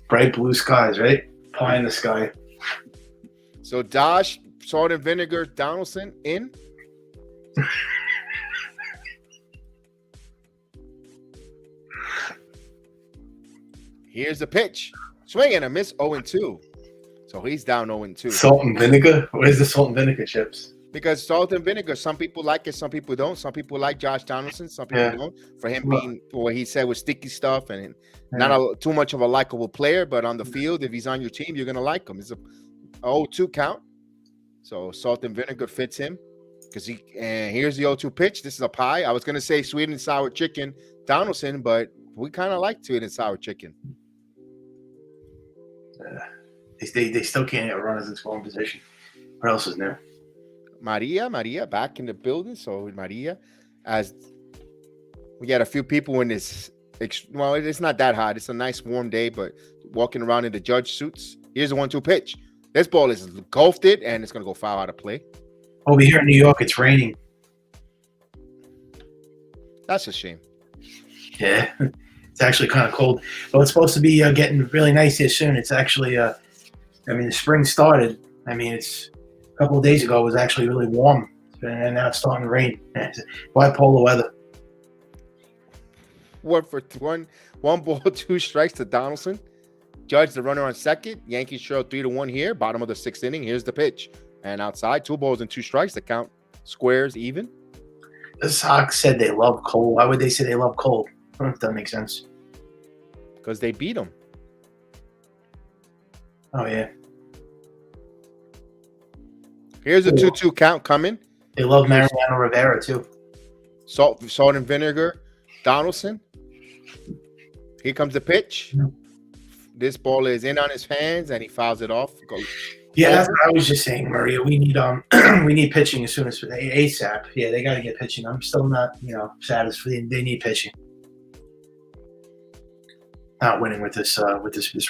Bright blue skies, right? Pie in the sky. So Dosh, salt and vinegar, Donaldson in. Here's the pitch. Swing and a miss, 0-2. So he's down 0-2. Salt and vinegar? Where's the salt and vinegar chips? Because salt and vinegar, some people like it, some people don't. Some people like Josh Donaldson, some people don't. For him being what he said was sticky stuff and not too much of a likable player, but on the field, if he's on your team, you're gonna like him. It's a 0-2 count. So salt and vinegar fits him. And here's the 0-2 pitch. This is a pie. I was gonna say sweet and sour chicken, Donaldson, but we kind of like sweet and sour chicken. They still can't get runners in scoring position. What else is new? Maria back in the building. So Maria, as we got a few people in this. Well, it's not that hot. It's a nice warm day, but walking around in the Judge suits. Here's a 1-2 pitch. This ball is golfed it, and it's gonna go foul out of play. Over here in New York, it's raining. That's a shame. Yeah, it's actually kind of cold. But it's supposed to be getting really nice here soon. It's actually, the spring started. It's a couple of days ago. It was actually really warm, and now it's starting to rain. Bipolar weather. 1 ball, 2 strikes to Donaldson. Judge the runner on second. Yankees trail 3-1 here. Bottom of the 6th inning. Here's the pitch, and outside 2 balls and 2 strikes. The count squares even. The Sox said they love cold. Why would they say they love cold? I don't know if that makes sense. Because they beat them. Oh yeah. Here's a 2-2 count coming. They love Mariano Rivera too. Salt and vinegar, Donaldson. Here comes the pitch. This ball is in on his hands, and he fouls it off. Yeah, that's what I was just saying, Maria. We need we need pitching as soon as ASAP. Yeah, they got to get pitching. I'm still not satisfied. They need pitching. Not winning with this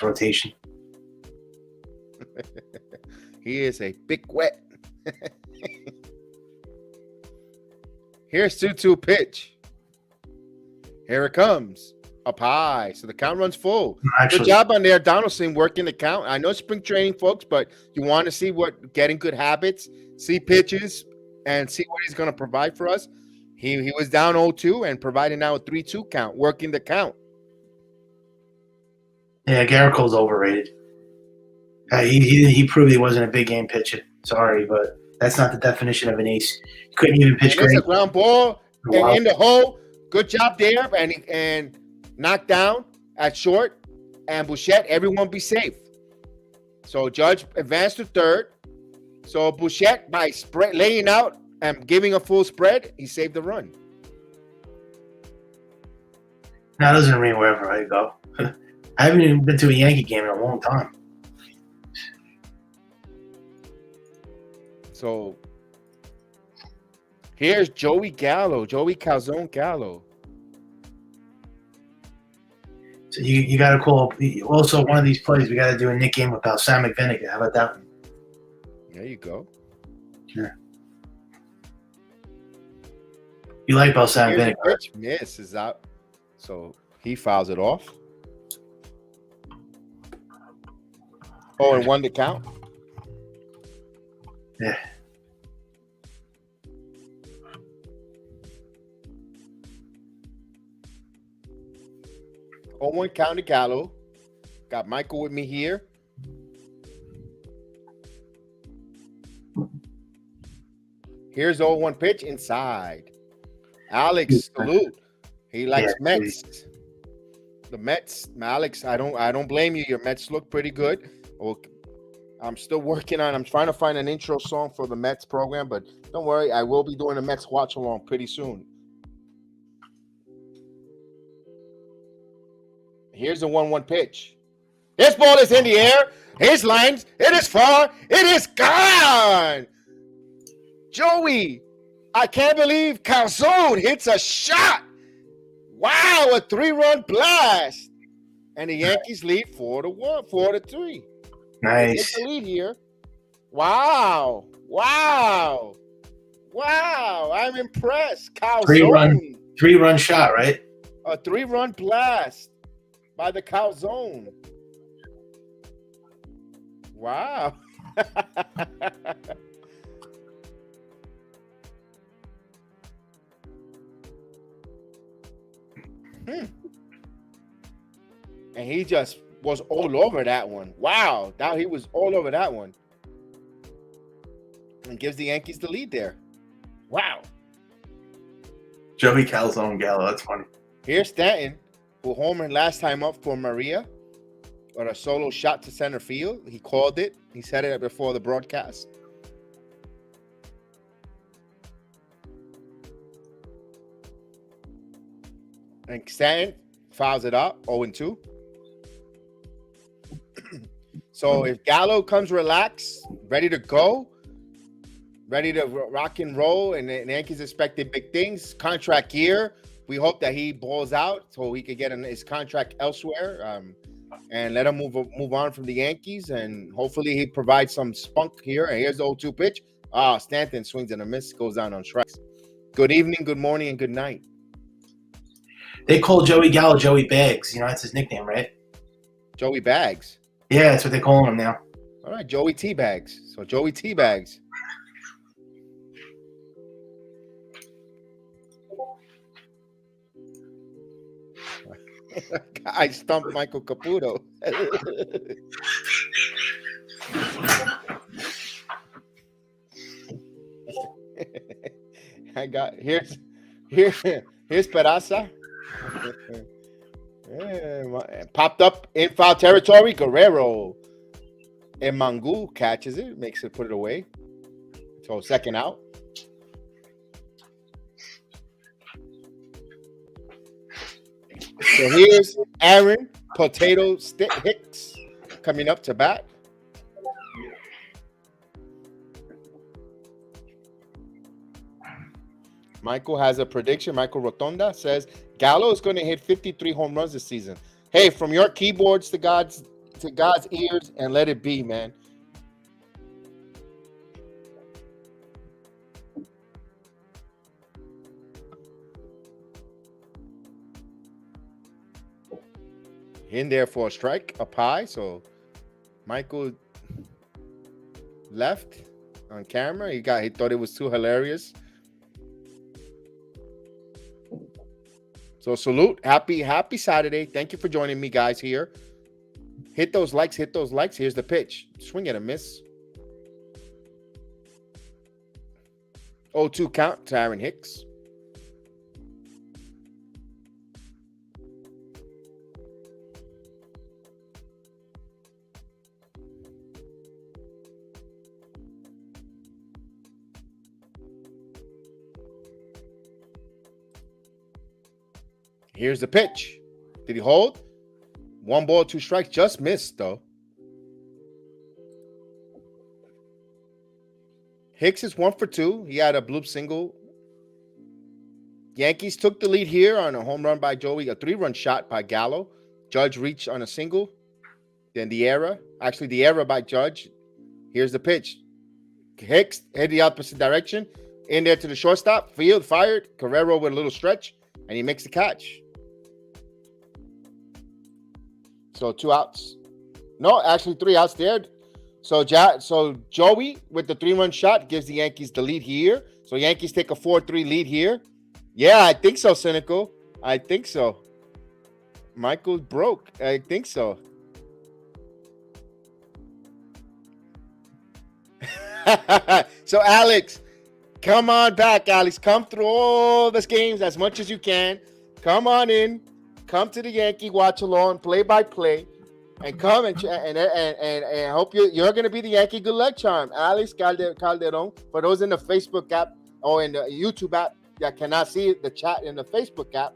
rotation. He is a big wet. Here's 2-2 pitch. Here it comes. Up high. So the count runs full. Good job on there, Donaldson, working the count. I know spring training, folks, but you want to see getting good habits, see pitches, and see what he's going to provide for us. He was down 0-2 and providing now a 3-2 count, working the count. Yeah, Garrett Cole's overrated. He proved he wasn't a big game pitcher. Sorry, but that's not the definition of an ace. You couldn't even pitch And it's great. a ground ball Wow. and in the hole. Good job there, and knocked down at short. And Bouchette, everyone be safe. So Judge advanced to third. So Bouchette, by spread laying out and giving a full spread, he saved the run. That doesn't ring wherever I go. I haven't even been to a Yankee game in a long time. So here's Joey Calzone Gallo. So you got to call. Also, one of these plays, we got to do a Nick game with balsamic vinegar. How about that one? There you go. Yeah. You like balsamic Here's the vinegar? pitch. Miss is out. So he fouls it off. 0-1 to count. Yeah. One count to Gallo. Got Michael with me here. Here's 0-1 pitch inside. Alex, salute. He likes Mets. The Mets, Alex, I don't blame you. Your Mets look pretty good. I'm still working on. I'm trying to find an intro song for the Mets program, but don't worry, I will be doing a Mets watch along pretty soon. Here's a 1-1 pitch. This ball is in the air. His lines. It is far. It is gone. Joey, I can't believe Calzone hits a shot. Wow, a 3-run blast. And the Yankees lead 4-1, 4-3. Nice. Take the lead here. Wow. Wow. Wow. I'm impressed. Calzone. Three-run shot, right? A 3-run blast by the Calzone. Wow. And he just was all over that one. Wow. Now he was all over that one. And gives the Yankees the lead there. Wow. Joey Calzone Gallo. That's funny. Here's Stanton, who homered last time up for Maria, or a solo shot to center field. He called it. He said it before the broadcast. And Stanton fouls it up, 0-2. So if Gallo comes relaxed, ready to go, ready to rock and roll, and the Yankees expected big things, contract year, we hope that he balls out so he could get his contract elsewhere, and let him move on from the Yankees, and hopefully he provides some spunk here. And here's the 0-2 pitch. Stanton swings and a miss, goes down on strikes. Good evening, good morning, and good night. They call Joey Gallo Joey Bags. You know, that's his nickname, right? Joey Bags. Yeah, that's what they're calling him now. All right, Joey Teabags. So Joey Teabags. I stumped Michael Caputo. I got here's Peraza. Popped up in foul territory. Guerrero and Mangu catches it, makes it put it away. So second out. So here's Aaron Potato Stick Hicks coming up to bat. Michael has a prediction. Michael Rotonda says Gallo is going to hit 53 home runs this season. Hey, from your keyboards to God's ears, and let it be, man. In there for a strike, up high. So Michael left on camera. He thought it was too hilarious. So salute. Happy Saturday. Thank you for joining me, guys, here. Hit those likes. Here's the pitch. Swing and a miss. 0-2 count to Aaron Hicks. Here's the pitch. Did he hold? 1 ball, 2 strikes. Just missed, though. Hicks is 1 for 2. He had a bloop single. Yankees took the lead here on a home run by Joey, a 3-run shot by Gallo. Judge reached on a single. Then the error by Judge. Here's the pitch. Hicks hit the opposite direction. In there to the shortstop. Field fired. Guerrero with a little stretch. And he makes the catch. So 2 outs. No, actually 3 outs there. So Joey with the 3-run shot gives the Yankees the lead here. So Yankees take a 4-3 lead here. Yeah, I think so, Cynical. I think so. Michael broke. I think so. So Alex, come on back, Alex. Come through all these games as much as you can. Come on in. Come to the Yankee watch along, play by play, and come and hope you're going to be the Yankee good luck charm. Alex Calderon. For those in the Facebook app or in the YouTube app that cannot see the chat in the Facebook app,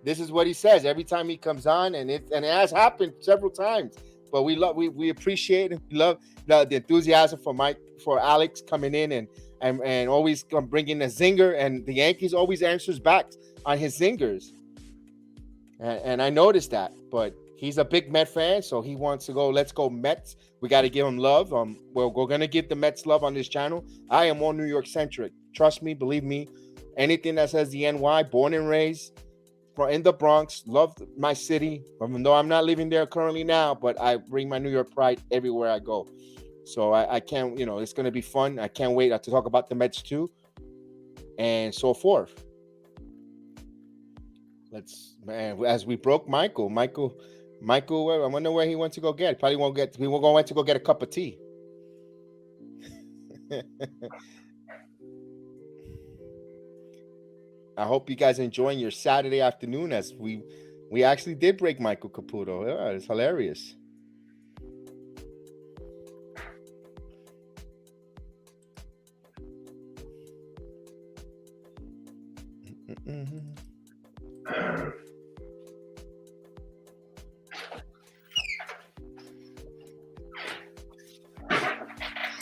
this is what he says every time he comes on, and it has happened several times. But we appreciate it. We love the enthusiasm for Alex coming in and always bringing a zinger, and the Yankees always answers back on his zingers. And I noticed that, but he's a big Met fan, so he wants to go. Let's go Mets. We got to give him love. We're going to give the Mets love on this channel. I am more New York centric. Trust me, believe me. Anything that says the NY, born and raised in the Bronx, love my city. Even though I'm not living there currently now, but I bring my New York pride everywhere I go. So I can't, it's going to be fun. I can't wait to talk about the Mets too, and so forth. As we broke Michael, I wonder where he went to go get. Probably won't get. We were going to go get a cup of tea. I hope you guys enjoying your Saturday afternoon, as we actually did break Michael Caputo. Yeah, it's hilarious.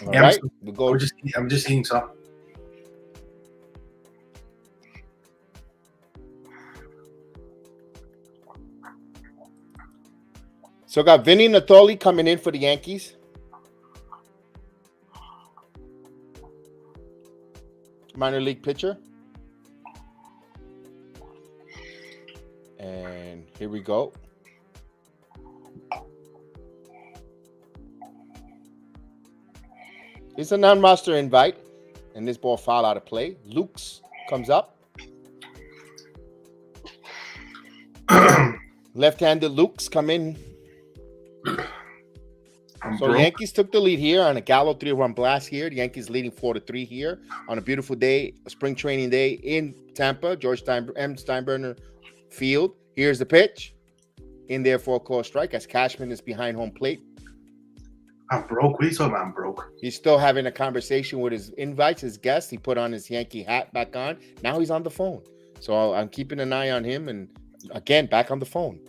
All right, we'll go. I'm just eating some. So got Vinny Natoli coming in for the Yankees. Minor league pitcher. And here we go. It's a non-roster invite, and this ball foul out of play. Lukes comes up. Left-handed Lukes come in. So Yankees took the lead here on a Gallo 3-run blast here. The Yankees leading 4-3 here on a beautiful day, a spring training day in Tampa, George M. Steinbrenner Field. Here's the pitch. In there for a close strike as Cashman is behind home plate. I'm broke. What are you talking about? I'm broke. He's still having a conversation with his invites, his guests. He put on his Yankee hat back on. Now he's on the phone. So I'm keeping an eye on him. And again, back on the phone.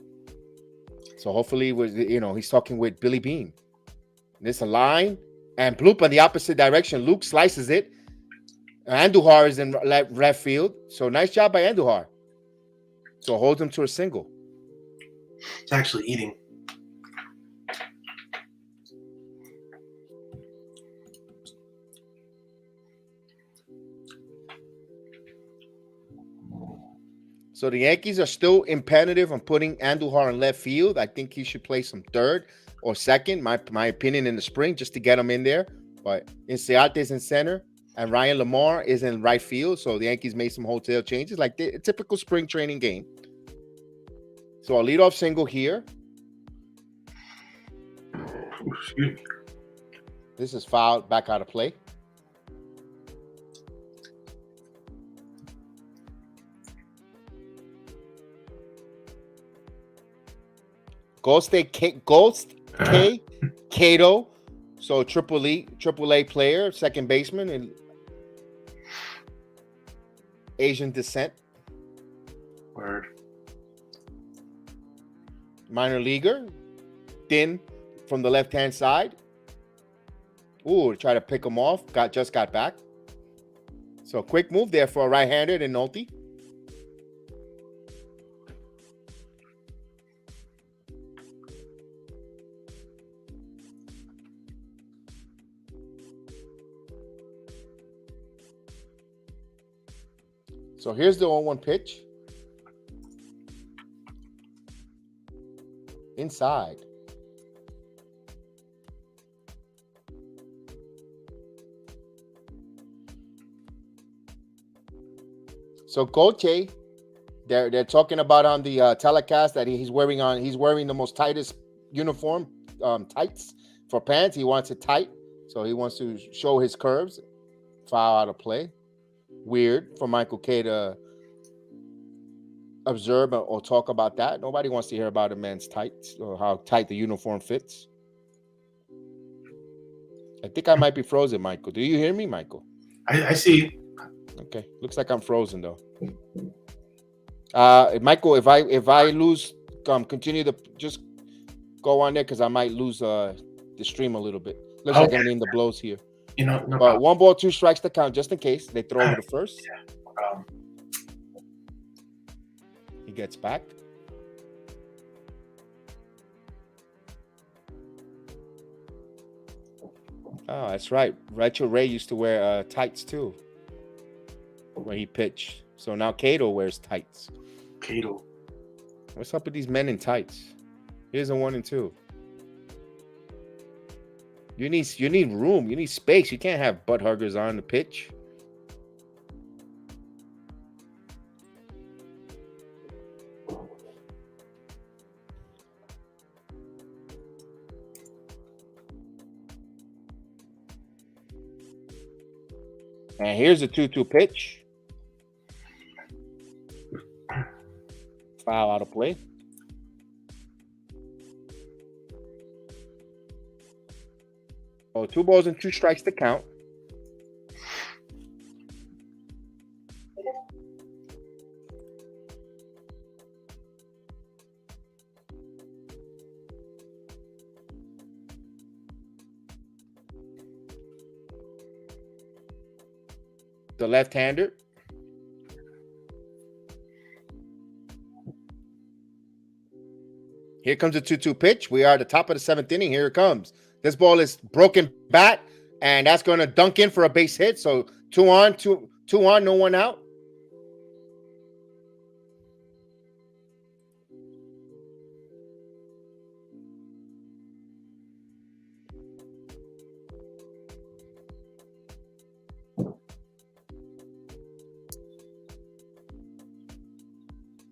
So hopefully, he's talking with Billy Bean. This a line and bloop on the opposite direction. Luke slices it. Andujar is in left field. So nice job by Andujar. So holds him to a single. It's actually eating. So the Yankees are still imperative on putting Andujar in left field. I think he should play some third or second, my opinion, in the spring, just to get him in there. But Inciarte's in center, and Ryan Lamar is in right field. So the Yankees made some hotel changes, like the typical spring training game. So a leadoff single here. Excuse me. This is fouled back out of play. Ghost K, Cato. So triple A player, second baseman, and Asian descent. Word. Minor leaguer, thin from the left-hand side. Ooh, try to pick him off. Just got back. So quick move there for a right-hander and Nolte. So here's the 0-1 pitch. Inside. So Gauthier, they're talking about on the telecast that he's wearing the most tightest uniform, tights for pants. He wants it tight, so he wants to show his curves. Foul out of play. Weird for Michael K to observe or talk about that. Nobody wants to hear about a man's tights or how tight the uniform fits. I think I might be frozen, Michael. Do you hear me, Michael? I see. Okay, looks like I'm frozen though. Michael, if I lose, continue to just go on there because I might lose the stream a little bit. Looks like I'm in the blows here. No but problem. 1 ball, 2 strikes to count just in case they throw over the first. Yeah, no problem. He gets back. Oh, that's right. Rachel Ray used to wear tights too when he pitched. So now Cato wears tights. Cato. What's up with these men in tights? Here's a 1 and 2. You need room. You need space. You can't have butt huggers on the pitch. And here's a 2-2 pitch. Foul out of play. Oh, 2 balls and 2 strikes to count. The left-hander. Here comes the 2-2 pitch. We are at the top of the 7th inning. Here it comes. This ball is broken bat, and that's going to dunk in for a base hit. So 2 on, no one out.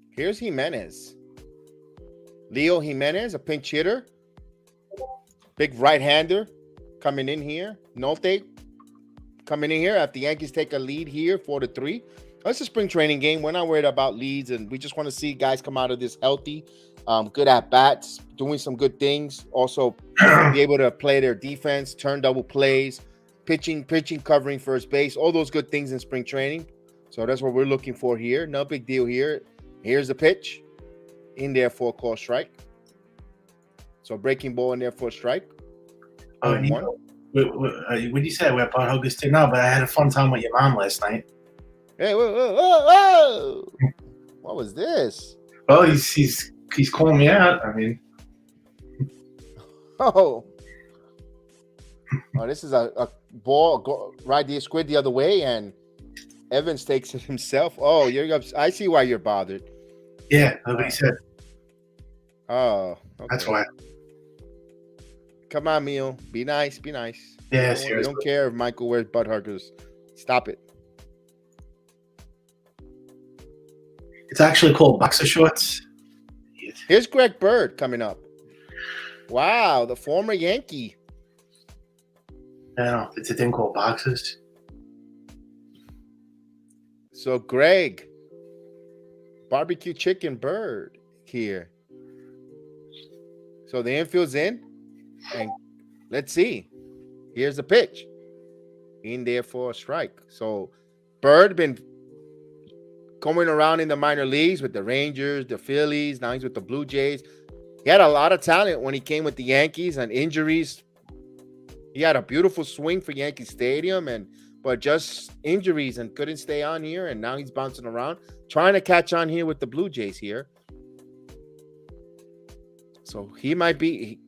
Here's Jimenez. Leo Jimenez, a pinch hitter. Big right-hander coming in here. Nolte coming in here after the Yankees take a lead here 4-3. It's a spring training game. We're not worried about leads, and we just want to see guys come out of this healthy, good at bats, doing some good things. Also, be able to play their defense, turn double plays, pitching, covering first base, all those good things in spring training. So that's what we're looking for here. No big deal here. Here's the pitch in there for a call strike. So breaking ball in there for a strike. Oh, and what did you say? We're butt huggers too. No, but I had a fun time with your mom last night. Hey, whoa. What was this? Well, he's calling me out. I mean, oh, this is a ball right there, squid the other way, and Evans takes it himself. Oh, I see why you're bothered. Yeah, nobody said. Oh, okay. That's why. Come on, Meal. Be nice. Yeah, seriously. You don't care if Michael wears butt huggers. Stop it. It's actually called boxer shorts. Here's Greg Bird coming up. Wow, the former Yankee. I don't know. It's a thing called boxers. So Greg, barbecue chicken Bird here. So the infield's in, and let's see. Here's the pitch. In there for a strike. So Bird been going around in the minor leagues with the Rangers, the Phillies. Now he's with the Blue Jays. He had a lot of talent when he came with the Yankees, and injuries. He had a beautiful swing for Yankee Stadium, but just injuries and couldn't stay on here. And now he's bouncing around, trying to catch on here with the Blue Jays here. So he might be.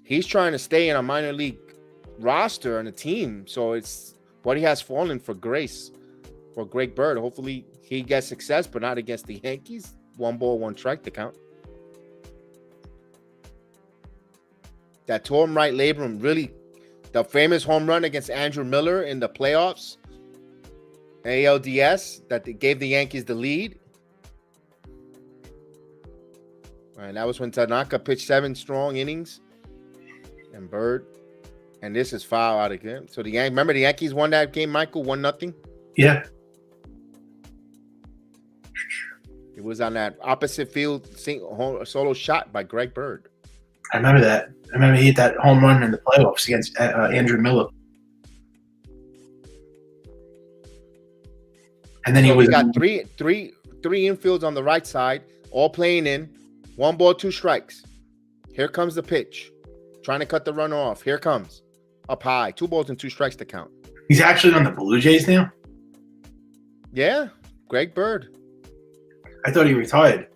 He's trying to stay in a minor league roster on a team. So it's what he has fallen for grace for Greg Bird. Hopefully he gets success, but not against the Yankees. 1 ball, 1 strike to count. That Tom Wright labrum, really, the famous home run against Andrew Miller in the playoffs, ALDS, that gave the Yankees the lead. And that was when Tanaka pitched 7 strong innings. And Bird. And this is foul out of game. So remember the Yankees won that game, Michael, 1-0. Yeah. It was on that opposite field solo shot by Greg Bird. I remember that. I remember he hit that home run in the playoffs against Andrew Miller. And then we got three infields on the right side, all playing in. 1 ball, 2 strikes. Here comes the pitch. Trying to cut the runner off. Here comes. Up high. 2 balls and 2 strikes to count. He's actually on the Blue Jays now? Yeah. Greg Bird. I thought he retired.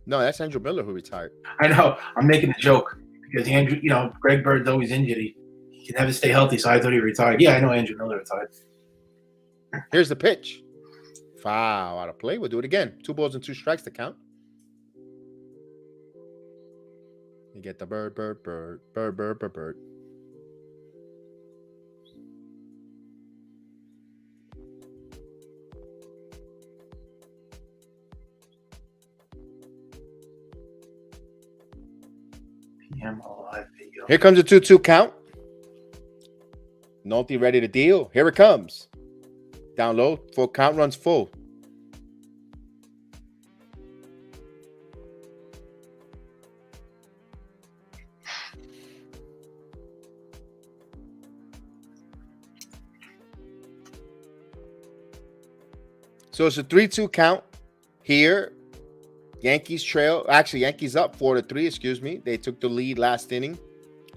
No, that's Andrew Miller who retired. I know. I'm making a joke because Andrew, Greg Bird's always injured. He can never stay healthy, so I thought he retired. Yeah, I know Andrew Miller retired. Here's the pitch. Foul out of play. We'll do it again. 2 balls and 2 strikes to count. You get the bird. Here comes a 2-2 count. Nolte ready to deal. Here it comes. Down low. Full count runs full. So it's a 3-2 count here. Yankees trail. Actually, Yankees up 4-3. Excuse me. They took the lead last inning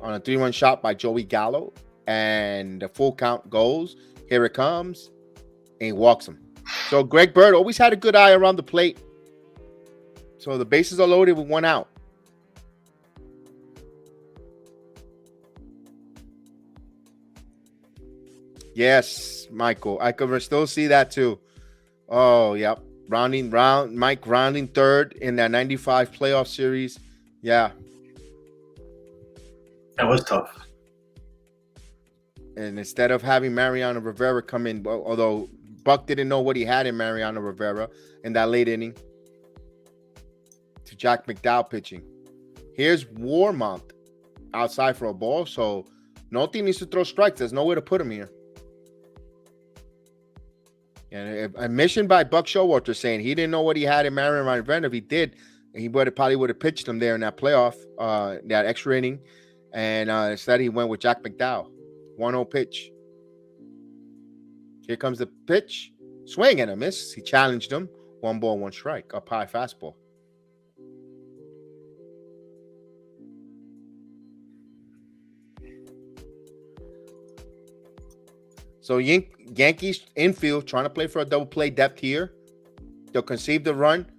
on a 3-run shot by Joey Gallo. And the full count goes. Here it comes. And he walks him. So Greg Bird always had a good eye around the plate. So the bases are loaded with 1 out. Yes, Michael. I could still see that too. Oh, yep. Mike rounding third in that 95 playoff series. Yeah. That was tough. And instead of having Mariano Rivera come in, although Buck didn't know what he had in Mariano Rivera in that late inning, to Jack McDowell pitching. Here's Warmont outside for a ball. So Nolte needs to throw strikes. There's nowhere to put him here. And a admission by Buck Showalter saying he didn't know what he had in Mariano Rivera. If he did, he probably would have pitched him there in that playoff, that extra inning. And instead, he went with Jack McDowell. 1-0 pitch. Here comes the pitch. Swing and a miss. He challenged him. 1 ball, 1 strike. Up high fastball. So Yankees infield trying to play for a double play depth here. They'll conceive the run,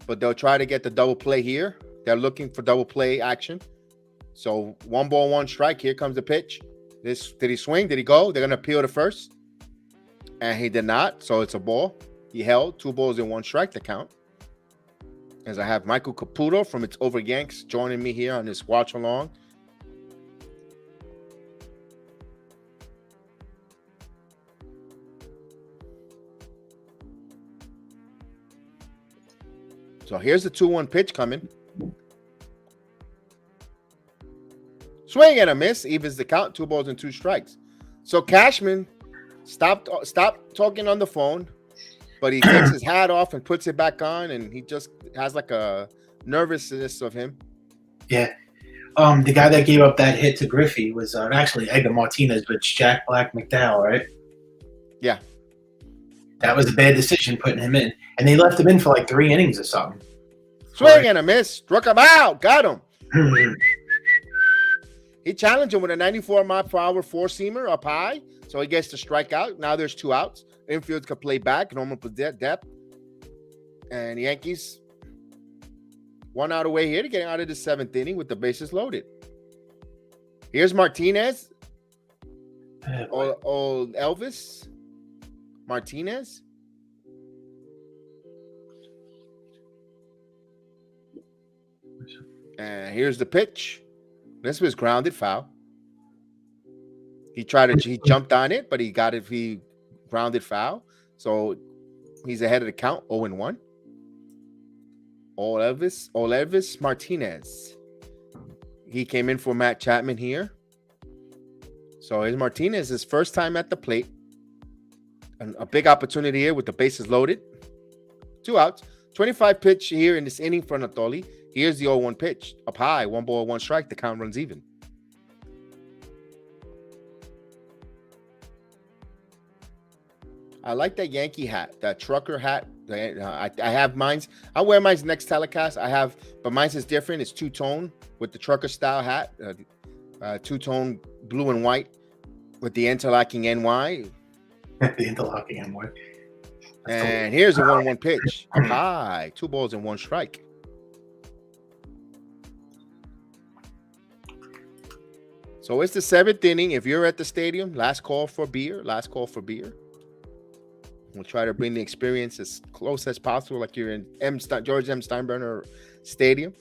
but they'll try to get the double play here. They're looking for double play action. So 1 ball, 1 strike. Here comes the pitch. Did he swing? Did he go? They're going to appeal to first. And he did not. So it's a ball. He held 2 balls and 1 strike to count. As I have Michael Caputo from It's Over Yanks joining me here on this watch along. So here's the 2-1 pitch coming. Swing and a miss. Evens the count. 2 balls and 2 strikes. So Cashman stopped talking on the phone, but he takes his hat off and puts it back on, and he just has like a nervousness of him. Yeah. The guy that gave up that hit to Griffey was actually Edgar Martinez, but it's Jack Black McDowell, right? Yeah. That was a bad decision putting him in. And they left him in for like 3 innings or something. Swing and a miss. Struck him out. Got him. He challenged him with a 94-mile-per-hour four-seamer up high, so he gets to strike out. Now there's 2 outs. Infield can play back, normal depth. And the Yankees 1 out away here to get out of the 7th inning with the bases loaded. Here's Martinez. Old Elvis Martinez. And here's the pitch. This was grounded foul. He jumped on it, but he got it. He grounded foul. So he's ahead of the count, 0-1. Elvis Martinez. He came in for Matt Chapman here. So here's Martinez, his first time at the plate. And a big opportunity here with the bases loaded. 2 outs. 25 pitch here in this inning for Anatoly. Here's the 0-1 pitch. Up high, 1 ball, 1 strike. The count runs even. I like that Yankee hat, that trucker hat. I have mine. I'll wear mine next telecast. But mine is different. It's two-tone with the trucker style hat. Two-tone blue and white with the interlocking NY. The interlocking NY. And here's a 1-1 pitch. Up high, 2 balls and 1 strike. So it's the 7th inning. If you're at the stadium, last call for beer. We'll try to bring the experience as close as possible, like you're in George M. Steinbrenner Stadium.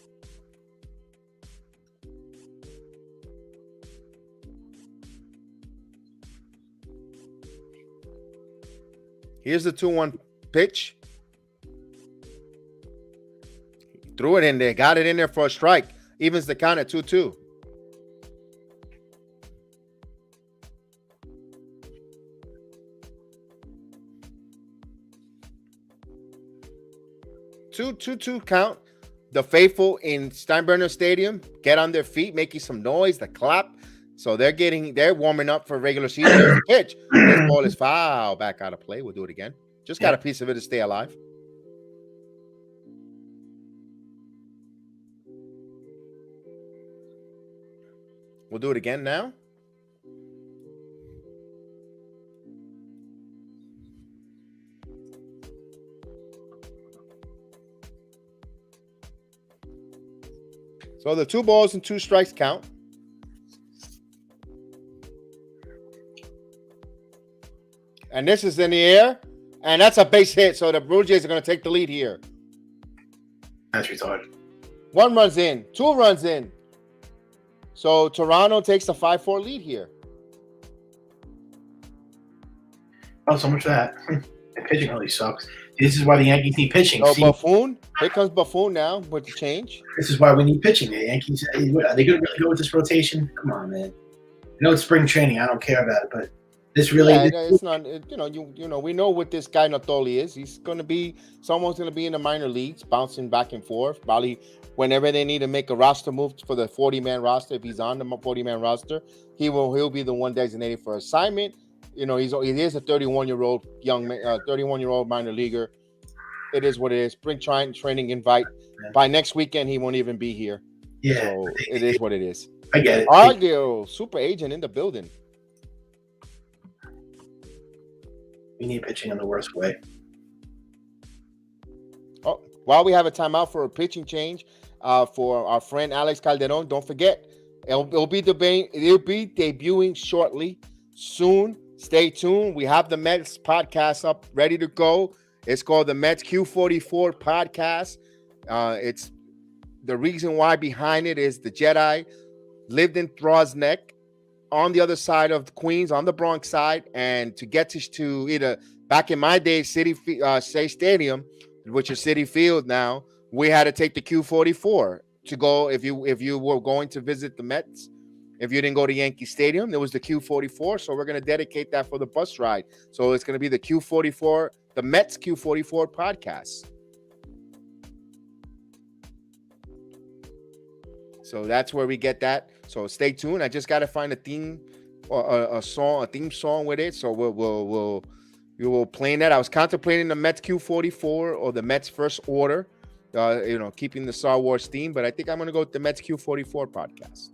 Here's the 2-1 pitch. He threw it in there, got it in there for a strike. Evens the count at 2-2. Two count. The faithful in Steinbrenner Stadium get on their feet, making some noise, the clap. So they're warming up for regular season. There's the pitch. This ball is foul. Back out of play. We'll do it again. Just got a piece of it to stay alive. We'll do it again now. So the 2 balls and 2 strikes count. And this is in the air. And that's a base hit. So the Blue Jays are going to take the lead here. That's retarded. 1 runs in. 2 runs in. So Toronto takes the 5-4 lead here. Oh, so much for that. The pitching really sucks. This is why the Yankees need pitching. So Buffoon. Here comes Buffoon now with the change. This is why we need pitching. The Yankees, are they going to really go with this rotation? Come on, man. I know it's spring training. I don't care about it, but this really it's not. We know what this guy Natoli is. He's going to be someone's going to be in the minor leagues, bouncing back and forth. Probably whenever they need to make a roster move for the 40-man roster, if he's on the 40-man roster, he'll be the one designated for assignment. He is a 31-year-old young man, 31-year-old minor leaguer. It is what it is. Spring training invite. By next weekend, he won't even be here. Yeah, so it is what it is. I get it. Argyle, super agent in the building. We need pitching in the worst way. Oh, while we have a timeout for a pitching change for our friend Alex Calderon, don't forget it'll be debuting shortly, soon. Stay tuned. We have the Mets podcast up, ready to go. It's called the Mets Q44 podcast. It's the reason why behind it is the JEDI lived in Thraw's Neck on the other side of Queens, on the Bronx side, and to get to either back in my day, City Stadium, which is City Field now, we had to take the Q44 to go if you were going to visit the Mets. If you didn't go to Yankee Stadium, there was the Q44. So we're going to dedicate that for the bus ride. So it's going to be the Q44, the Mets Q44 podcast. So that's where we get that. So stay tuned. I just got to find a theme or a theme song with it. So we will play that. I was contemplating the Mets Q44 or the Mets First Order, keeping the Star Wars theme, but I think I'm going to go with the Mets Q44 podcast.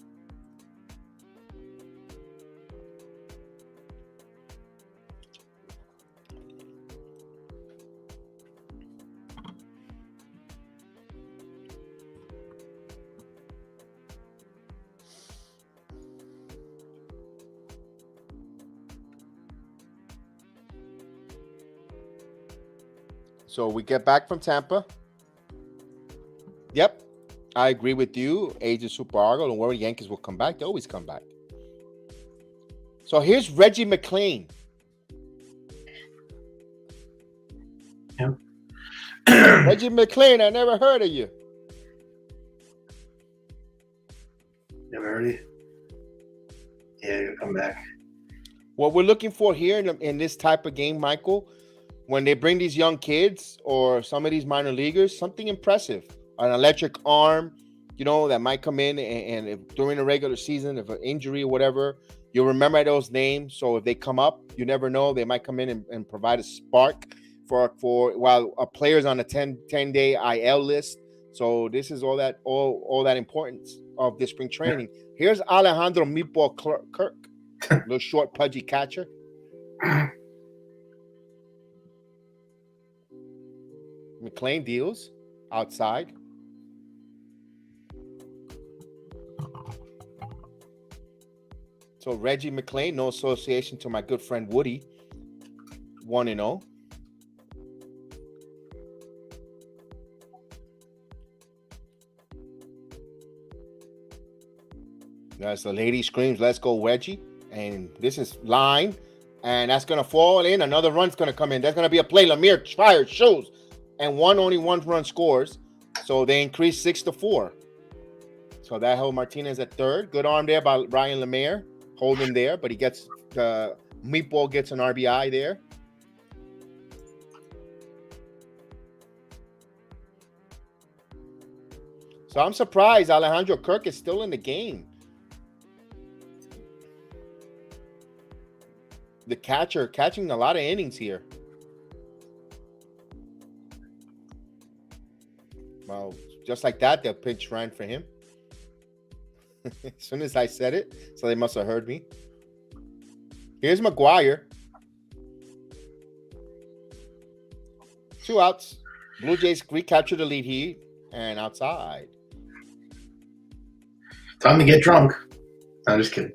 So we get back from Tampa. Yep, I agree with you. Age is super argo. Don't worry, Yankees will come back. They always come back. So here's Reggie McClain. Yep. Reggie McClain, I never heard of you. Never heard of you? Yeah, you'll come back. What we're looking for here in this type of game, Michael, when they bring these young kids or some of these minor leaguers, something impressive, an electric arm, that might come in and if, during the regular season, if an injury or whatever, you'll remember those names. So if they come up, you never know, they might come in and provide a spark for while a player's on a 10-day IL list. So this is all that importance of this spring training. Here's Alejandro Meatball Kirk, little short pudgy catcher. McClain deals outside. So Reggie McClain, no association to my good friend Woody, 1-0. As the lady screams, "Let's go, Reggie!" And this is line, and that's gonna fall in. Another run's gonna come in. There's gonna be a play. Lemire fires, shows. And only one run scores. So they increase 6-4. So that held Martinez at third. Good arm there by Ryan Lemire. Hold him there, but he gets Meatball gets an RBI there. So I'm surprised Alejandro Kirk is still in the game. The catcher catching a lot of innings here. Well, just like that, the pitch ran for him. As soon as I said it, so they must have heard me. Here's McGuire. 2 outs. Blue Jays recapture the lead here and outside. Time to get drunk. I'm just kidding.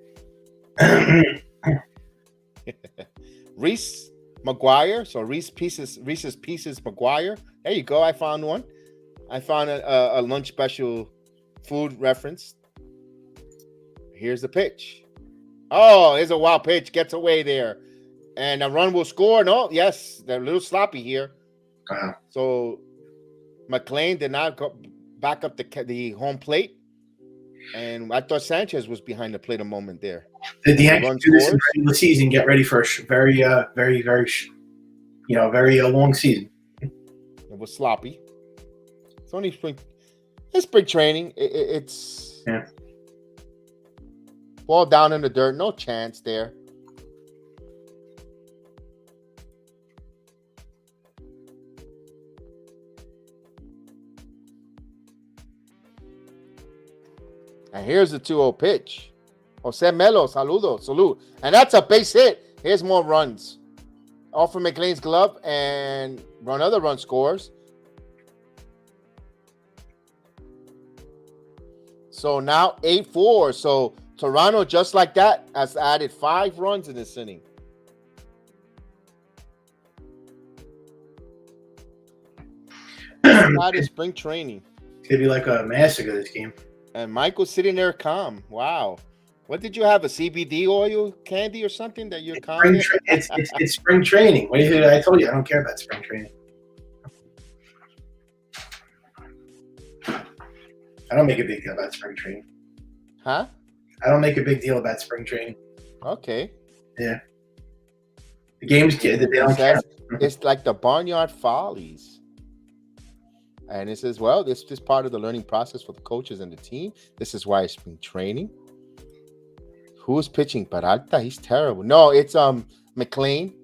Reese McGuire. So Reese's Pieces McGuire. There you go. I found one. I found a lunch special food reference. Here's the pitch. Oh, here's a wild pitch. Gets away there. And a run will score. No, yes, they're a little sloppy here. Wow. So McClain did not go back up the home plate. And I thought Sanchez was behind the plate a moment there. Did the Yankees do this in the regular season? Get ready for a very long season. It was sloppy. It's only spring training. It's ball down in the dirt. No chance there. And here's the 2-0 pitch. Jose Melo, salute. And that's a base hit. Here's more runs. Off of McClain's glove and another run scores. So now 8-4. So Toronto, just like that, has added 5 runs in this inning. That is spring training. It's going to be like a massacre this game. And Michael's sitting there calm. Wow. What did you have? A CBD oil candy or something that you're calm? It's spring training. What do you think? I told you I don't care about spring training. I don't make a big deal about spring training. Huh? I don't make a big deal about spring training. Okay. Yeah. The games, they don't care. It's like the Barnyard Follies. And it says, well, this is part of the learning process for the coaches and the team. This is why it's been training. Who's pitching? Peralta? He's terrible. No, it's McLean,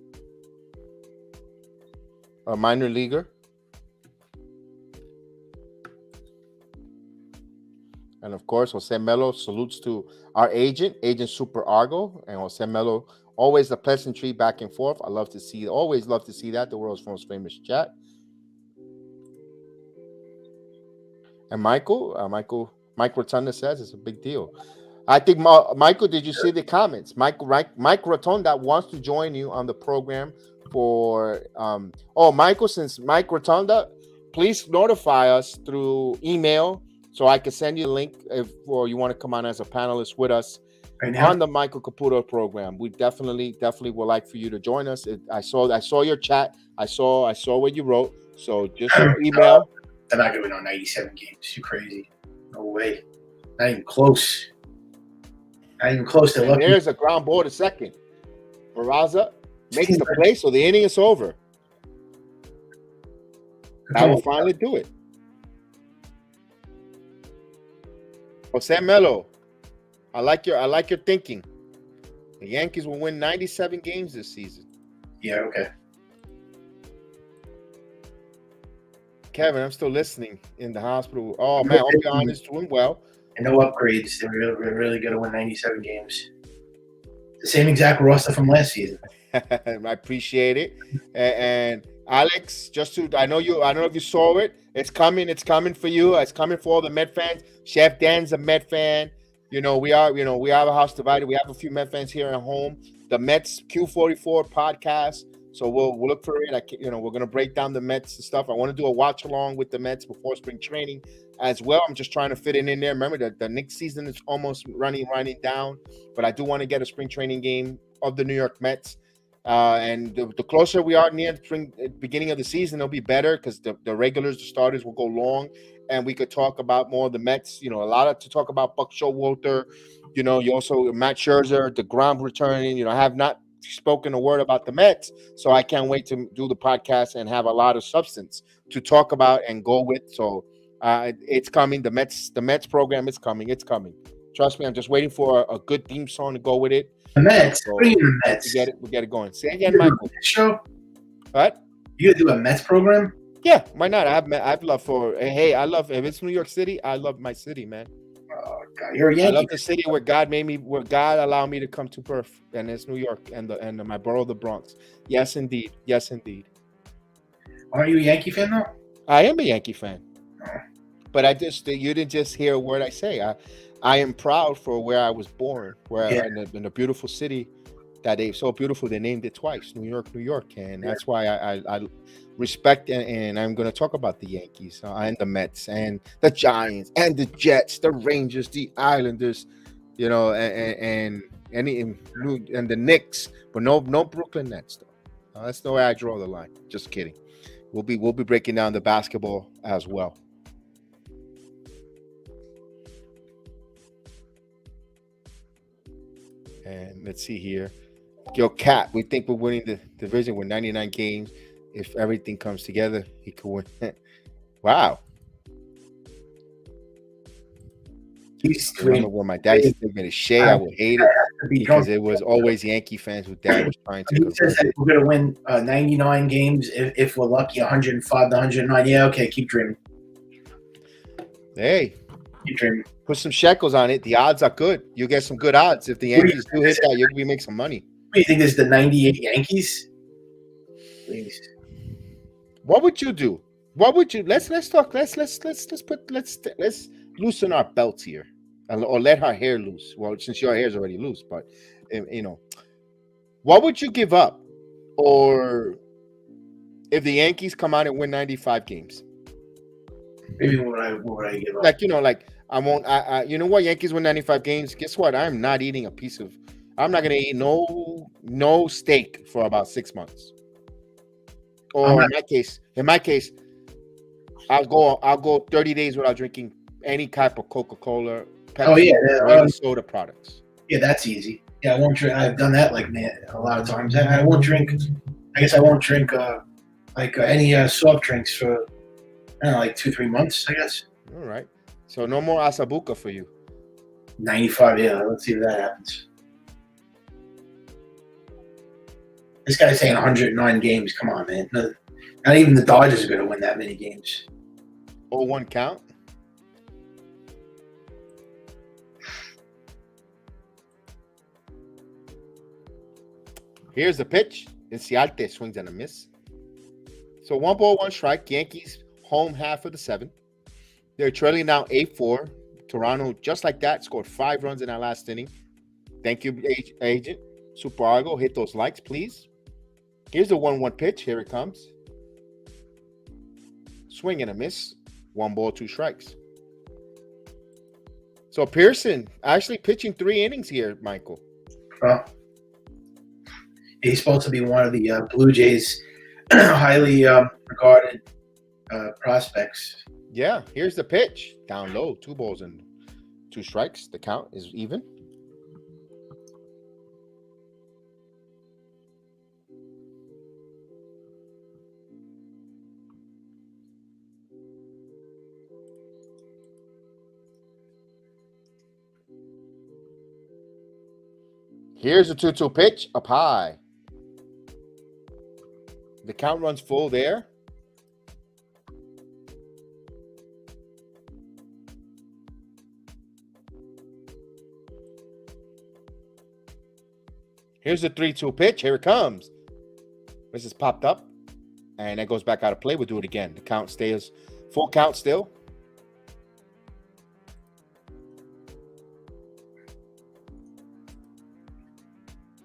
a minor leaguer. And of course, Jose Melo salutes to our agent Super Argo, and Jose Melo, always a pleasantry back and forth. I always love to see that, the world's most famous chat. And Mike Rotunda says it's a big deal. I think, Michael, did you see the comments? Mike Rotunda wants to join you on the program for, Michael, since Mike Rotunda, please notify us through email so I can send you a link if you want to come on as a panelist with us on the Michael Caputo program. We definitely would like for you to join us. I saw your chat. I saw what you wrote. So just email. They're not going to win on 97 games. You're crazy. No way. Not even close. Not even close. There's a ground ball to second. Barraza makes the play, so the inning is over. I will finally do it. Jose Melo, I like your thinking. The Yankees will win 97 games this season. Yeah, okay. Kevin, I'm still listening in the hospital. Oh man, I'll be honest, doing well. And no upgrades. They're really going to win 97 games. The same exact roster from last season. I appreciate it. And Alex, I don't know if you saw it. It's coming for you. It's coming for all the Met fans. Chef Dan's a Met fan. We have a house divided. We have a few Met fans here at home. The Mets Q44 podcast. So we'll look for it. We're gonna break down the Mets and stuff. I want to do a watch along with the Mets before spring training as well. I'm just trying to fit it in there. Remember that the Knicks season is almost running down, but I do want to get a spring training game of the New York Mets. And the closer we are near the beginning of the season, it'll be better because the regulars, the starters will go long, and we could talk about more of the Mets. A lot to talk about. Buck Showalter, you also Matt Scherzer, DeGrom returning. I have not spoken a word about the Mets, so I can't wait to do the podcast and have a lot of substance to talk about and go with. So it's coming. The Mets program is coming. It's coming. Trust me. I'm just waiting for a good theme song to go with it. The Mets. So, what are you the Mets? We get it going. Say again, Michael. Show. What? You gonna do a Mets program? Yeah, why not? I've love for. Hey, I love if it's New York City. I love my city, man. Oh God, you're a Yankee. I love the city where God allowed me to come to birth, and it's New York and my borough, the Bronx. Yes, indeed. Yes, indeed. Aren't you a Yankee fan though? I am a Yankee fan, Oh. but you didn't just hear a word I say. I am proud for where I was born, in a beautiful city that they so beautiful they named it twice, New York, and that's why I respect and I'm going to talk about the Yankees and the Mets and the Giants and the Jets, the Rangers, the Islanders, and the Knicks, but no Brooklyn Nets though. That's the way I draw the line. Just kidding. We'll be breaking down the basketball as well. And let's see here. Yo, Cat, we think we're winning the division with 99 games. If everything comes together, he could win. Wow. I remember when my dad used to take me to Shea, I would hate it because it was always Yankee fans who dad was trying to. He says that we're going to win 99 games if we're lucky, 105 to 109. Yeah, okay, keep dreaming. Hey. Keep dreaming. Put some shekels on it. The odds are good. You get some good odds. If the Yankees do hit that, we make some money. What do you think? This is the 98 Yankees? Please. What would you do? What would you? Let's talk. Let's loosen our belts here, or let our hair loose. Well, since your hair is already loose, but what would you give up, or if the Yankees come out and win 95 games? Maybe what would I give up? I won't. You know what? Yankees win 95 games. Guess what? I'm not eating a piece of. I'm not gonna eat no steak for about 6 months. Or in my case, I'll go 30 days without drinking any type of Coca-Cola, Pepsi, or any soda products. Yeah, that's easy. Yeah, I won't drink. I've done that a lot of times. I won't drink. I guess I won't drink any soft drinks for. like 2-3 months, I guess. All right. So no more Asabuca for you. 95, yeah. Let's see if that happens. This guy's saying 109 games. Come on, man. Not even the Dodgers are going to win that many games. 0-1 count. Here's the pitch. Inciarte swings and a miss. So 1 ball, 1 strike. Yankees home half of the 7th. They're trailing now 8-4. Toronto, just like that, scored 5 runs in that last inning. Thank you, agent. Super Argo, hit those likes, please. Here's the 1-1 pitch. Here it comes. Swing and a miss. 1 ball, 2 strikes. So Pearson actually pitching 3 innings here, Michael. He's supposed to be one of the Blue Jays' highly regarded prospects. Yeah, here's the pitch. Down low, 2 balls and 2 strikes. The count is even. Here's a 2-2 pitch up high. The count runs full there. Here's the 3-2 pitch. Here it comes. This is popped up. And that goes back out of play. We'll do it again. The count stays full count still.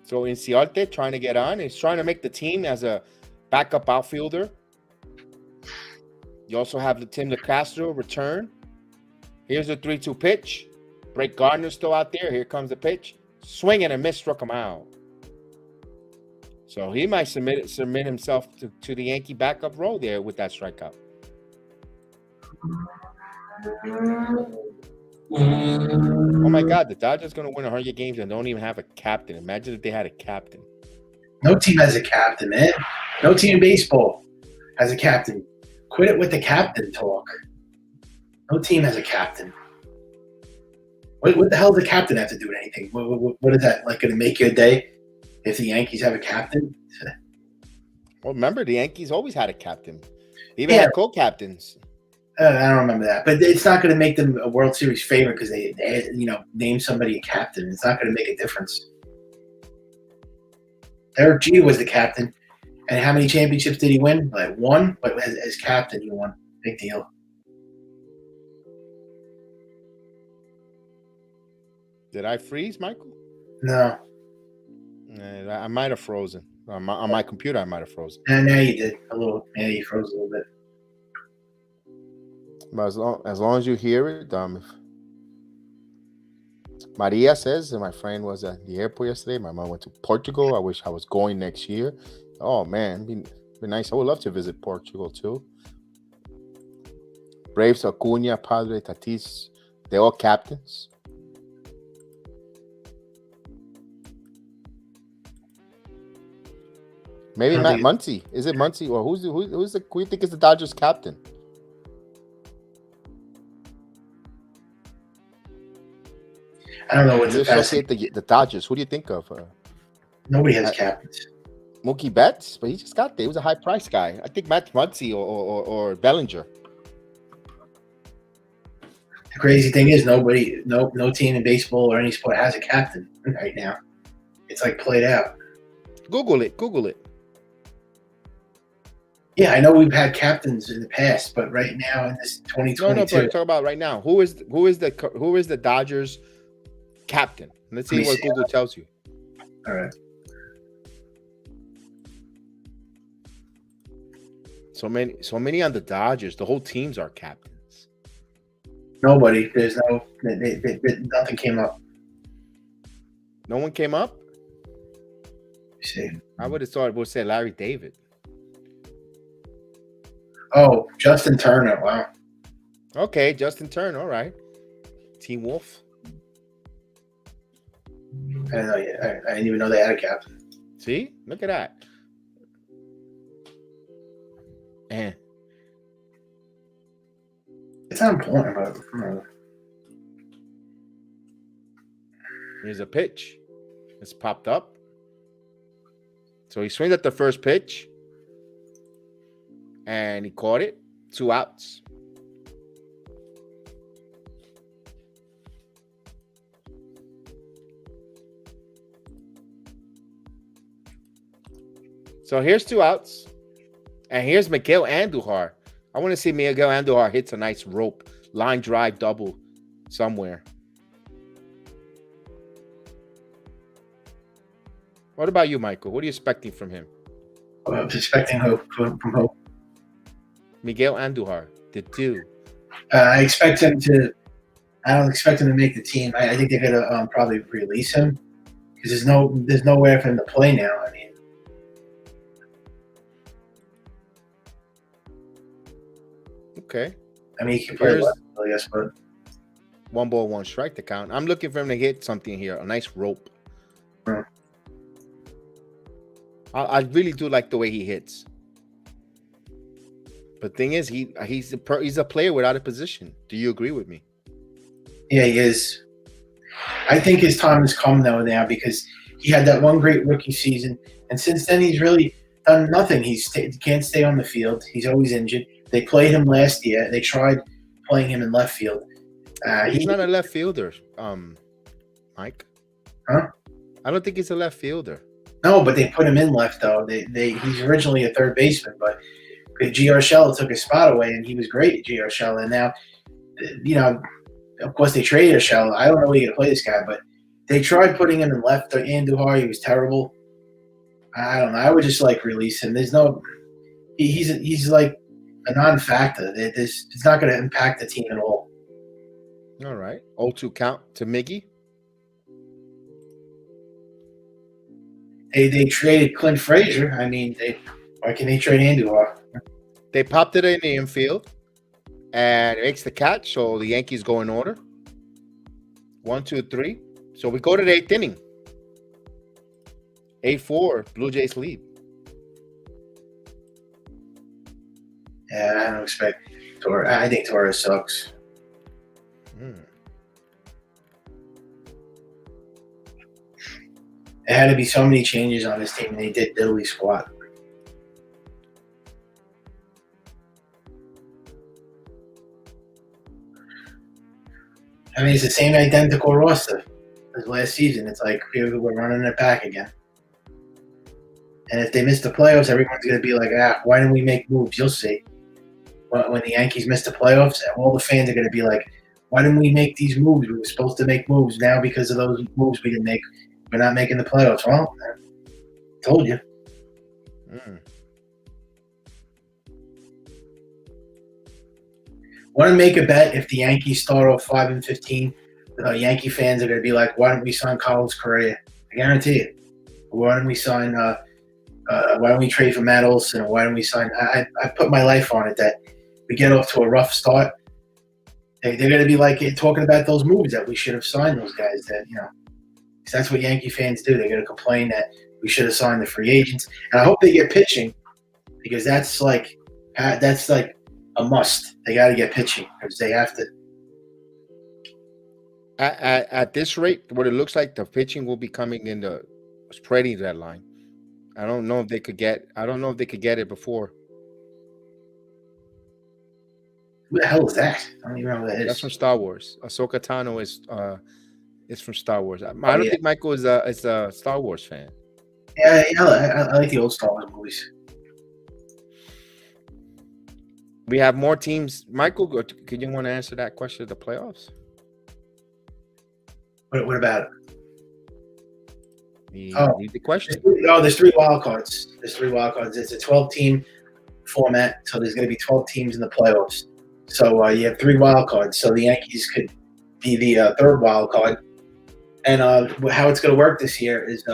So Inciarte trying to get on. He's trying to make the team as a backup outfielder. You also have the Tim DeCastro return. Here's the 3-2 pitch. Brett Gardner's still out there. Here comes the pitch. Swing and a miss, struck him out. So he might submit himself to the Yankee backup role there with that strikeout. Oh my God, the Dodgers going to win 100 games and don't even have a captain. Imagine if they had a captain. No team has a captain, man. No team in baseball has a captain. Quit it with the captain talk. No team has a captain. What the hell does the captain have to do with anything? What is that, like, going to make your day if the Yankees have a captain? Well, remember, the Yankees always had a captain. They even had co-captains. I don't remember that. But it's not going to make them a World Series favorite because they name somebody a captain. It's not going to make a difference. Derek Jeter was the captain. And how many championships did he win? Like 1? But as captain, he won. Big deal. Did I freeze, Michael? No. I might have frozen. On my computer, I might have frozen. And now you did. A little. Yeah, you froze a little bit. But as long as you hear it, Maria says, and my friend was at the airport yesterday. My mom went to Portugal. I wish I was going next year. Oh, man. Be nice. I would love to visit Portugal, too. Braves, Acuna, Padre, Tatis, they're all captains. Maybe Matt Muncy. Is it Muncy? Or who do you think is the Dodgers captain? I don't know what to associate the Dodgers. Who do you think of? Nobody has captains. Mookie Betts, but he just got there. He was a high price guy. I think Matt Muncy or Bellinger. The crazy thing is no team in baseball or any sport has a captain right now. It's like played out. Google it. Yeah, I know we've had captains in the past, but right now in this 2022, no, but talk about right now. Who is the Dodgers captain? Let's see what Google tells you. All right. So many on the Dodgers. The whole teams are captains. Nobody. There's nothing came up. No one came up. See. I would have thought we'll say Larry David. Oh, Justin Turner. Wow. Okay, Justin Turner. All right. Team Wolf. I didn't know yet. I didn't even know they had a captain. See? Look at that. It's not important, but you know. Here's a pitch. It's popped up. So he swings at the first pitch. And he caught it. 2 outs. So here's 2 outs. And here's Miguel Andujar. I want to see Miguel Andujar hits a nice rope. Line drive double somewhere. What about you, Michael? What are you expecting from him? I was expecting hope from Hope. Miguel Andujar, the two. I expect him to. I don't expect him to make the team. I think they're gonna probably release him because there's nowhere for him to play now. I mean, Okay. he can play left, I guess, but 1 ball, 1 strike to count. I'm looking for him to hit something here. A nice rope. Hmm. I really do like the way he hits. But thing is, he's a player without a position. Do you agree with me? yeah, he is. I think his time has come though now because he had that one great rookie season, and since then he's really done nothing. He can't stay on the field. He's always injured. They played him last year. They tried playing him in left field. He's not a left fielder, Mike. Huh? I don't think he's a left fielder. No, but they put him in left though. He's originally a third baseman, but G. Urshela took his spot away, and he was great at G. Urshela. And now, of course, they traded Urshela. I don't know where you're gonna play this guy, but they tried putting him in left. Andujar, he was terrible. I don't know. I would just release him. There's no. He's like a non-factor. It's not going to impact the team at all. All right. 0-2 count to Miggy. They traded Clint Frazier. I mean, why can they trade Andujar? They popped it in the infield, and it makes the catch. So the Yankees go in order. 1, 2, 3. So we go to the 8th inning. 8-4. Blue Jays lead. Yeah, I don't expect Torres. I think Torres sucks. There had to be so many changes on this team, and they did diddly squat. I mean, it's the same identical roster as last season. It's like we're running it back again. And if they miss the playoffs, everyone's going to be like, why didn't we make moves? You'll see. When the Yankees miss the playoffs, all the fans are going to be like, why didn't we make these moves? We were supposed to make moves. Now because of those moves we didn't make, we're not making the playoffs. Well, I told you. Want to make a bet if the Yankees start off 5-15, Yankee fans are going to be like, why don't we sign Carlos Correa? I guarantee it. Why don't we sign why don't we trade for Matt Olson? Why don't we sign I put my life on it that we get off to a rough start. They're going to be talking about those moves that we should have signed those guys that, because that's what Yankee fans do. They're going to complain that we should have signed the free agents. And I hope they get pitching because that's like a must. They got to get pitching because they have to. At this rate, what it looks like, the pitching will be coming in the trading deadline. I don't know if they could get it before. Who the hell is that? I don't even know who that is. That's from Star Wars. Ahsoka Tano is from Star Wars. I don't think Michael is a Star Wars fan. Yeah, I like the old Star Wars movies. We have more teams. Michael, could you want to answer that question? The playoffs? What about it? The question. There's 3 wild cards. It's a 12-team format, so there's going to be 12 teams in the playoffs. So you have 3 wild cards. So the Yankees could be the third wild card. And how it's going to work this year is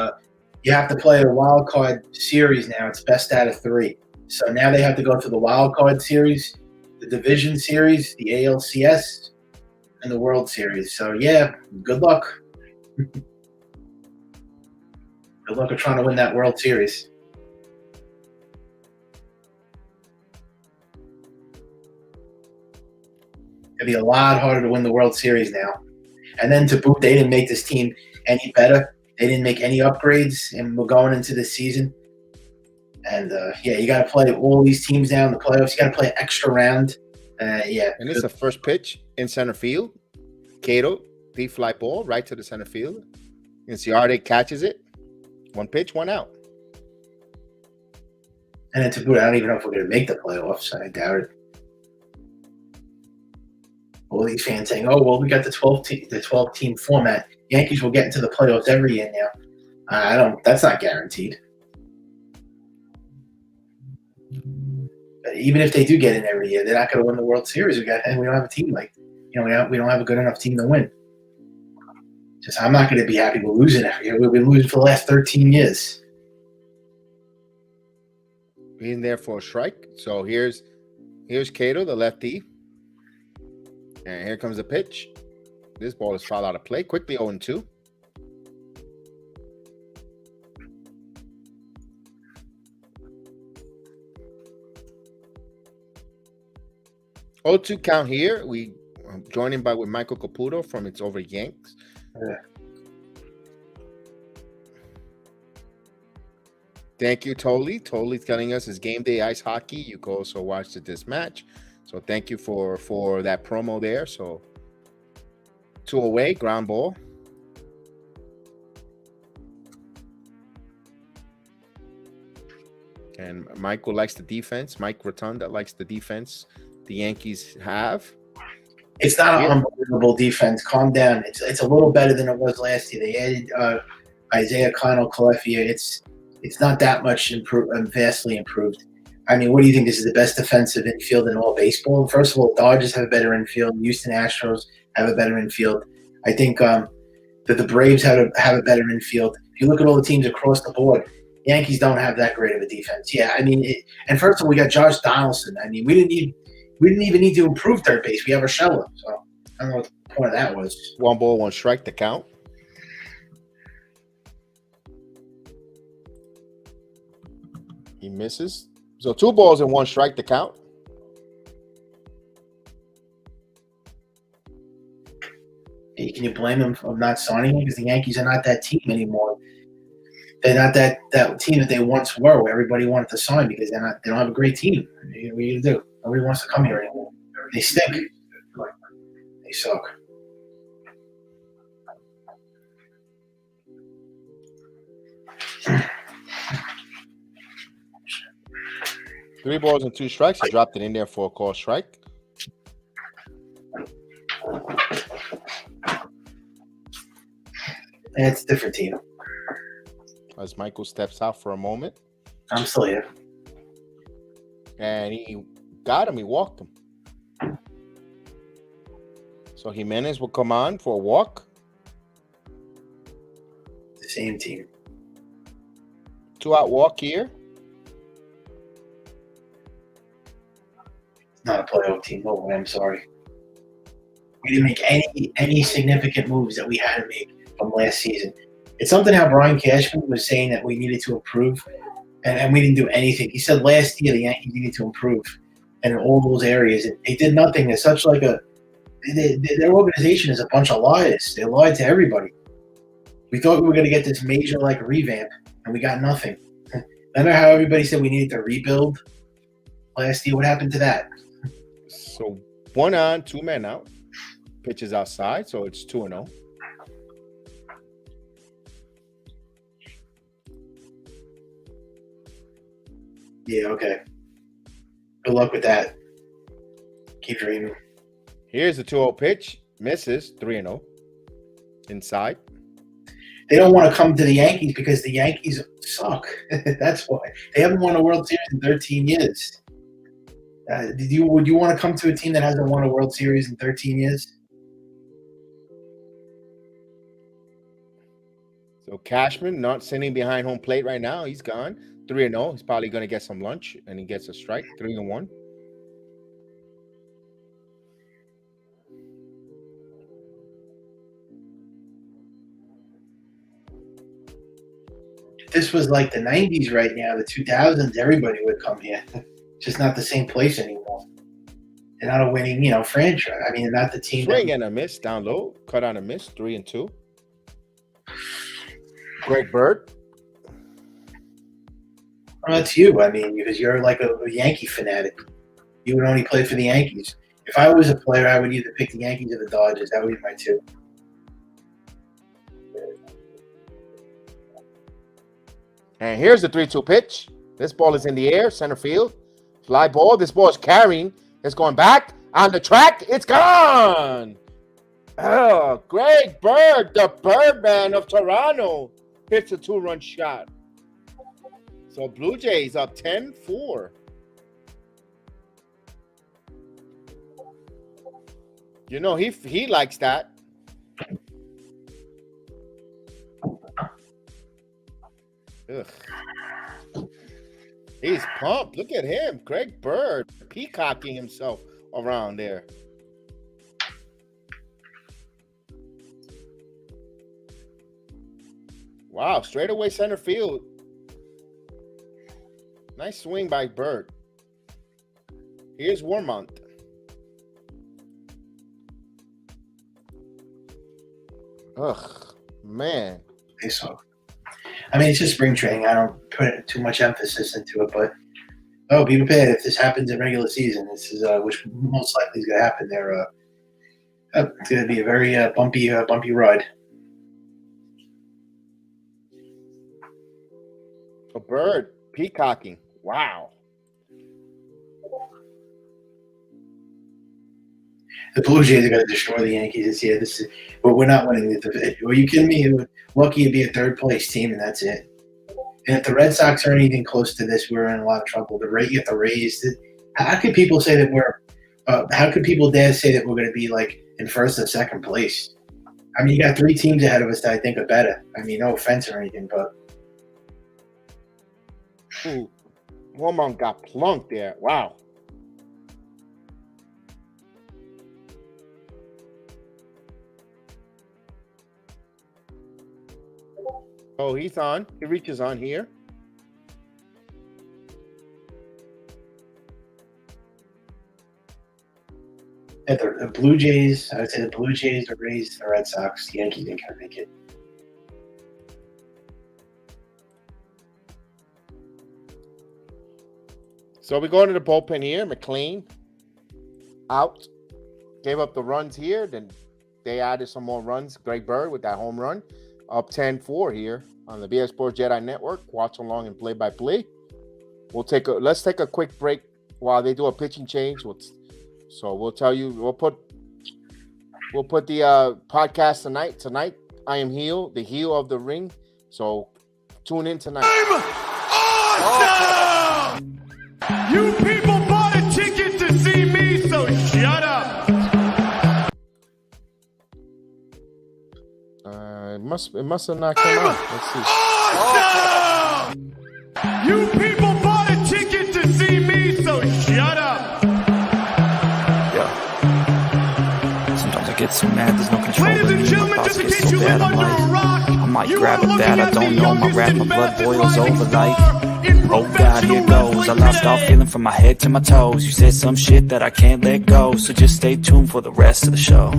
you have to play a wild card series now. It's best out of 3. So now they have to go through the wild card series, the division series, the ALCS, and the World Series. So yeah, good luck. Good luck at trying to win that World Series. It'll be a lot harder to win the World Series now. And then to boot, they didn't make this team any better. They didn't make any upgrades, and we're going into this season. And, you got to play all these teams now in the playoffs. You got to play an extra round. And it's the first pitch in center field. Cato, deep fly ball right to the center field. And Ciarte catches it. One pitch, one out. And then to boot, I don't even know if we're going to make the playoffs. I doubt it. All these fans saying, "Oh, well, we got the 12-team format. Yankees will get into the playoffs every year now." That's not guaranteed. But even if they do get in every year, they're not going to win the World Series. We don't have a team we don't have a good enough team to win. I'm not going to be happy with losing every year. We've been losing for the last 13 years. Being there for a strike. So here's Cato, the lefty. And here comes the pitch. This ball is fouled out of play. Quickly 0-2. Oh, 2 count here. We joining by with Michael Caputo from It's Over Yanks. Yeah. Thank you, Toli. Toli's telling us it's game day ice hockey. You can also watch this match. So thank you for that promo there. So 2 away, ground ball. And Michael likes the defense. Mike Rotunda likes the defense the Yankees have. It's not an unbelievable defense. Calm down. It's a little better than it was last year. They added Isaiah Calefia. It's not that much vastly improved. I mean, what do you think? This is the best defensive infield in all baseball? First of all, Dodgers have a better infield. Houston Astros have a better infield. I think that the Braves have a better infield. If you look at all the teams across the board, Yankees don't have that great of a defense. Yeah, I mean, and first of all, we got Josh Donaldson. I mean, we didn't even need to improve third base. We have Urshela. So I don't know what the point of that was. 1 ball, 1 strike to count. He misses. So 2 balls and 1 strike to count. Can you blame him for not signing him? Because the Yankees are not that team anymore. They're not that team that they once were, where everybody wanted to sign because they don't have a great team. What are you going to do? Nobody wants to come here anymore. They stink. They suck. Three balls and 2 strikes. He dropped it in there for a call strike. And it's a different team. As Michael steps out for a moment. I'm still here. And he got him. He walked him. So Jimenez will come on for a walk. The same team. 2-out walk here. It's not a playoff team. No way. I'm sorry. We didn't make any significant moves that we had to make from last season. It's something how Brian Cashman was saying that we needed to improve, and we didn't do anything. He said last year the Yankees needed to improve, and in all those areas, and they did nothing. It's such like their organization is a bunch of liars. They lied to everybody. We thought we were going to get this major revamp, and we got nothing. Remember how everybody said we needed to rebuild last year? What happened to that? So 1 on, 2 men out. Pitches outside, so it's 2-0. Yeah, okay. Good luck with that. Keep dreaming. Here's the 2-0 pitch. Misses. 3-0. Inside. They don't want to come to the Yankees because the Yankees suck. That's why. They haven't won a World Series in 13 years. Would you want to come to a team that hasn't won a World Series in 13 years? So Cashman not sitting behind home plate right now. He's gone. 3-0. He's probably going to get some lunch, and he gets a strike. 3-1. If this was like the 90s right now, the 2000s, everybody would come here. It's just not the same place anymore. They're not a winning, franchise. I mean, they're not the team. Swing and a miss down low. Cut on a miss. 3-2. Greg Bird. Well, that's you. I mean, because you're like a Yankee fanatic. You would only play for the Yankees. If I was a player, I would either pick the Yankees or the Dodgers. That would be my two. And here's the 3-2 pitch. This ball is in the air, center field. Fly ball. This ball is carrying. It's going back on the track. It's gone. Oh, Greg Bird, the Birdman of Toronto, hits a 2-run shot. So Blue Jays up 10-4. You know, he likes that. Ugh. He's pumped. Look at him. Greg Bird peacocking himself around there. Wow, straightaway center field. Nice swing by Bird. Here's Warmont. Ugh, man. So, I mean, it's just spring training. I don't put too much emphasis into it, but be prepared if this happens in regular season. This is which most likely is going to happen there. It's going to be a very bumpy ride. A Bird peacocking. Wow. The Blue Jays are going to destroy the Yankees this year. But we're not winning the division. Are you kidding me? Lucky to be a third-place team, and that's it. And if the Red Sox are anything close to this, we're in a lot of trouble. You have to raise. How could people say that we're? How could people dare say that we're going to be like in first or second place? I mean, you got 3 teams ahead of us that I think are better. I mean, no offense or anything, but Warmont got plunked there. Wow. Oh, he's on. He reaches on here. the Blue Jays, I would say the Blue Jays, the Rays, the Red Sox, the Yankees didn't kind of make it. So we go into the bullpen here. McLean out. Gave up the runs here. Then they added some more runs. Greg Bird with that home run. Up 10-4 here on the BS Sports JEDI Network. Watch along and play-by-play. Let's take a quick break while they do a pitching change. So we'll tell you. We'll put the podcast tonight. Tonight, I am the heel of the ring. So tune in tonight. Awesome! You people bought a ticket to see me, so shut up. It must have not come out. Let's see. Awesome! You people bought a ticket to see me, so shut up. Yeah. Sometimes I get so mad, there's no control. Ladies and gentlemen, just in case you live under a rock, I might you grab are at that, looking I at don't the know. My youngest rap, my and blood best boils rising over star like. in Oh God, here professional goes. I wrestling lost all today. feeling from my head to my toes. You said some shit that I can't let go, so just stay tuned for the rest of the show.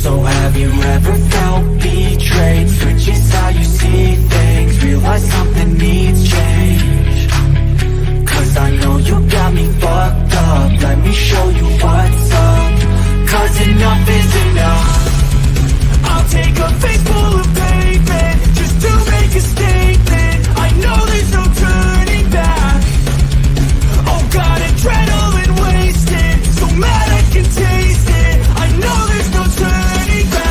So have you ever felt betrayed? Switches how you see things, realize something needs change. Cause I know you got me fucked up, let me show you what's up. Cause enough is enough. I'll take a face full of pavement just to make a statement. I know there's no turning back. Oh God, adrenaline wasted, so mad I can taste it. I know there's no turning back.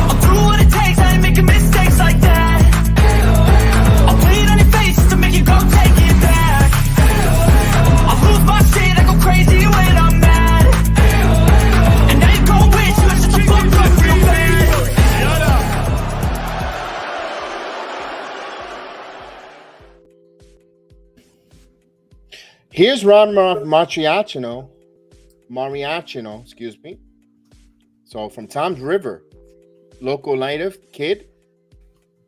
I'll do what it takes, I ain't making mistakes like that. I'll bleed on your face to make you go take it back. I'll lose my shit, I go crazy when I'm mad. And now you gon' wish you had such a fucked up real bad. Shut up. Here's Ron Mariachino, excuse me. So from Tom's River, local native kid,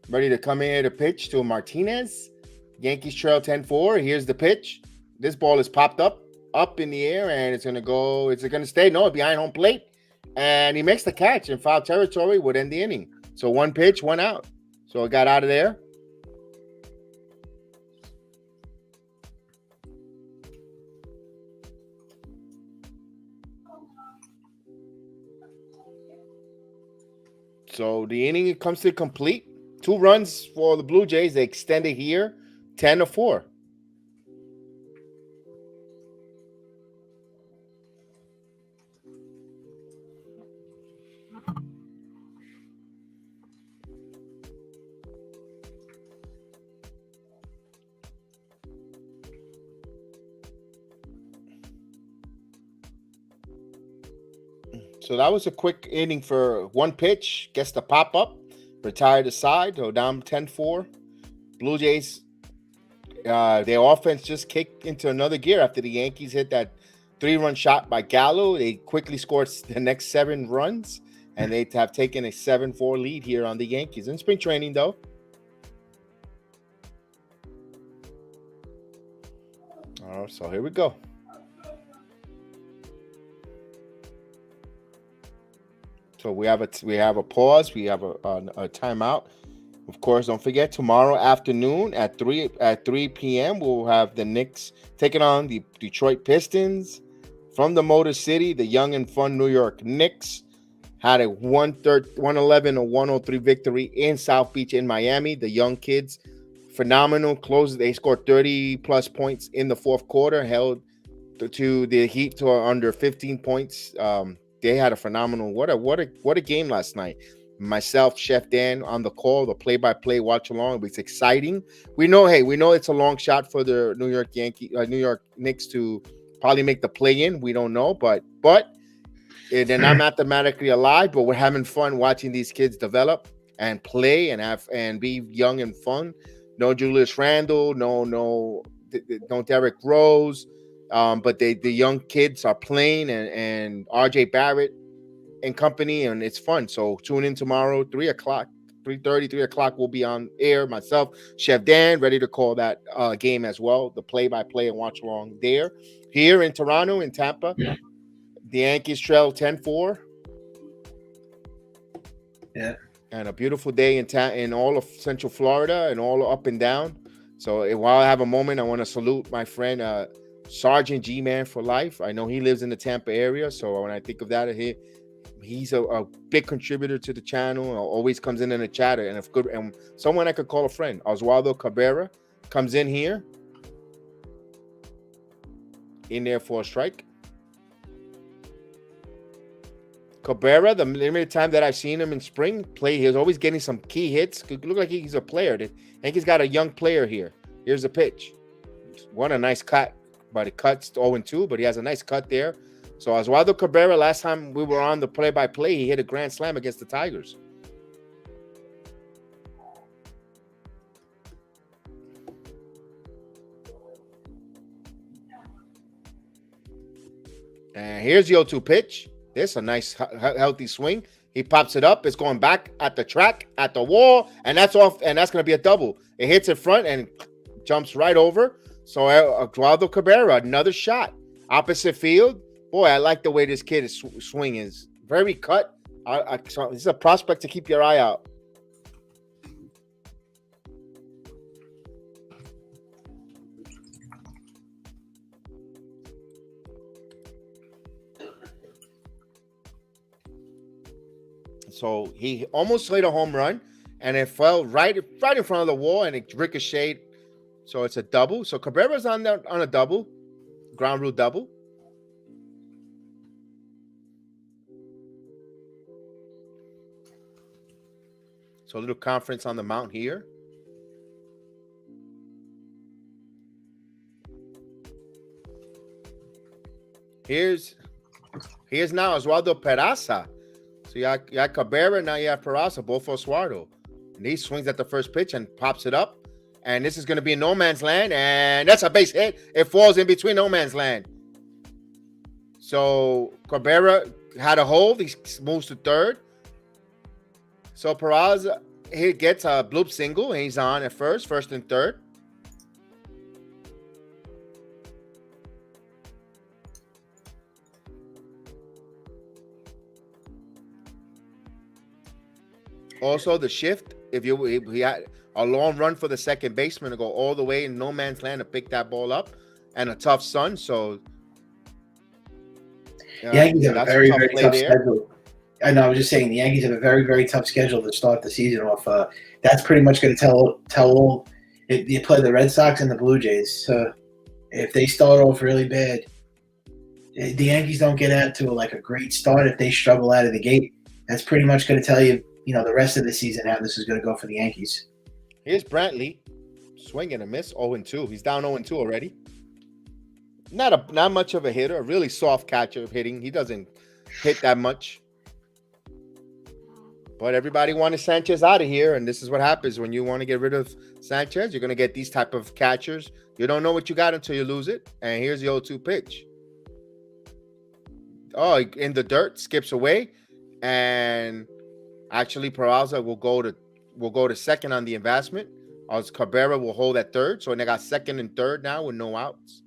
ready to come in here to pitch to Martinez. Yankees trail 10-4. Here's the pitch. This ball is popped up up in the air, and it's going to go. Is it going to stay? No, behind home plate. And he makes the catch in foul territory, would end the inning. So 1 pitch, 1 out. So it got out of there. So the inning comes to complete. 2 runs for the Blue Jays. They extended here 10-4. So that was a quick inning for 1 pitch. Gets the pop up, retired the side, go down 10-4. Blue Jays, their offense just kicked into another gear after the Yankees hit that 3-run shot by Gallo. They quickly scored the next 7 runs, and they have taken a 7-4 lead here on the Yankees in spring training, though. All right, so here we go. So we have a pause. We have a timeout. Of course, don't forget tomorrow afternoon at 3 p.m. we'll have the Knicks taking on the Detroit Pistons from the Motor City. The young and fun New York Knicks had a 111-103 victory in South Beach in Miami. The young kids, phenomenal close. They scored 30 plus points in the fourth quarter, held to the Heat to under 15 points. They had a phenomenal what a game last night. Myself, Chef Dan on the call, the play-by-play watch along. It was exciting. We know it's a long shot for the New York Knicks to probably make the play-in. We don't know, but they're not mathematically alive. But we're having fun watching these kids develop and play and be young and fun. No Julius Randle, no Derrick Rose. But the young kids are playing and RJ Barrett and company, and it's fun. So tune in tomorrow, 3:30 we'll be on air. Myself, Chef Dan, ready to call that game as well. The play-by-play and watch along there. Here in Toronto, in Tampa, the Yankees trail 10-4. Yeah. And a beautiful day in all of Central Florida and all up and down. So while I have a moment, I want to salute my friend Sergeant G-Man for life. I know he lives in the Tampa area, so when I think of that, he's a big contributor to the channel. Always comes in the chat, and someone I could call a friend. Oswaldo Cabrera comes in here, in there for a strike. Cabrera, the limited time that I've seen him in spring play, he's always getting some key hits. Look like he's a player. I think he's got a young player here. Here's a pitch. What a nice cut. But it cuts 0-2, but he has a nice cut there. So Oswaldo Cabrera, last time we were on the play-by-play, he hit a grand slam against the Tigers. And here's the 0-2 pitch. This a nice, healthy swing. He pops it up. It's going back at the track, at the wall, and that's off. And that's going to be a double. It hits in front and jumps right over. So Oswaldo Cabrera, another shot, opposite field. Boy, I like the way this kid is swing is very cut. So this is a prospect to keep your eye out. So he almost hit a home run, and it fell right in front of the wall, and it ricocheted. So it's a double. So Cabrera's on a double, ground rule double. So a little conference on the mound here. Here's now Oswaldo Peraza. So you got Cabrera, now you have Peraza, both for Oswaldo. And he swings at the first pitch and pops it up. And this is going to be in no man's land. And that's a base hit. It falls in between no man's land. So Cabrera had a hold. He moves to third. So Peraza, he gets a bloop single. And he's on at 1st and 3rd. Also, the shift, if he had a long run for the second baseman to go all the way in no man's land to pick that ball up, and a tough sun. So, Yankees have a that's very, tough very play tough there. schedule. I know. I was just saying the Yankees have a very, very tough schedule to start the season off. That's pretty much going to tell all. You play the Red Sox and the Blue Jays. So if they start off really bad, the Yankees don't get out to a great start. If they struggle out of the gate, that's pretty much going to tell you, the rest of the season how this is going to go for the Yankees. Here's Brantley, swing and a miss, 0-2. He's down 0-2 already. Not much of a hitter, a really soft catcher of hitting. He doesn't hit that much. But everybody wanted Sanchez out of here, and this is what happens when you want to get rid of Sanchez. You're going to get these type of catchers. You don't know what you got until you lose it. And here's the 0-2 pitch. Oh, in the dirt, skips away, and actually Peraza will go to second on the investment. As Cabrera will hold at third, so they got second and third now with no outs.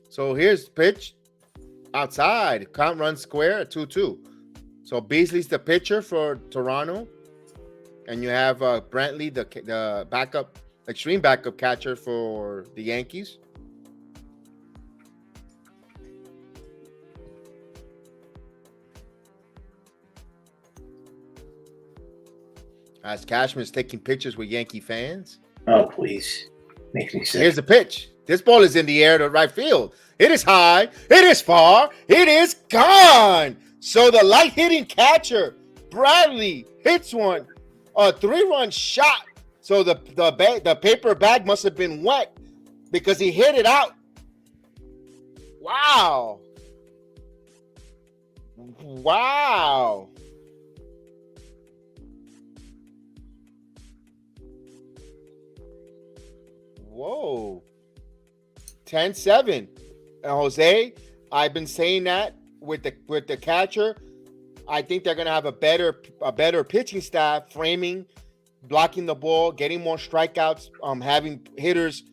So here's the pitch outside. Count run square at 2-2. So Beasley's the pitcher for Toronto, and you have Brantley, the backup, extreme backup catcher for the Yankees. As Cashman's taking pictures with Yankee fans. Oh, please. Makes me sick. Here's the pitch. This ball is in the air to right field. It is high. It is far. It is gone. So the light hitting catcher, Bradley, hits one. A 3-run shot. So the paper bag must have been wet because he hit it out. Wow. Wow. Whoa. 10-7. Jose, I've been saying that with the catcher. I think they're gonna have a better pitching staff, framing, blocking the ball, getting more strikeouts, having hitters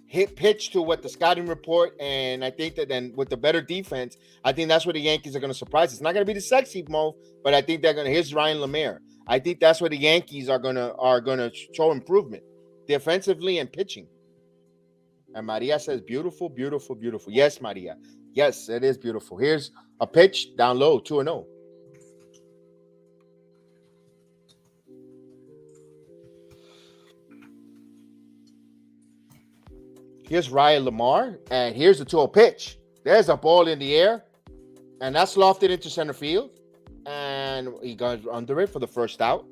hit pitch to what the scouting report, and I think that then with the better defense, I think that's where the Yankees are gonna surprise. It's not gonna be the sexy move, but I think they're gonna. Here's Ryan LeMaire. I think that's where the Yankees are gonna show improvement, defensively and pitching. And Maria says, beautiful, beautiful, beautiful. Yes, Maria. Yes, it is beautiful. Here's a pitch down low, 2-0. Here's Ryan Lamar, and here's the 2-0 pitch. There's a ball in the air, and that's lofted into center field. And he got under it for the first out.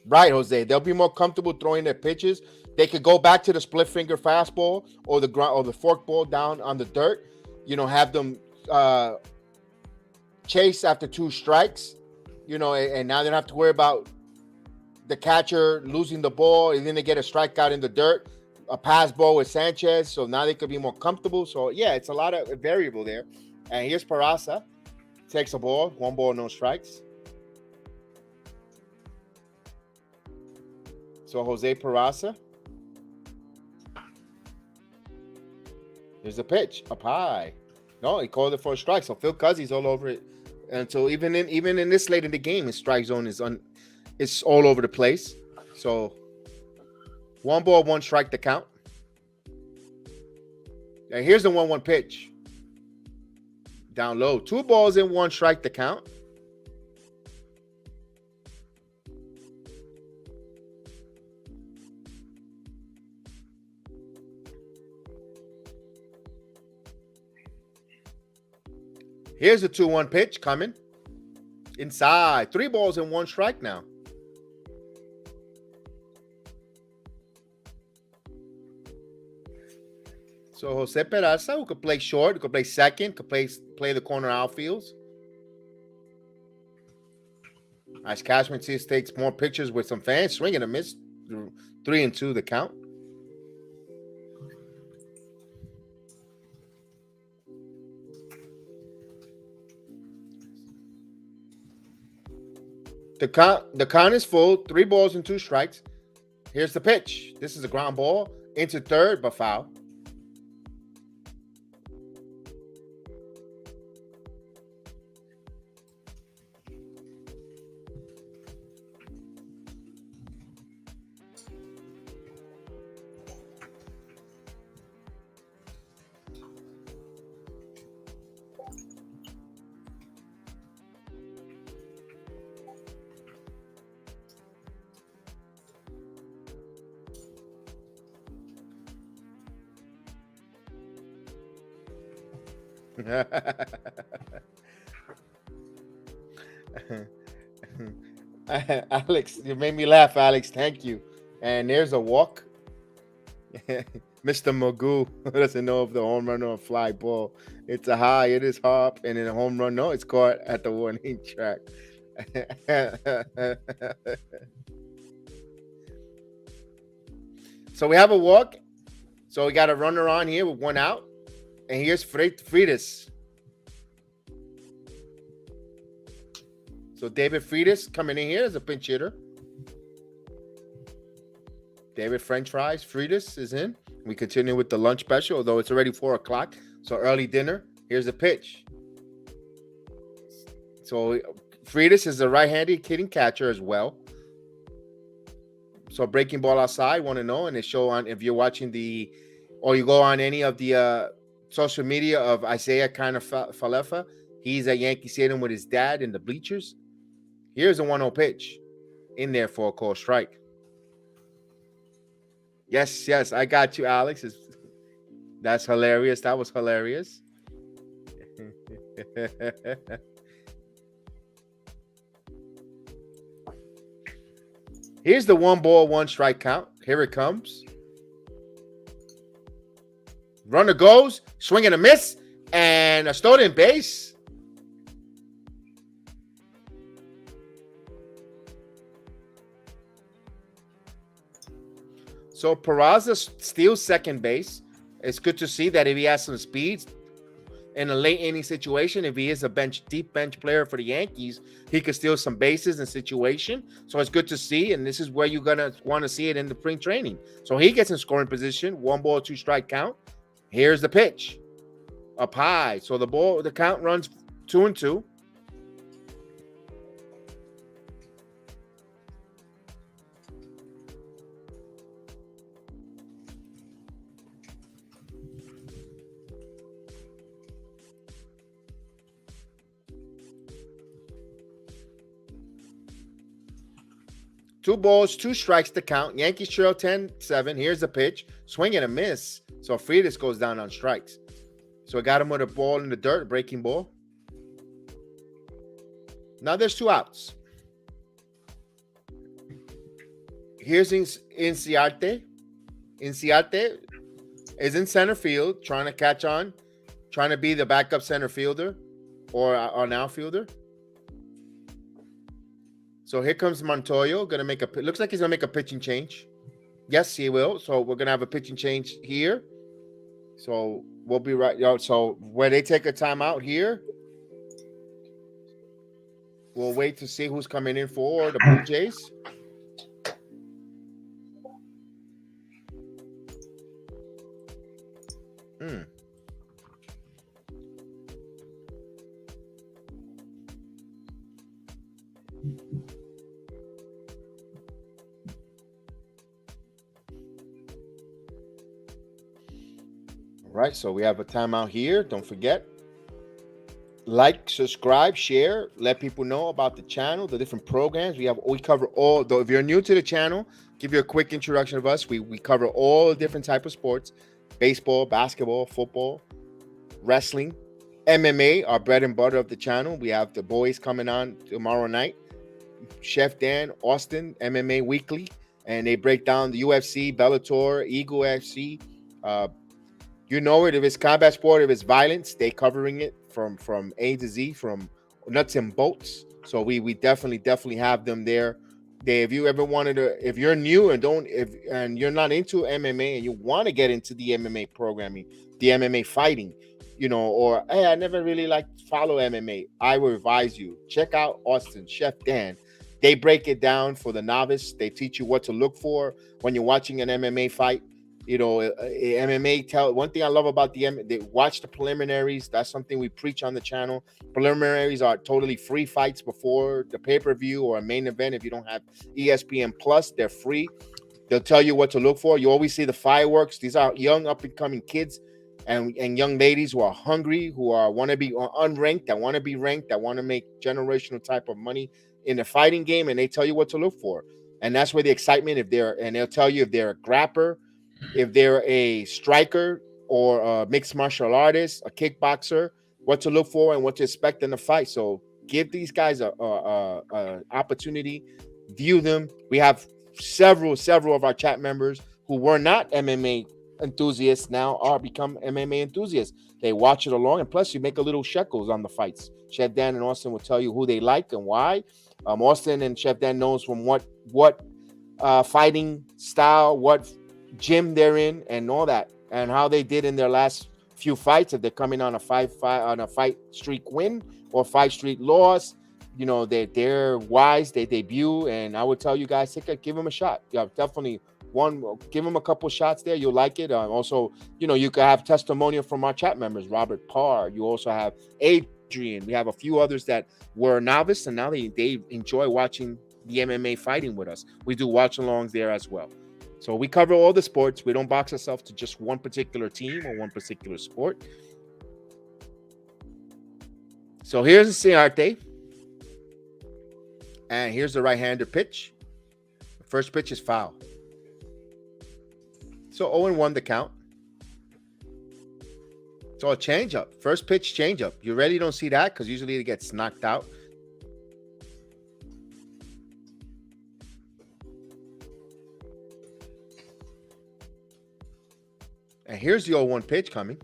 Right, Jose. They'll be more comfortable throwing their pitches. They could go back to the split finger fastball or the fork ball down on the dirt. Have them chase after 2 strikes. And now they don't have to worry about the catcher losing the ball, and then they get a strikeout in the dirt, a pass ball with Sanchez. So now they could be more comfortable. So yeah, it's a lot of variable there. And here's Peraza, takes a ball, 1 ball, no strikes. So Jose Peraza. Here's a pitch up high. No, he called it for a strike. So Phil Cuzzy's all over it. And so even in this late in the game, his strike zone is all over the place. So 1 ball, 1 strike to count. And here's the 1-1 pitch. Down low. 2 balls and 1 strike to count. Here's the 2-1 pitch coming. Inside. 3 balls and 1 strike now. So Jose Peraza, who could play short, who could play second, could play the corner outfields. As Cashman takes more pictures with some fans, swing and a miss. 3-2 the count. The count is full. 3 balls and 2 strikes. Here's the pitch. This is a ground ball into third, but foul. Alex, you made me laugh, Alex. Thank you. And there's a walk. Mr. Magoo doesn't know if the home run or a fly ball. It's a high, it is hop, and then a home run. No, it's caught at the warning track. So we have a walk. So we got a runner on here with 1 out. And here's Freitas. So David Freitas coming in here as a pinch hitter. David French Fries Freitas is in. We continue with the lunch special, although it's already 4 o'clock. So early dinner. Here's a pitch. So Freitas is a right-handed hitting catcher as well. So breaking ball outside, want to know, and they show on if you're watching or you go on any of the social media of Isaiah kind of Falefa. He's at Yankee Stadium with his dad in the bleachers. Here's a 1-0 pitch in there for a call strike. Yes, I got you, Alex. That's hilarious. That was hilarious. Here's the 1 ball, 1 strike count. Here it comes. Runner goes, swing and a miss, and a stolen base. So Peraza steals second base. It's good to see that if he has some speeds in a late inning situation, if he is a deep bench player for the Yankees, he could steal some bases in situation. So it's good to see, and this is where you're gonna want to see it in the spring training. So he gets in scoring position, 1 ball, 2 strike count. Here's the pitch, up high. So the count runs 2-2. Two balls, 2 strikes to count. Yankees trail 10-7. Here's the pitch. Swing and a miss. So Freitas goes down on strikes. So I got him with a ball in the dirt, breaking ball. Now there's 2 outs. Here's Inciarte. Inciarte is in center field, trying to catch on, trying to be the backup center fielder or an outfielder. So here comes Montoyo, gonna make looks like he's gonna make a pitching change. Yes, he will. So we're gonna have a pitching change here. So we'll be right. So where they take a timeout here, we'll wait to see who's coming in for the Blue Jays. All right, so we have a timeout here. Don't forget, like, subscribe, share, let people know about the channel, the different programs we cover all. Though if you're new to the channel, give you a quick introduction of us. We cover all different type of sports: baseball, basketball, football, wrestling, MMA, our bread and butter of the channel. We have the boys coming on tomorrow night, Chef Dan, Austin, MMA Weekly, and they break down the UFC, Bellator, Eagle FC. You know it. If it's combat sport, if it's violence, they covering it from A to Z, from nuts and bolts. So we definitely have them there. If you ever wanted to, if you're new and you're not into MMA and you want to get into the MMA programming, the MMA fighting, or hey, I never really follow MMA, I will advise you, check out Austin, Chef Dan. They break it down for the novice. They teach you what to look for when you're watching an MMA fight. You know, MMA one thing I love about they watch the preliminaries. That's something we preach on the channel. Preliminaries are totally free fights before the pay-per-view or a main event. If you don't have ESPN Plus, they're free. They'll tell you what to look for. You always see the fireworks. These are young up-and-coming kids and young ladies who are hungry, who want to be unranked, that want to be ranked, that want to make generational type of money in the fighting game, and they tell you what to look for. And that's where the excitement, and they'll tell you if they're a grappler, if they're a striker or a mixed martial artist, a kickboxer, what to look for and what to expect in the fight. So give these guys a opportunity, view them. We have several of our chat members who were not MMA enthusiasts now are become MMA enthusiasts. They watch it along, and plus you make a little shekels on the fights. Chef Dan and Austin will tell you who they like and why. Austin and Chef Dan knows from what fighting style, what gym they're in, and all that, and how they did in their last few fights. If they're coming on a fight streak win or fight streak loss, you know, they're wise. They debut, and I would tell you guys, give them a shot. Yeah, definitely give them a couple shots there. You'll like it. Also, you know, you can have testimonial from our chat members, Robert Parr. You also have Adrian. We have a few others that were novice, and now they enjoy watching the MMA fighting with us. We do watch-alongs there as well. So we cover all the sports. We don't box ourselves to just one particular team or one particular sport. So here's the Ciarte. And here's the right-hander pitch. The first pitch is foul. So 0-1 the count. So a changeup. First pitch changeup. You really don't see that because usually it gets knocked out. And here's the 0-1 pitch coming.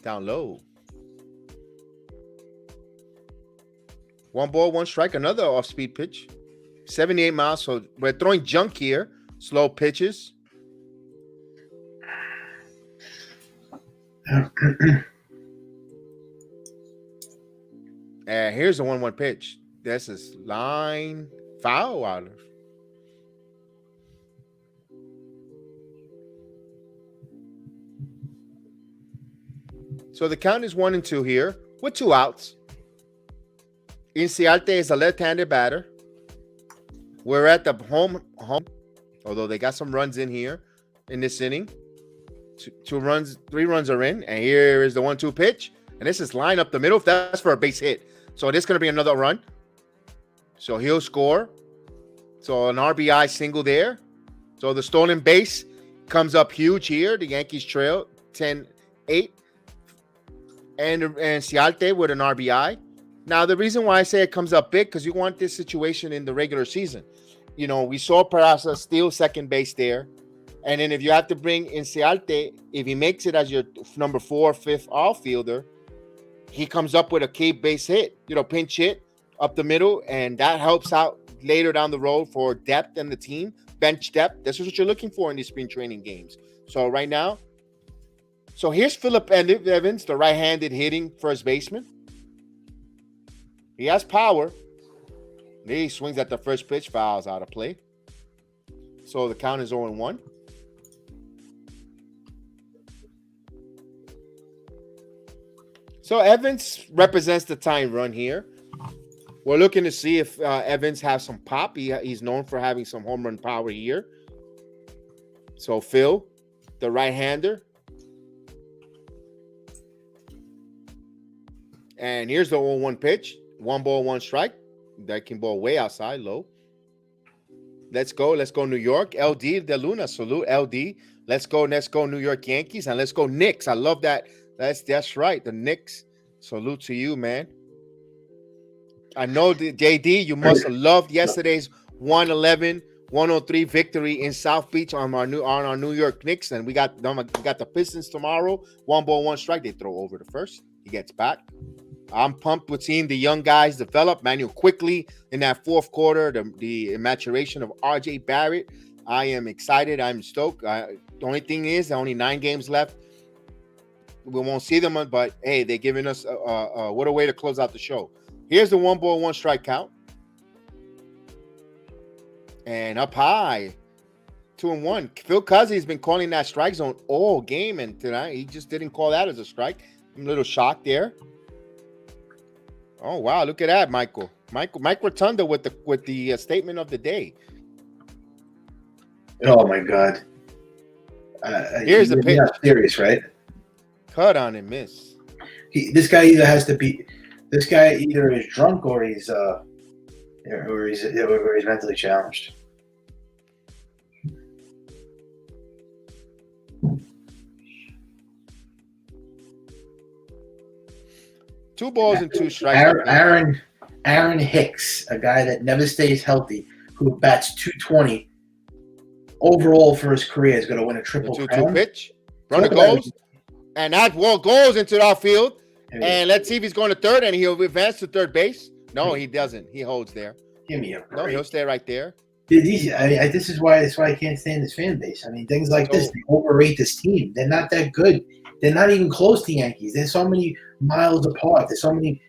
Down low. 1 ball, 1 strike. Another off-speed pitch. 78 miles. So we're throwing junk here. Slow pitches. And here's the 1-1 pitch. This is line foul out of. So the count is 1-2 here with 2 outs. Inciarte is a left-handed batter. We're at the home, although they got some runs in here in this inning. 3 runs are in, and here is the 1-2 pitch. And this is line up the middle. That's for a base hit. So this is going to be another run. So he'll score. So an RBI single there. So the stolen base comes up huge here. The Yankees trail 10-8. And Ciarte with an RBI. Now, the reason why I say it comes up big, because you want this situation in the regular season. You know, we saw Peraza steal second base there. And then if you have to bring in Ciarte, if he makes it as your number 4 or 5th outfielder, he comes up with a key base hit, you know, pinch hit up the middle. And that helps out later down the road for depth in the team, bench depth. This is what you're looking for in these spring training games. So right now, so here's Phillip Evans, the right-handed hitting first baseman. He has power. He swings at the first pitch, fouls out of play. So the count is 0-1. So Evans represents the tying run here. We're looking to see if Evans has some pop. He's known for having some home run power here. So Phil, the right-hander. And here's the 0-1 pitch. 1 ball, 1 strike. That can ball way outside, low. Let's go New York. LD De Luna, salute LD. Let's go New York Yankees, and let's go Knicks. I love that. That's right, the Knicks. Salute to you, man. I know the JD, you must have loved yesterday's 111-103 victory in South Beach on our New York Knicks, and we got the Pistons tomorrow. 1 ball, 1 strike. They throw over the first. He gets back. I'm pumped with seeing the young guys develop. Manuel quickly in that 4th quarter, the maturation of RJ Barrett. I am excited. I'm stoked. The only thing is, only 9 games left. We won't see them, but hey, they're giving us what a way to close out the show. Here's the 1-ball, 1 strike count. And up high, 2-1. Phil Cuzzy's been calling that strike zone all game, and tonight he just didn't call that as a strike. I'm a little shocked there. Oh wow, look at that, Michael. Mike Rotunda with the statement of the day. Oh my God! Here's the pitch. You're not serious, right? Cut on and miss. This guy either has to be. This guy either is drunk or he's mentally challenged. Two balls and 2 strikes. Aaron Hicks, a guy that never stays healthy, who bats .220 overall for his career, is going to win a triple crown. 2-2 pitch. Runner goes, and that ball goes into the outfield. And let's see if he's going to third, and he'll advance to third base. No, he doesn't. He holds there. Give me a break. No, he'll stay right there. This is why I can't stand this fan base. I mean, things like this, they overrate this team. They're not that good. They're not even close to Yankees. They're so many miles apart. There's so many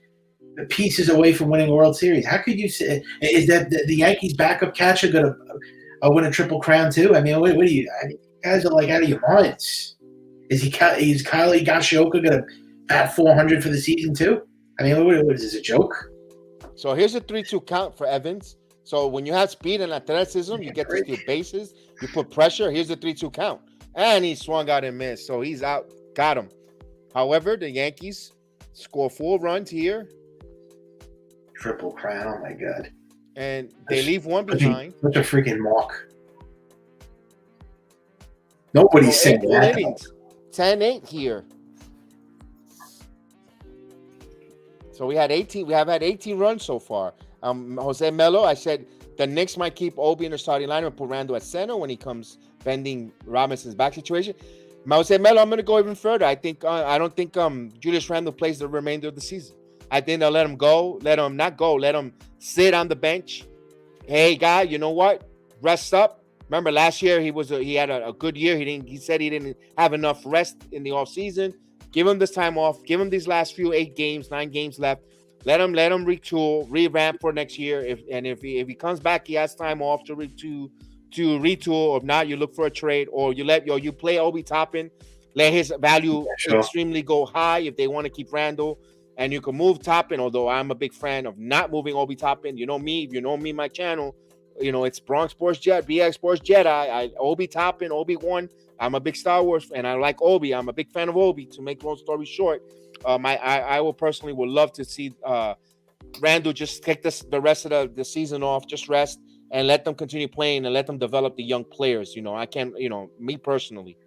pieces away from winning a World Series. How could you say is that the Yankees backup catcher going to win a triple crown too? I mean, what are you? I mean, you guys are like out of your minds. Is Kyle Higashioka going to bat 400 for the season too? I mean, what is this, a joke? So here's a 3-2 count for Evans. So when you have speed and athleticism, you get to steal bases. You put pressure. Here's the 3-2 count. And he swung out and missed. So he's out. Got him. However, the Yankees score 4 runs here. Triple crown. Oh, my God. And they leave one behind. Such a freaking mock. Nobody's saying that. 10-8 here. So we have had 18 runs so far. Jose Melo, I said the Knicks might keep Obi in the starting lineup and put Randall at center when he comes bending Robinson's back situation. Jose Melo, I'm going to go even further. I don't think Julius Randle plays the remainder of the season. I think they'll let him go. Let him sit on the bench. Hey, guy, you know what? Rest up. Remember last year he had a good year. He said he didn't have enough rest in the offseason. Give him this time off. Give him these last few 9 games left. Let him retool, revamp for next year. If he comes back, he has time off to retool. Or if not, you look for a trade, or you play Obi Toppin, let his value extremely go high if they want to keep Randall, and you can move Toppin. Although I'm a big fan of not moving Obi Toppin. You know me. If you know me, my channel, it's Bronx Sports Jet, BX Sports Jedi. Obi Toppin, Obi-Wan. I'm a big Star Wars fan. I like Obi. I'm a big fan of Obi. To make long story short, I will personally would love to see Randall just take the rest of the season off, just rest, and let them continue playing and let them develop the young players. I can't, me personally.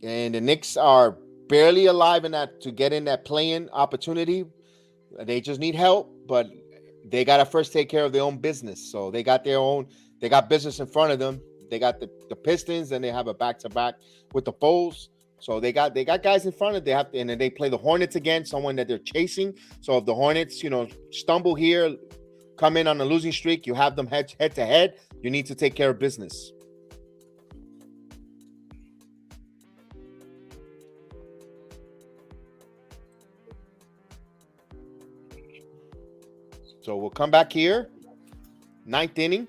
And the Knicks are barely alive to get in that play-in opportunity. They just need help, but they got to first take care of their own business. So they got business in front of them. They got the Pistons, and they have a back-to-back with the Bulls. So they got guys in front of them. And then they play the Hornets again, someone that they're chasing. So if the Hornets, stumble here, come in on a losing streak, you have them head to head. You need to take care of business. So we'll come back here. 9th inning.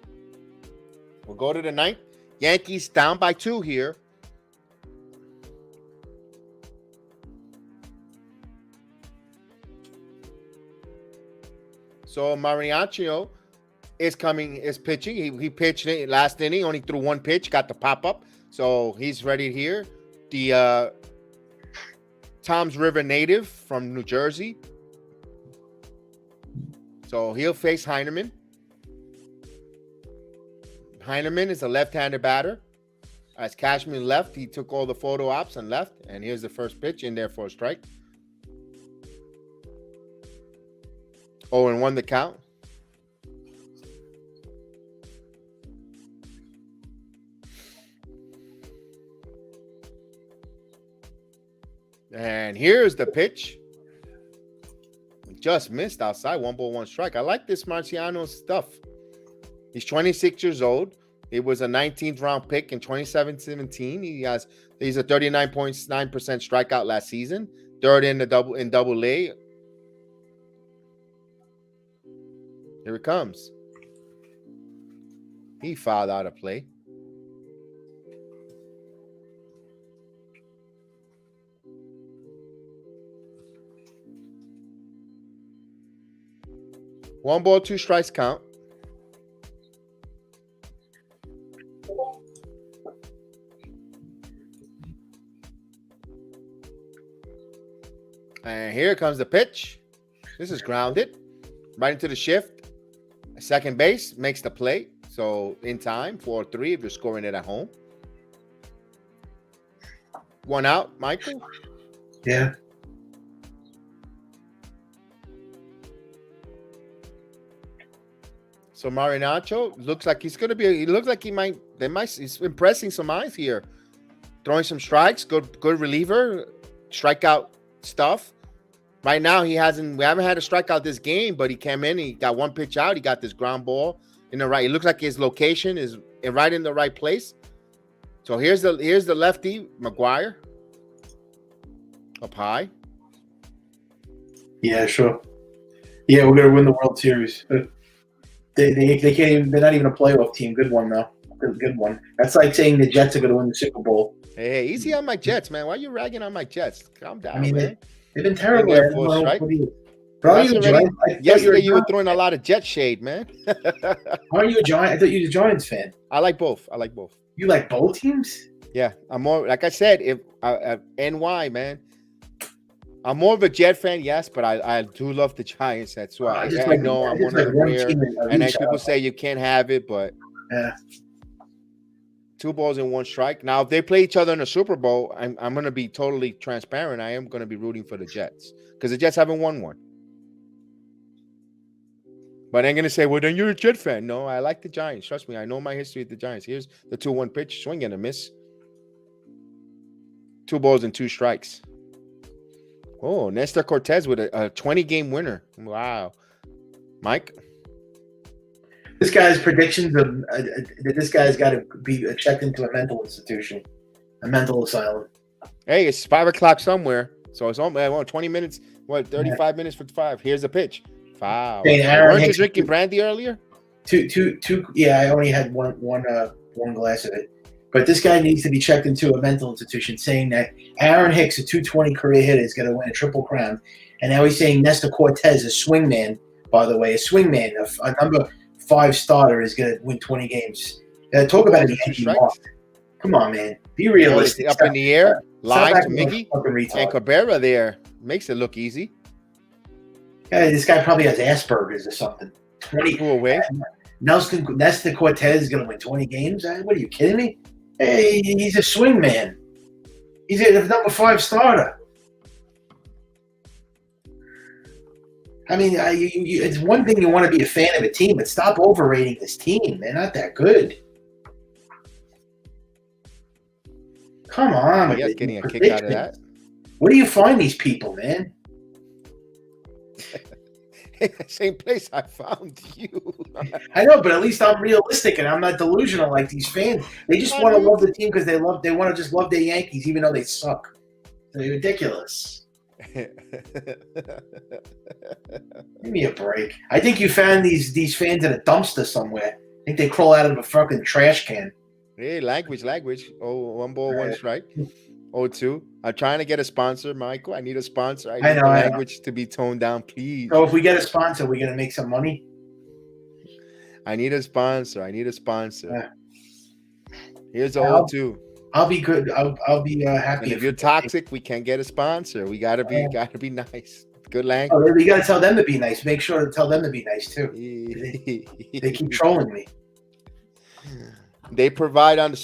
We'll go to the 9th. Yankees down by 2 here. So Mariachio is pitching. He pitched it last inning, only threw 1 pitch, got the pop-up. So he's ready here. The Toms River native from New Jersey. So he'll face Heinerman. Heinerman is a left-handed batter. As Cashman left, he took all the photo ops and left. And here's the first pitch in there for a strike. 0-1 the count. And here's the pitch. Just missed outside. 1-1 strike. I like this Marciano stuff. He's 26 years old. It was a 19th round pick in 2017. He's a 39.9% strikeout last season. Third in double A. Here it comes. He fouled out of play. One ball, two strikes count. And here comes the pitch. This is grounded. Right into the shift. Second base makes the play. So in time, 4-3 if you're scoring it at home. One out, Michael. Yeah. So Marinacho looks like he's going to be. He looks like he's impressing some eyes here. Throwing some strikes, good reliever, strikeout stuff. Right now we haven't had a strikeout this game, but he came in, he got one pitch out, he got this ground ball in the right. It looks like his location is right in the right place. So here's the lefty, McGuire. Up high. Yeah, sure. Yeah, we're gonna win the World Series. They can't even. They're not even a playoff team. Good one though. Good one. That's like saying the Jets are gonna win the Super Bowl. Hey, easy on my Jets, man. Why are you ragging on my Jets? Calm down, I mean, man. They've been terrible. Yesterday you were throwing a lot of Jet shade, man. Are you a Giant? I thought you were a Giants fan. I like both. You like both teams? Yeah, I'm more like I said. If NY, man, I'm more of a Jet fan, yes, but I do love the Giants. That's why I know I'm one of the rare. And then people say you can't have it, but yeah. 2 balls and 1 strike. Now, if they play each other in a Super Bowl, I'm going to be totally transparent. I am going to be rooting for the Jets because the Jets haven't won one. But I'm going to say, well, then you're a Jet fan. No, I like the Giants. Trust me, I know my history with the Giants. Here's the 2-1 pitch, swing and a miss. 2 balls and 2 strikes. Oh, Nestor Cortez with a 20-game winner. Wow. Mike? This guy's predictions of this guy's got to be checked into a mental institution, a mental asylum. Hey, it's 5 o'clock somewhere, so it's almost 20 minutes. 35 minutes for 5. Here's the pitch. Foul. Hey, weren't you drinking brandy earlier? Two. Yeah, I only had one glass of it. But this guy needs to be checked into a mental institution, saying that Aaron Hicks, a 220 career hitter, is going to win a Triple Crown, and now he's saying Nestor Cortez, a swingman, by the way, a number 5 starter is going to win 20 games. Talk about a Yankee mark. Come on, man. Be realistic. Up in the air, line to Miggy and Cabrera there. Makes it look easy. Yeah, this guy probably has Asperger's or something. 20 away. Nestor Cortez is going to win 20 games? What are you kidding me? Hey, he's a swing man. He's a number 5 starter. I mean, it's one thing you want to be a fan of a team, but stop overrating this team. They're not that good. Come on. Yes, getting a kick out of that. Where do you find these people, man? Same place I found you. I know, but at least I'm realistic and I'm not delusional like these fans. They just want to love the team because they want to just love their Yankees, even though they suck. They're ridiculous. Give me a break. I think you found these fans in a dumpster somewhere. I think they crawl out of a fucking trash can. Hey, language. Oh, 1 ball, 1 strike. 0-2. I'm trying to get a sponsor, Michael. I need a sponsor. I need the language to be toned down, please. So if we get a sponsor, we're gonna make some money. I need a sponsor. Yeah. Here's the 0-2. I'll be good. I'll be happy. And if you're toxic, we can't get a sponsor. We gotta be nice. Good language. Oh, we gotta tell them to be nice. Make sure to tell them to be nice too. They keep trolling me. They provide the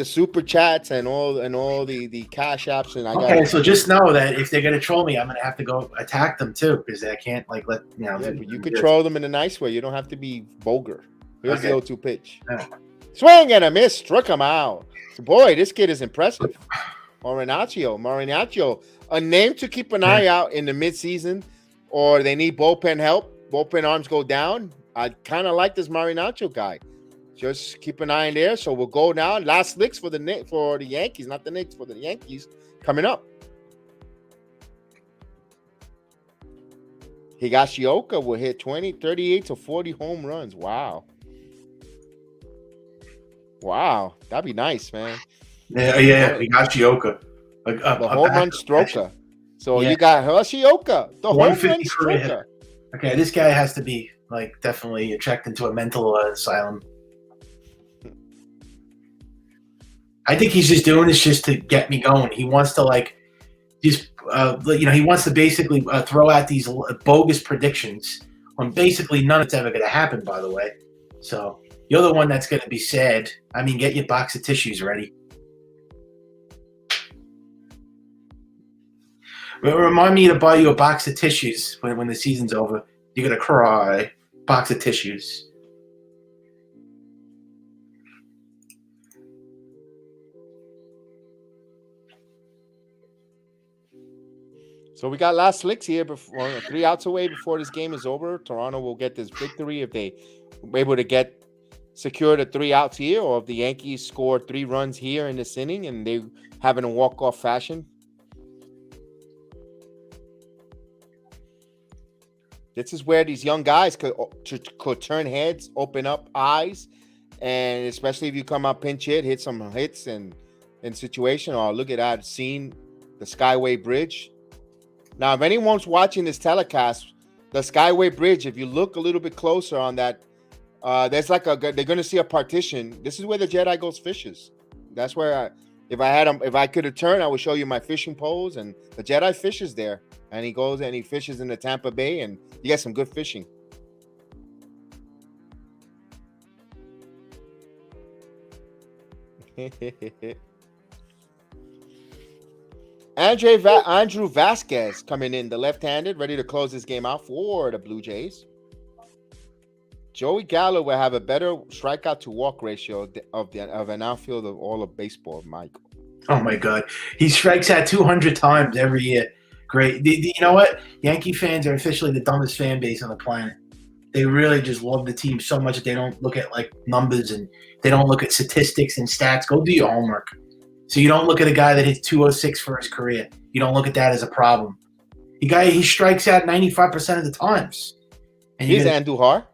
super chats and all the cash apps and so just know that if they're gonna troll me, I'm gonna have to go attack them too because I can't let Yeah, but you can troll them in a nice way. You don't have to be vulgar. Here's the 0-2 pitch. Yeah. Swing and a miss, struck him out. So boy, this kid is impressive. Marinaccio, a name to keep an eye out in the midseason, or they need bullpen help. Bullpen arms go down. I kind of like this Marinaccio guy. just keep an eye in there. So we'll go now. Last licks for the Yankees, not the Knicks, for the Yankees coming up. Higashioka will hit 38 to 40 home runs. Wow. That'd be nice, man. Yeah. Higashioka. The home run stroker. So you got Higashioka, the home run 150 career stroker. hitter. Okay, this guy has to be like definitely checked into a mental asylum. I think he's just doing this just to get me going. He wants to he wants to basically throw out these bogus predictions on basically none of it's ever going to happen, by the way. So you're the one that's going to be sad. I mean, get your box of tissues ready. Remind me to buy you a box of tissues when the season's over. You're going to cry. Box of tissues. So we got last licks here before 3 outs away before this game is over. Toronto will get this victory if they were able to secure the 3 outs here, or if the Yankees score 3 runs here in this inning and they have it in walk-off fashion. This is where these young guys could turn heads, open up eyes, and especially if you come out pinch hit some hits and in situation. Or look at that scene, the Skyway Bridge. Now, if anyone's watching this telecast, the Skyway Bridge, if you look a little bit closer on that, there's they're going to see a partition. This is where the Jedi goes fishes. That's where if I could have turned, I would show you my fishing poles, and the Jedi fishes there, and he goes and he fishes in the Tampa Bay, and you get some good fishing. Andrew Vasquez coming in, the left-handed, ready to close this game out for the Blue Jays. Joey Gallo will have a better strikeout to walk ratio of an outfield of all of baseball, Michael. Oh my God, he strikes out 200 times every year. Great. You know what? Yankee fans are officially the dumbest fan base on the planet. They really just love the team so much that they don't look at like numbers and they don't look at statistics and stats. Go do your homework. So you don't look at a guy that hits 206 for his career. You don't look at that as a problem. He strikes out 95% of the times. And he's Andujar.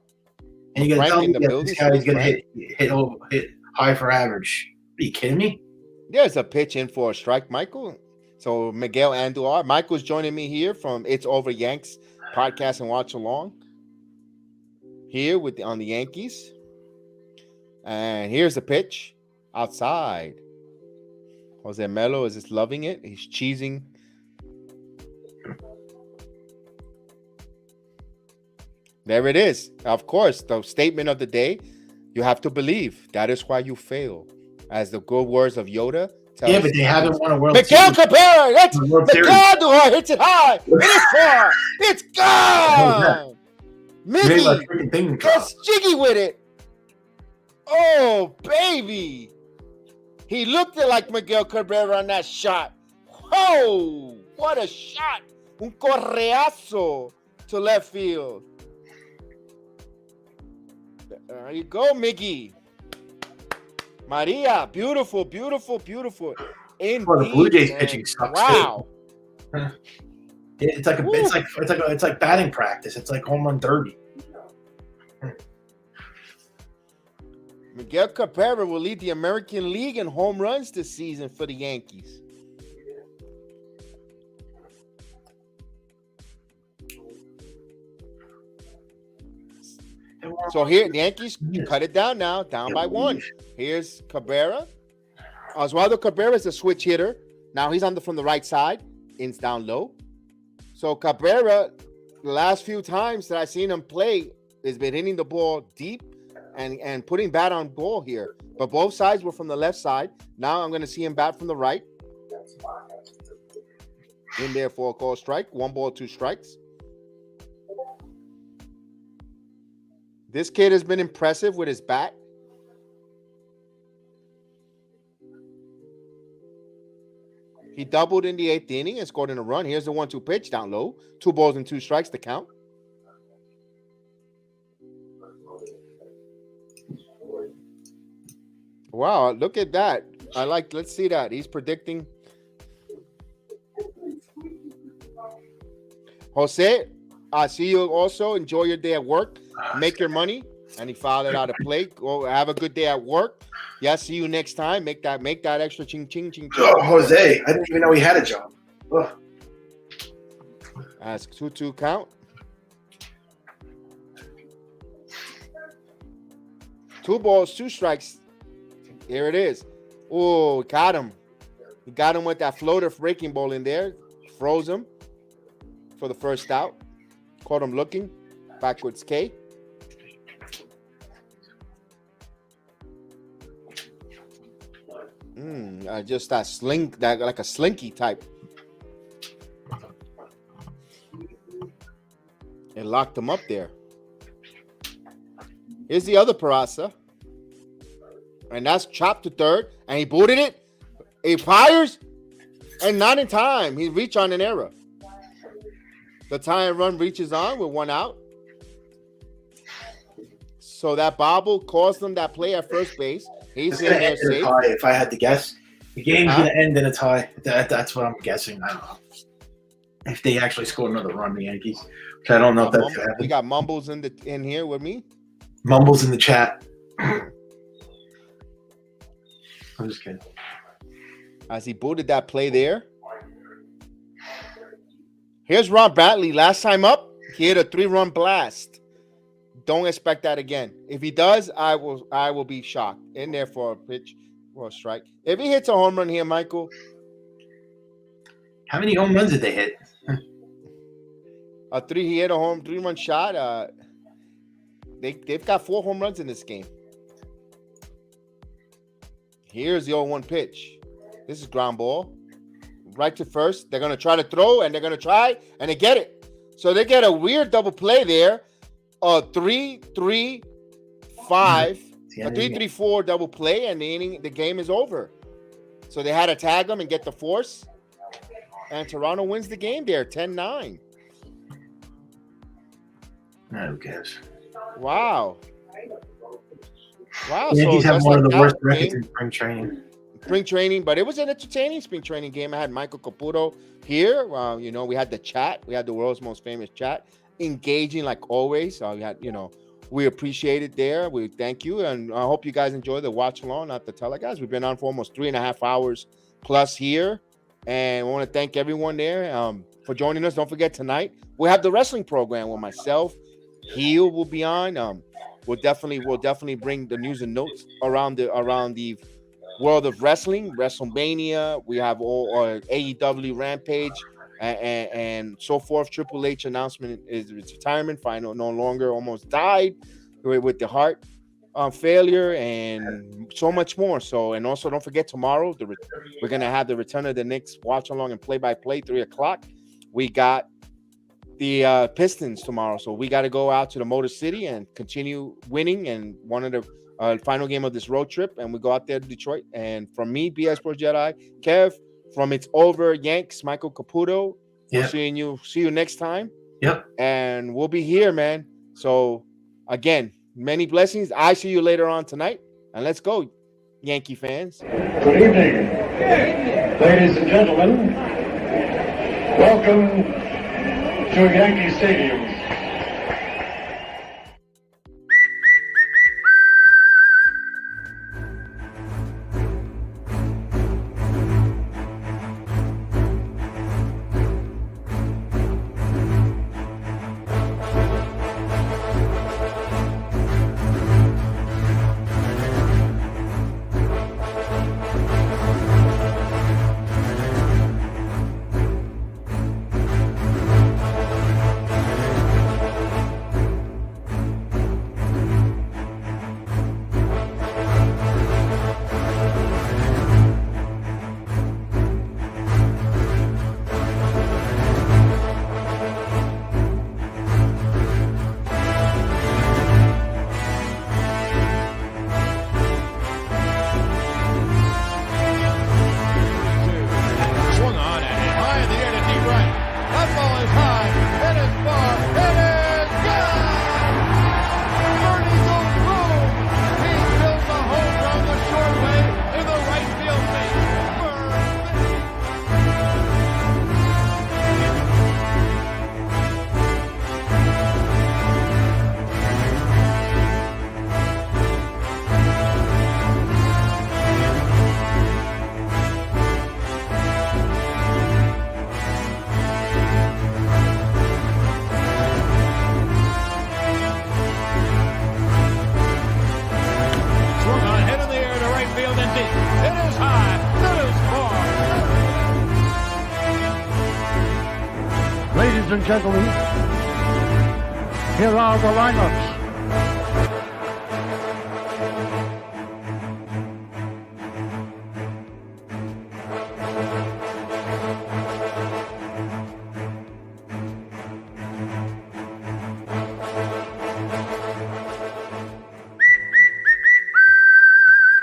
And you're going to tell me that this guy is going to hit high for average. Are you kidding me? There's a pitch in for a strike, Michael. So Miguel Andujar. Michael's joining me here from It's Over Yanks podcast and watch along here on the Yankees. And here's the pitch outside. Jose Melo is just loving it. He's cheesing. There it is. Of course, the statement of the day, you have to believe. That is why you fail. As the good words of Yoda tell us. Yeah, but they haven't won a World Series. Miguel Cabrera, that's Miguel hits it high. It is far. It's gone. Mickey gets jiggy with it. Oh, baby. He looked like Miguel Cabrera on that shot. Oh, what a shot. Un correazo to left field. There you go, Miggy. Maria, beautiful, beautiful, beautiful. Indeed, the Blue Jays pitching sucks. Wow. It's like batting practice. It's like home run derby. Miguel Cabrera will lead the American League in home runs this season for the Yankees. So here, the Yankees cut it down now, down by 1. Here's Cabrera. Oswaldo Cabrera is a switch hitter. Now he's from the right side. Ins down low. So Cabrera, the last few times that I've seen him play, has been hitting the ball deep and putting bat on ball here. But both sides were from the left side. Now I'm going to see him bat from the right. In there for a call strike. 1 ball, 2 strikes. This kid has been impressive with his bat. He doubled in the 8th inning and scored in a run. Here's the 1-2 pitch down low. 2 balls and 2 strikes to count. Wow, look at that. Let's see that. He's predicting. Jose, I see you also. Enjoy your day at work. Make your money. And he followed out a play. Go have a good day at work. Yeah, see you next time. Make that extra ching ching ching. Oh, Jose, I didn't even know he had a job. Ugh. That's 2-2 count. 2 balls, 2 strikes. Here it is. Oh, got him. He got him with that floater breaking ball in there. Froze him for the first out. Caught him looking. Backwards K. Just that like a slinky type. And locked him up there. Here's the other Peraza. And that's chopped to third. And he booted it. He fires. And not in time. He reached on an error. The tying run reaches on with 1 out. So that bobble caused them that play at first base. He's in there safe. If I had to guess, the game's going to end in a tie. That's what I'm guessing. I don't know. If they actually score another run, the Yankees. Which I don't know if that's going to happen. We got Mumbles in here with me. Mumbles in the chat. I'm just kidding. As he booted that play there. Here's Ron Bradley. Last time up, he hit a 3-run blast. Don't expect that again. If he does, I will be shocked. In there for a pitch or a strike. If he hits a home run here, Michael. How many home runs did they hit? He hit a 3-run shot. They've got 4 home runs in this game. Here's the 0-1 pitch. This is ground ball. Right to first. They're going to try to throw, and they're going to try, and they get it. So they get a weird double play there. 3-3-5. A 3-3-4 double play, and the game is over. So they had to tag them and get the force. And Toronto wins the game there, 10-9. Who cares? Wow. The Yankees have one of the worst records in spring training. But it was an entertaining spring training game. I had Michael Caputo here. We had the chat. We had the world's most famous chat. Engaging like always. We appreciate it there. We thank you. And I hope you guys enjoy the watch along at the telecast. We've been on for almost 3.5 hours plus here. And I want to thank everyone there for joining us. Don't forget tonight, we have the wrestling program with myself. Heel will be on. We'll definitely bring the news and notes around the world of wrestling, WrestleMania. We have all AEW Rampage and so forth. Triple H announcement is retirement. Final, no longer, almost died with the heart failure and so much more. So, and also don't forget tomorrow, we're going to have the return of the Knicks watch along and play-by-play, 3:00. We got the Pistons tomorrow. So we got to go out to the Motor City and continue winning and one of the final game of this road trip. And we go out there to Detroit. And from me, BS Sports Jedi, Kev, from It's Over Yanks, Michael Caputo. Yep. See you next time. Yep. And we'll be here, man. So again, many blessings. I see you later on tonight. And let's go, Yankee fans. Good evening, ladies and gentlemen. Welcome to Yankee Stadium. Ladies and gentlemen, here are the lineups